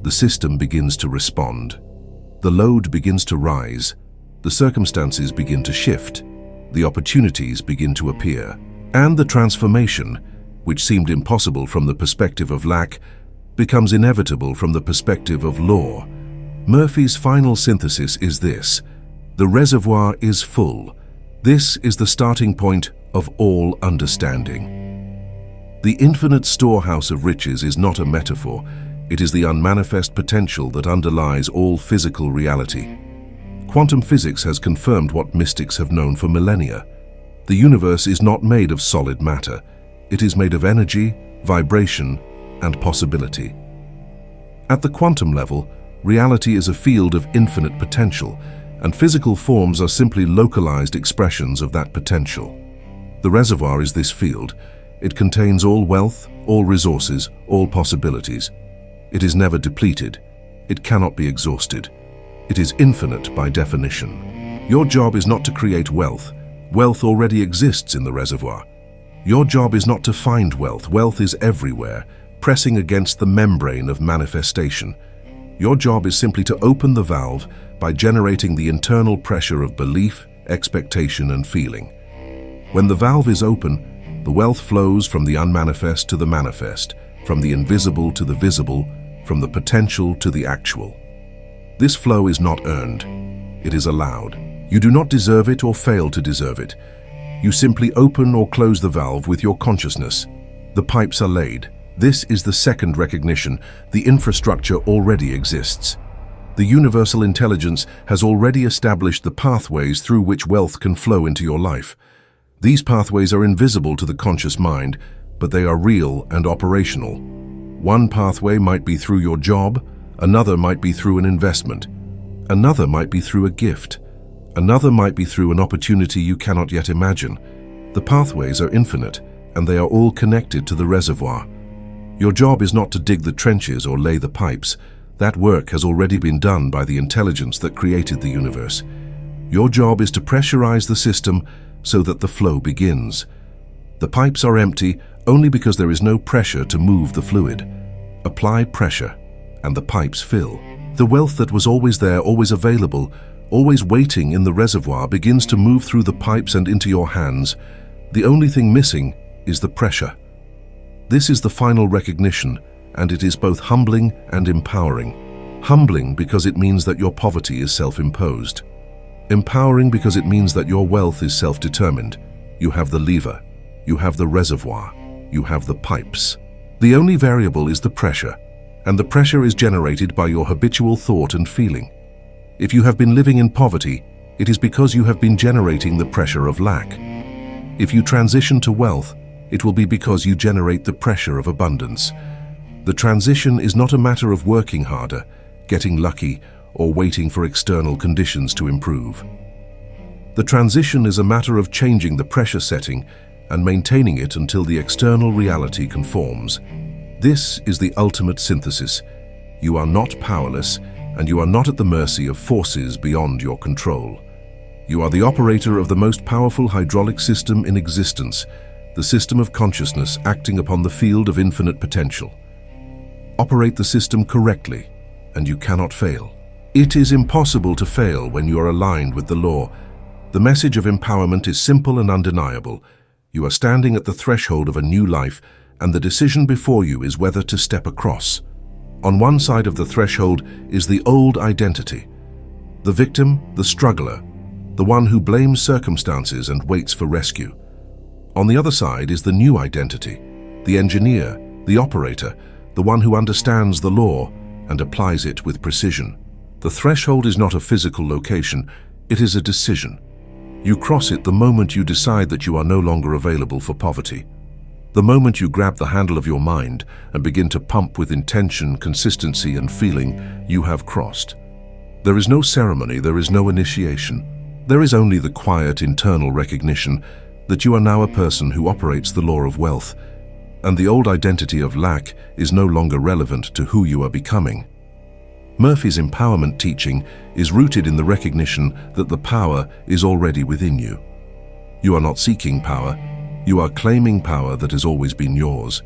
the system begins to respond. The load begins to rise. The circumstances begin to shift. The opportunities begin to appear. And the transformation, which seemed impossible from the perspective of lack, becomes inevitable from the perspective of law. Murphy's final synthesis is this: the reservoir is full. This is the starting point of all understanding. The infinite storehouse of riches is not a metaphor. It is the unmanifest potential that underlies all physical reality. Quantum physics has confirmed what mystics have known for millennia. The universe is not made of solid matter. It is made of energy, vibration, and possibility. At the quantum level, reality is a field of infinite potential, and physical forms are simply localized expressions of that potential. The reservoir is this field. It contains all wealth, all resources, all possibilities. It is never depleted. It cannot be exhausted. It is infinite by definition. Your job is not to create wealth. Wealth already exists in the reservoir. Your job is not to find wealth. Wealth is everywhere, pressing against the membrane of manifestation. Your job is simply to open the valve by generating the internal pressure of belief, expectation, and feeling. When the valve is open, the wealth flows from the unmanifest to the manifest, from the invisible to the visible, from the potential to the actual. This flow is not earned. It is allowed. You do not deserve it or fail to deserve it. You simply open or close the valve with your consciousness. The pipes are laid. This is the second recognition. The infrastructure already exists. The universal intelligence has already established the pathways through which wealth can flow into your life. These pathways are invisible to the conscious mind, but they are real and operational. One pathway might be through your job, another might be through an investment, another might be through a gift, another might be through an opportunity you cannot yet imagine. The pathways are infinite, and they are all connected to the reservoir. Your job is not to dig the trenches or lay the pipes. That work has already been done by the intelligence that created the universe. Your job is to pressurize the system so that the flow begins. The pipes are empty only because there is no pressure to move the fluid. Apply pressure, and the pipes fill. The wealth that was always there, always available, always waiting in the reservoir begins to move through the pipes and into your hands. The only thing missing is the pressure. This is the final recognition, and it is both humbling and empowering. Humbling because it means that your poverty is self-imposed. Empowering because it means that your wealth is self-determined. You have the lever, you have the reservoir, you have the pipes. The only variable is the pressure, and the pressure is generated by your habitual thought and feeling. If you have been living in poverty, it is because you have been generating the pressure of lack. If you transition to wealth, it will be because you generate the pressure of abundance. The transition is not a matter of working harder, getting lucky, or waiting for external conditions to improve. The transition is a matter of changing the pressure setting and maintaining it until the external reality conforms. This is the ultimate synthesis. You are not powerless, and you are not at the mercy of forces beyond your control. You are the operator of the most powerful hydraulic system in existence, the system of consciousness acting upon the field of infinite potential. Operate the system correctly, and you cannot fail. It is impossible to fail when you are aligned with the law. The message of empowerment is simple and undeniable. You are standing at the threshold of a new life, and the decision before you is whether to step across. On one side of the threshold is the old identity. The victim, the struggler, the one who blames circumstances and waits for rescue. On the other side is the new identity, the engineer, the operator, the one who understands the law and applies it with precision. The threshold is not a physical location, it is a decision. You cross it the moment you decide that you are no longer available for poverty. The moment you grab the handle of your mind and begin to pump with intention, consistency, and feeling, you have crossed. There is no ceremony, there is no initiation. There is only the quiet internal recognition that you are now a person who operates the law of wealth, and the old identity of lack is no longer relevant to who you are becoming. Murphy's empowerment teaching is rooted in the recognition that the power is already within you. You are not seeking power, you are claiming power that has always been yours.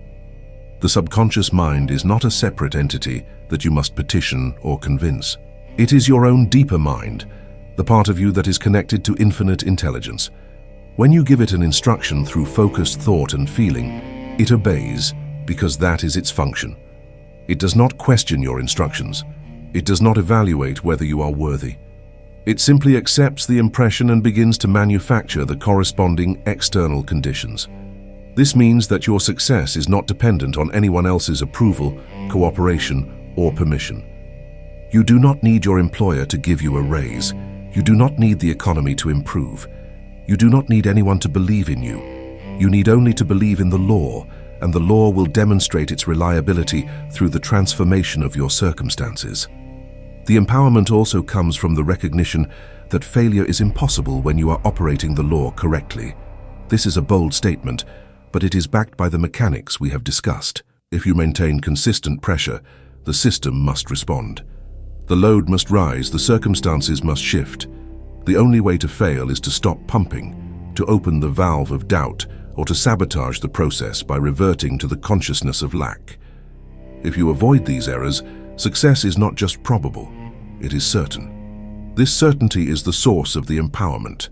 The subconscious mind is not a separate entity that you must petition or convince. It is your own deeper mind, the part of you that is connected to infinite intelligence. When you give it an instruction through focused thought and feeling, it obeys because that is its function. It does not question your instructions. It does not evaluate whether you are worthy. It simply accepts the impression and begins to manufacture the corresponding external conditions. This means that your success is not dependent on anyone else's approval, cooperation, or permission. You do not need your employer to give you a raise. You do not need the economy to improve. You do not need anyone to believe in you. You need only to believe in the law, and the law will demonstrate its reliability through the transformation of your circumstances. The empowerment also comes from the recognition that failure is impossible when you are operating the law correctly. This is a bold statement, but it is backed by the mechanics we have discussed. If you maintain consistent pressure, the system must respond. The load must rise, the circumstances must shift. The only way to fail is to stop pumping, to open the valve of doubt, or to sabotage the process by reverting to the consciousness of lack. If you avoid these errors, success is not just probable, it is certain. This certainty is the source of the empowerment.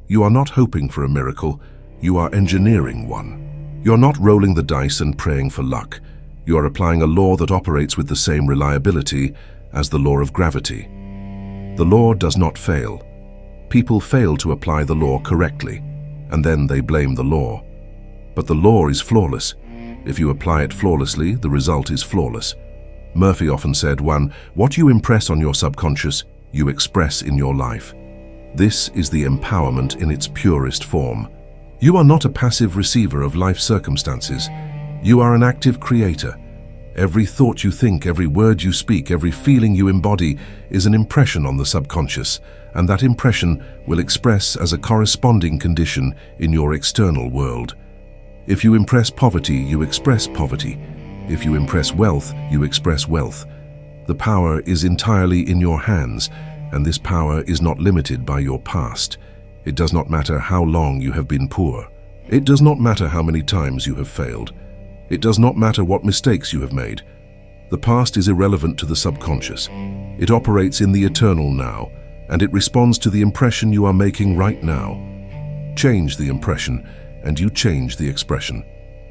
You are not hoping for a miracle, you are engineering one. You are not rolling the dice and praying for luck. You are applying a law that operates with the same reliability as the law of gravity. The law does not fail. People fail to apply the law correctly, and then they blame the law. But the law is flawless. If you apply it flawlessly, the result is flawless. Murphy often said, what you impress on your subconscious, you express in your life. This is the empowerment in its purest form. You are not a passive receiver of life circumstances. You are an active creator. Every thought you think, every word you speak, every feeling you embody is an impression on the subconscious, and that impression will express as a corresponding condition in your external world. If you impress poverty, you express poverty. If you impress wealth, you express wealth. The power is entirely in your hands, and this power is not limited by your past. It does not matter how long you have been poor. It does not matter how many times you have failed. It does not matter what mistakes you have made. The past is irrelevant to the subconscious. It operates in the eternal now, and it responds to the impression you are making right now. Change the impression, and you change the expression.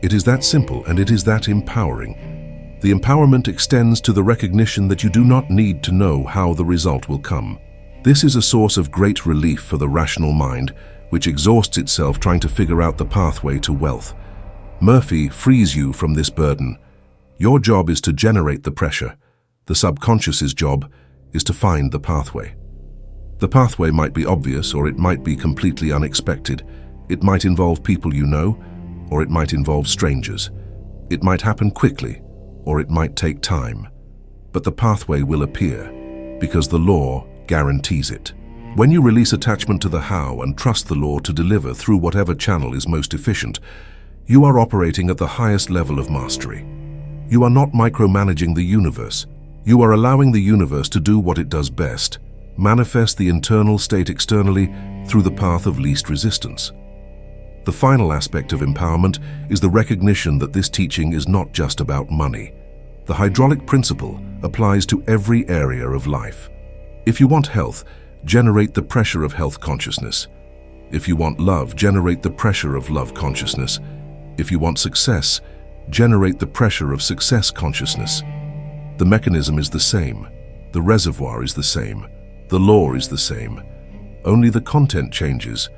It is that simple, and it is that empowering. The empowerment extends to the recognition that you do not need to know how the result will come. This is a source of great relief for the rational mind, which exhausts itself trying to figure out the pathway to wealth. Murphy frees you from this burden. Your job is to generate the pressure. The subconscious's job is to find the pathway. The pathway might be obvious, or it might be completely unexpected. It might involve people you know, or it might involve strangers. It might happen quickly, or it might take time. But the pathway will appear, because the law guarantees it. When you release attachment to the how and trust the law to deliver through whatever channel is most efficient, you are operating at the highest level of mastery. You are not micromanaging the universe. You are allowing the universe to do what it does best, manifest the internal state externally through the path of least resistance. The final aspect of empowerment is the recognition that this teaching is not just about money. The hydraulic principle applies to every area of life. If you want health, generate the pressure of health consciousness. If you want love, generate the pressure of love consciousness. If you want success, generate the pressure of success consciousness. The mechanism is the same. The reservoir is the same. The law is the same. Only the content changes.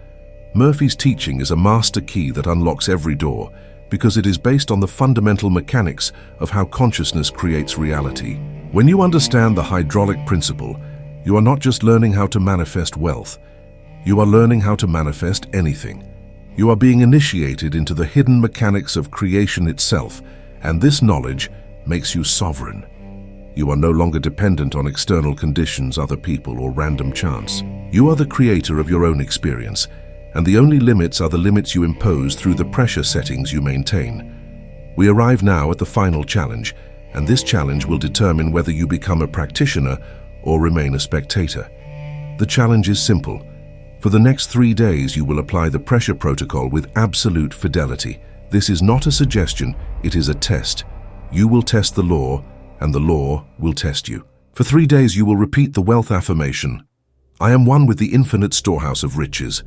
Murphy's teaching is a master key that unlocks every door because it is based on the fundamental mechanics of how consciousness creates reality. When you understand the hydraulic principle, you are not just learning how to manifest wealth. You are learning how to manifest anything. You are being initiated into the hidden mechanics of creation itself, and this knowledge makes you sovereign. You are no longer dependent on external conditions, other people, or random chance. You are the creator of your own experience, and the only limits are the limits you impose through the pressure settings you maintain. We arrive now at the final challenge, and this challenge will determine whether you become a practitioner or remain a spectator. The challenge is simple. For the next 3 days, you will apply the pressure protocol with absolute fidelity. This is not a suggestion, it is a test. You will test the law, and the law will test you. For 3 days, you will repeat the wealth affirmation. I am one with the infinite storehouse of riches.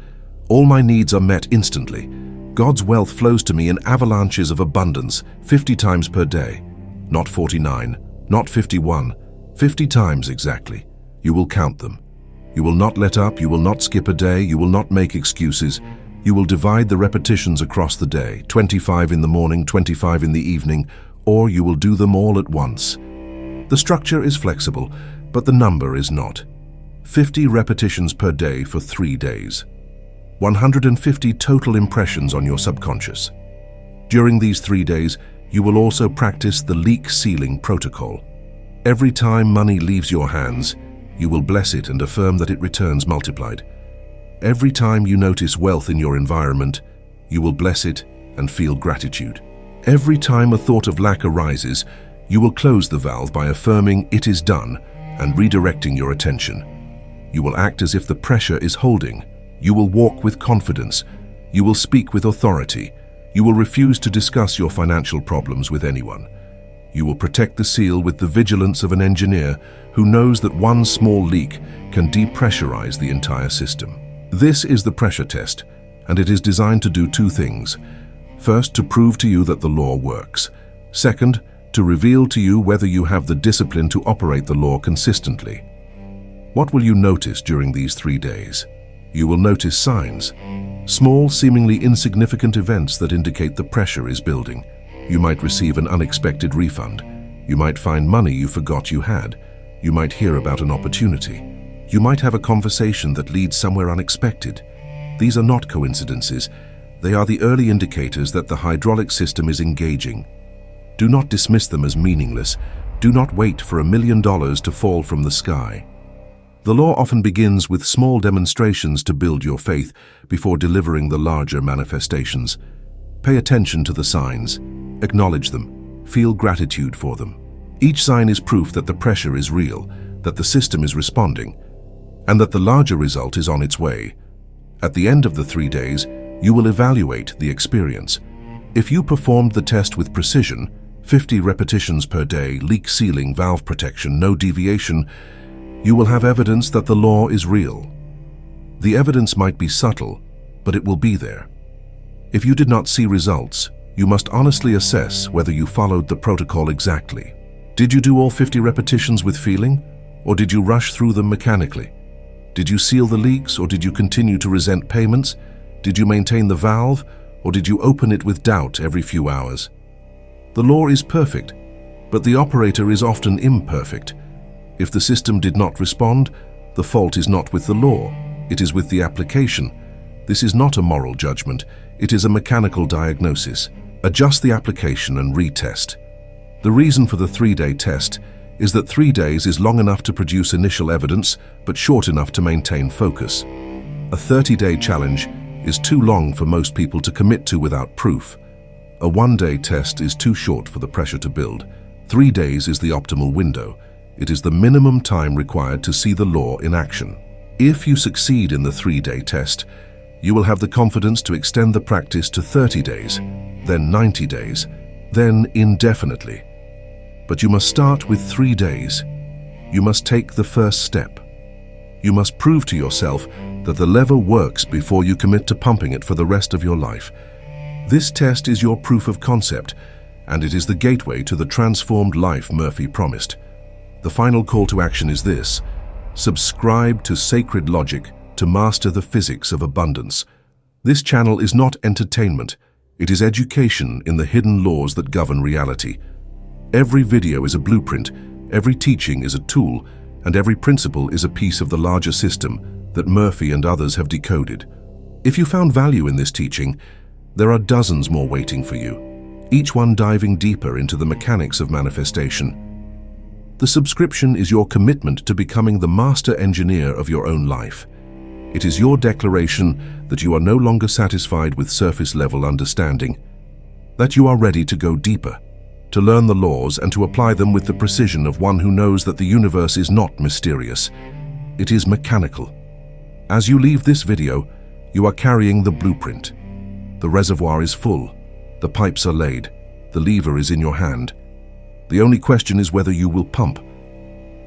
All my needs are met instantly. God's wealth flows to me in avalanches of abundance, 50 times per day. Not 49, not 51, 50 times exactly. You will count them. You will not let up, you will not skip a day, you will not make excuses. You will divide the repetitions across the day, 25 in the morning, 25 in the evening, or you will do them all at once. The structure is flexible, but the number is not. 50 repetitions per day for 3 days. 150 total impressions on your subconscious. During these 3 days, you will also practice the leak sealing protocol. Every time money leaves your hands, you will bless it and affirm that it returns multiplied. Every time you notice wealth in your environment, you will bless it and feel gratitude. Every time a thought of lack arises, you will close the valve by affirming it is done and redirecting your attention. You will act as if the pressure is holding. You will walk with confidence. You will speak with authority. You will refuse to discuss your financial problems with anyone. You will protect the seal with the vigilance of an engineer who knows that one small leak can depressurize the entire system. This is the pressure test, and it is designed to do 2 things. First, to prove to you that the law works. Second, to reveal to you whether you have the discipline to operate the law consistently. What will you notice during these 3 days? You will notice signs, small, seemingly insignificant events that indicate the pressure is building. You might receive an unexpected refund. You might find money you forgot you had. You might hear about an opportunity. You might have a conversation that leads somewhere unexpected. These are not coincidences. They are the early indicators that the hydraulic system is engaging. Do not dismiss them as meaningless. Do not wait for $1 million to fall from the sky. The law often begins with small demonstrations to build your faith before delivering the larger manifestations. Pay attention to the signs. Acknowledge them. Feel gratitude for them. Each sign is proof that the pressure is real, that the system is responding, and that the larger result is on its way. At the end of the 3 days, you will evaluate the experience. If you performed the test with precision, 50 repetitions per day, leak sealing, valve protection, no deviation, you will have evidence that the law is real. The evidence might be subtle, but it will be there. If you did not see results, you must honestly assess whether you followed the protocol exactly. Did you do all 50 repetitions with feeling, or did you rush through them mechanically? Did you seal the leaks, or did you continue to resent payments? Did you maintain the valve, or did you open it with doubt every few hours? The law is perfect, but the operator is often imperfect. If the system did not respond, the fault is not with the law, it is with the application. This is not a moral judgment, it is a mechanical diagnosis. Adjust the application and retest. The reason for the 3-day test is that 3 days is long enough to produce initial evidence, but short enough to maintain focus. A 30-day challenge is too long for most people to commit to without proof. A 1-day test is too short for the pressure to build. 3 days is the optimal window. It is the minimum time required to see the law in action. If you succeed in the 3-day test, you will have the confidence to extend the practice to 30 days, then 90 days, then indefinitely. But you must start with 3 days. You must take the first step. You must prove to yourself that the lever works before you commit to pumping it for the rest of your life. This test is your proof of concept, and it is the gateway to the transformed life Murphy promised. The final call to action is this: subscribe to Sacred Logic to master the physics of abundance. This channel is not entertainment, it is education in the hidden laws that govern reality. Every video is a blueprint, every teaching is a tool, and every principle is a piece of the larger system that Murphy and others have decoded. If you found value in this teaching, there are dozens more waiting for you, each one diving deeper into the mechanics of manifestation. The subscription is your commitment to becoming the master engineer of your own life. It is your declaration that you are no longer satisfied with surface-level understanding, that you are ready to go deeper, to learn the laws and to apply them with the precision of one who knows that the universe is not mysterious. It is mechanical. As you leave this video, you are carrying the blueprint. The reservoir is full, the pipes are laid, the lever is in your hand. The only question is whether you will pump.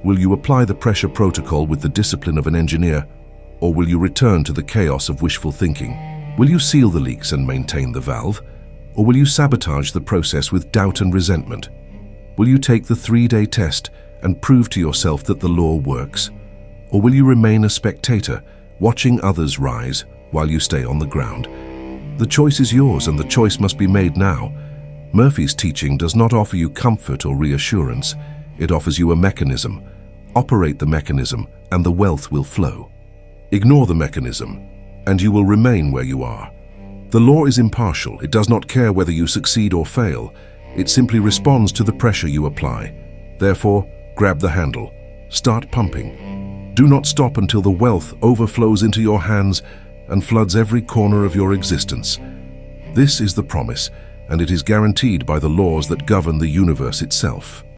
Will you apply the pressure protocol with the discipline of an engineer, or will you return to the chaos of wishful thinking? Will you seal the leaks and maintain the valve, or will you sabotage the process with doubt and resentment? Will you take the 3-day test and prove to yourself that the law works, or will you remain a spectator, watching others rise while you stay on the ground? The choice is yours, and the choice must be made now. Murphy's teaching does not offer you comfort or reassurance. It offers you a mechanism. Operate the mechanism, and the wealth will flow. Ignore the mechanism, and you will remain where you are. The law is impartial. It does not care whether you succeed or fail. It simply responds to the pressure you apply. Therefore, grab the handle. Start pumping. Do not stop until the wealth overflows into your hands and floods every corner of your existence. This is the promise, and it is guaranteed by the laws that govern the universe itself.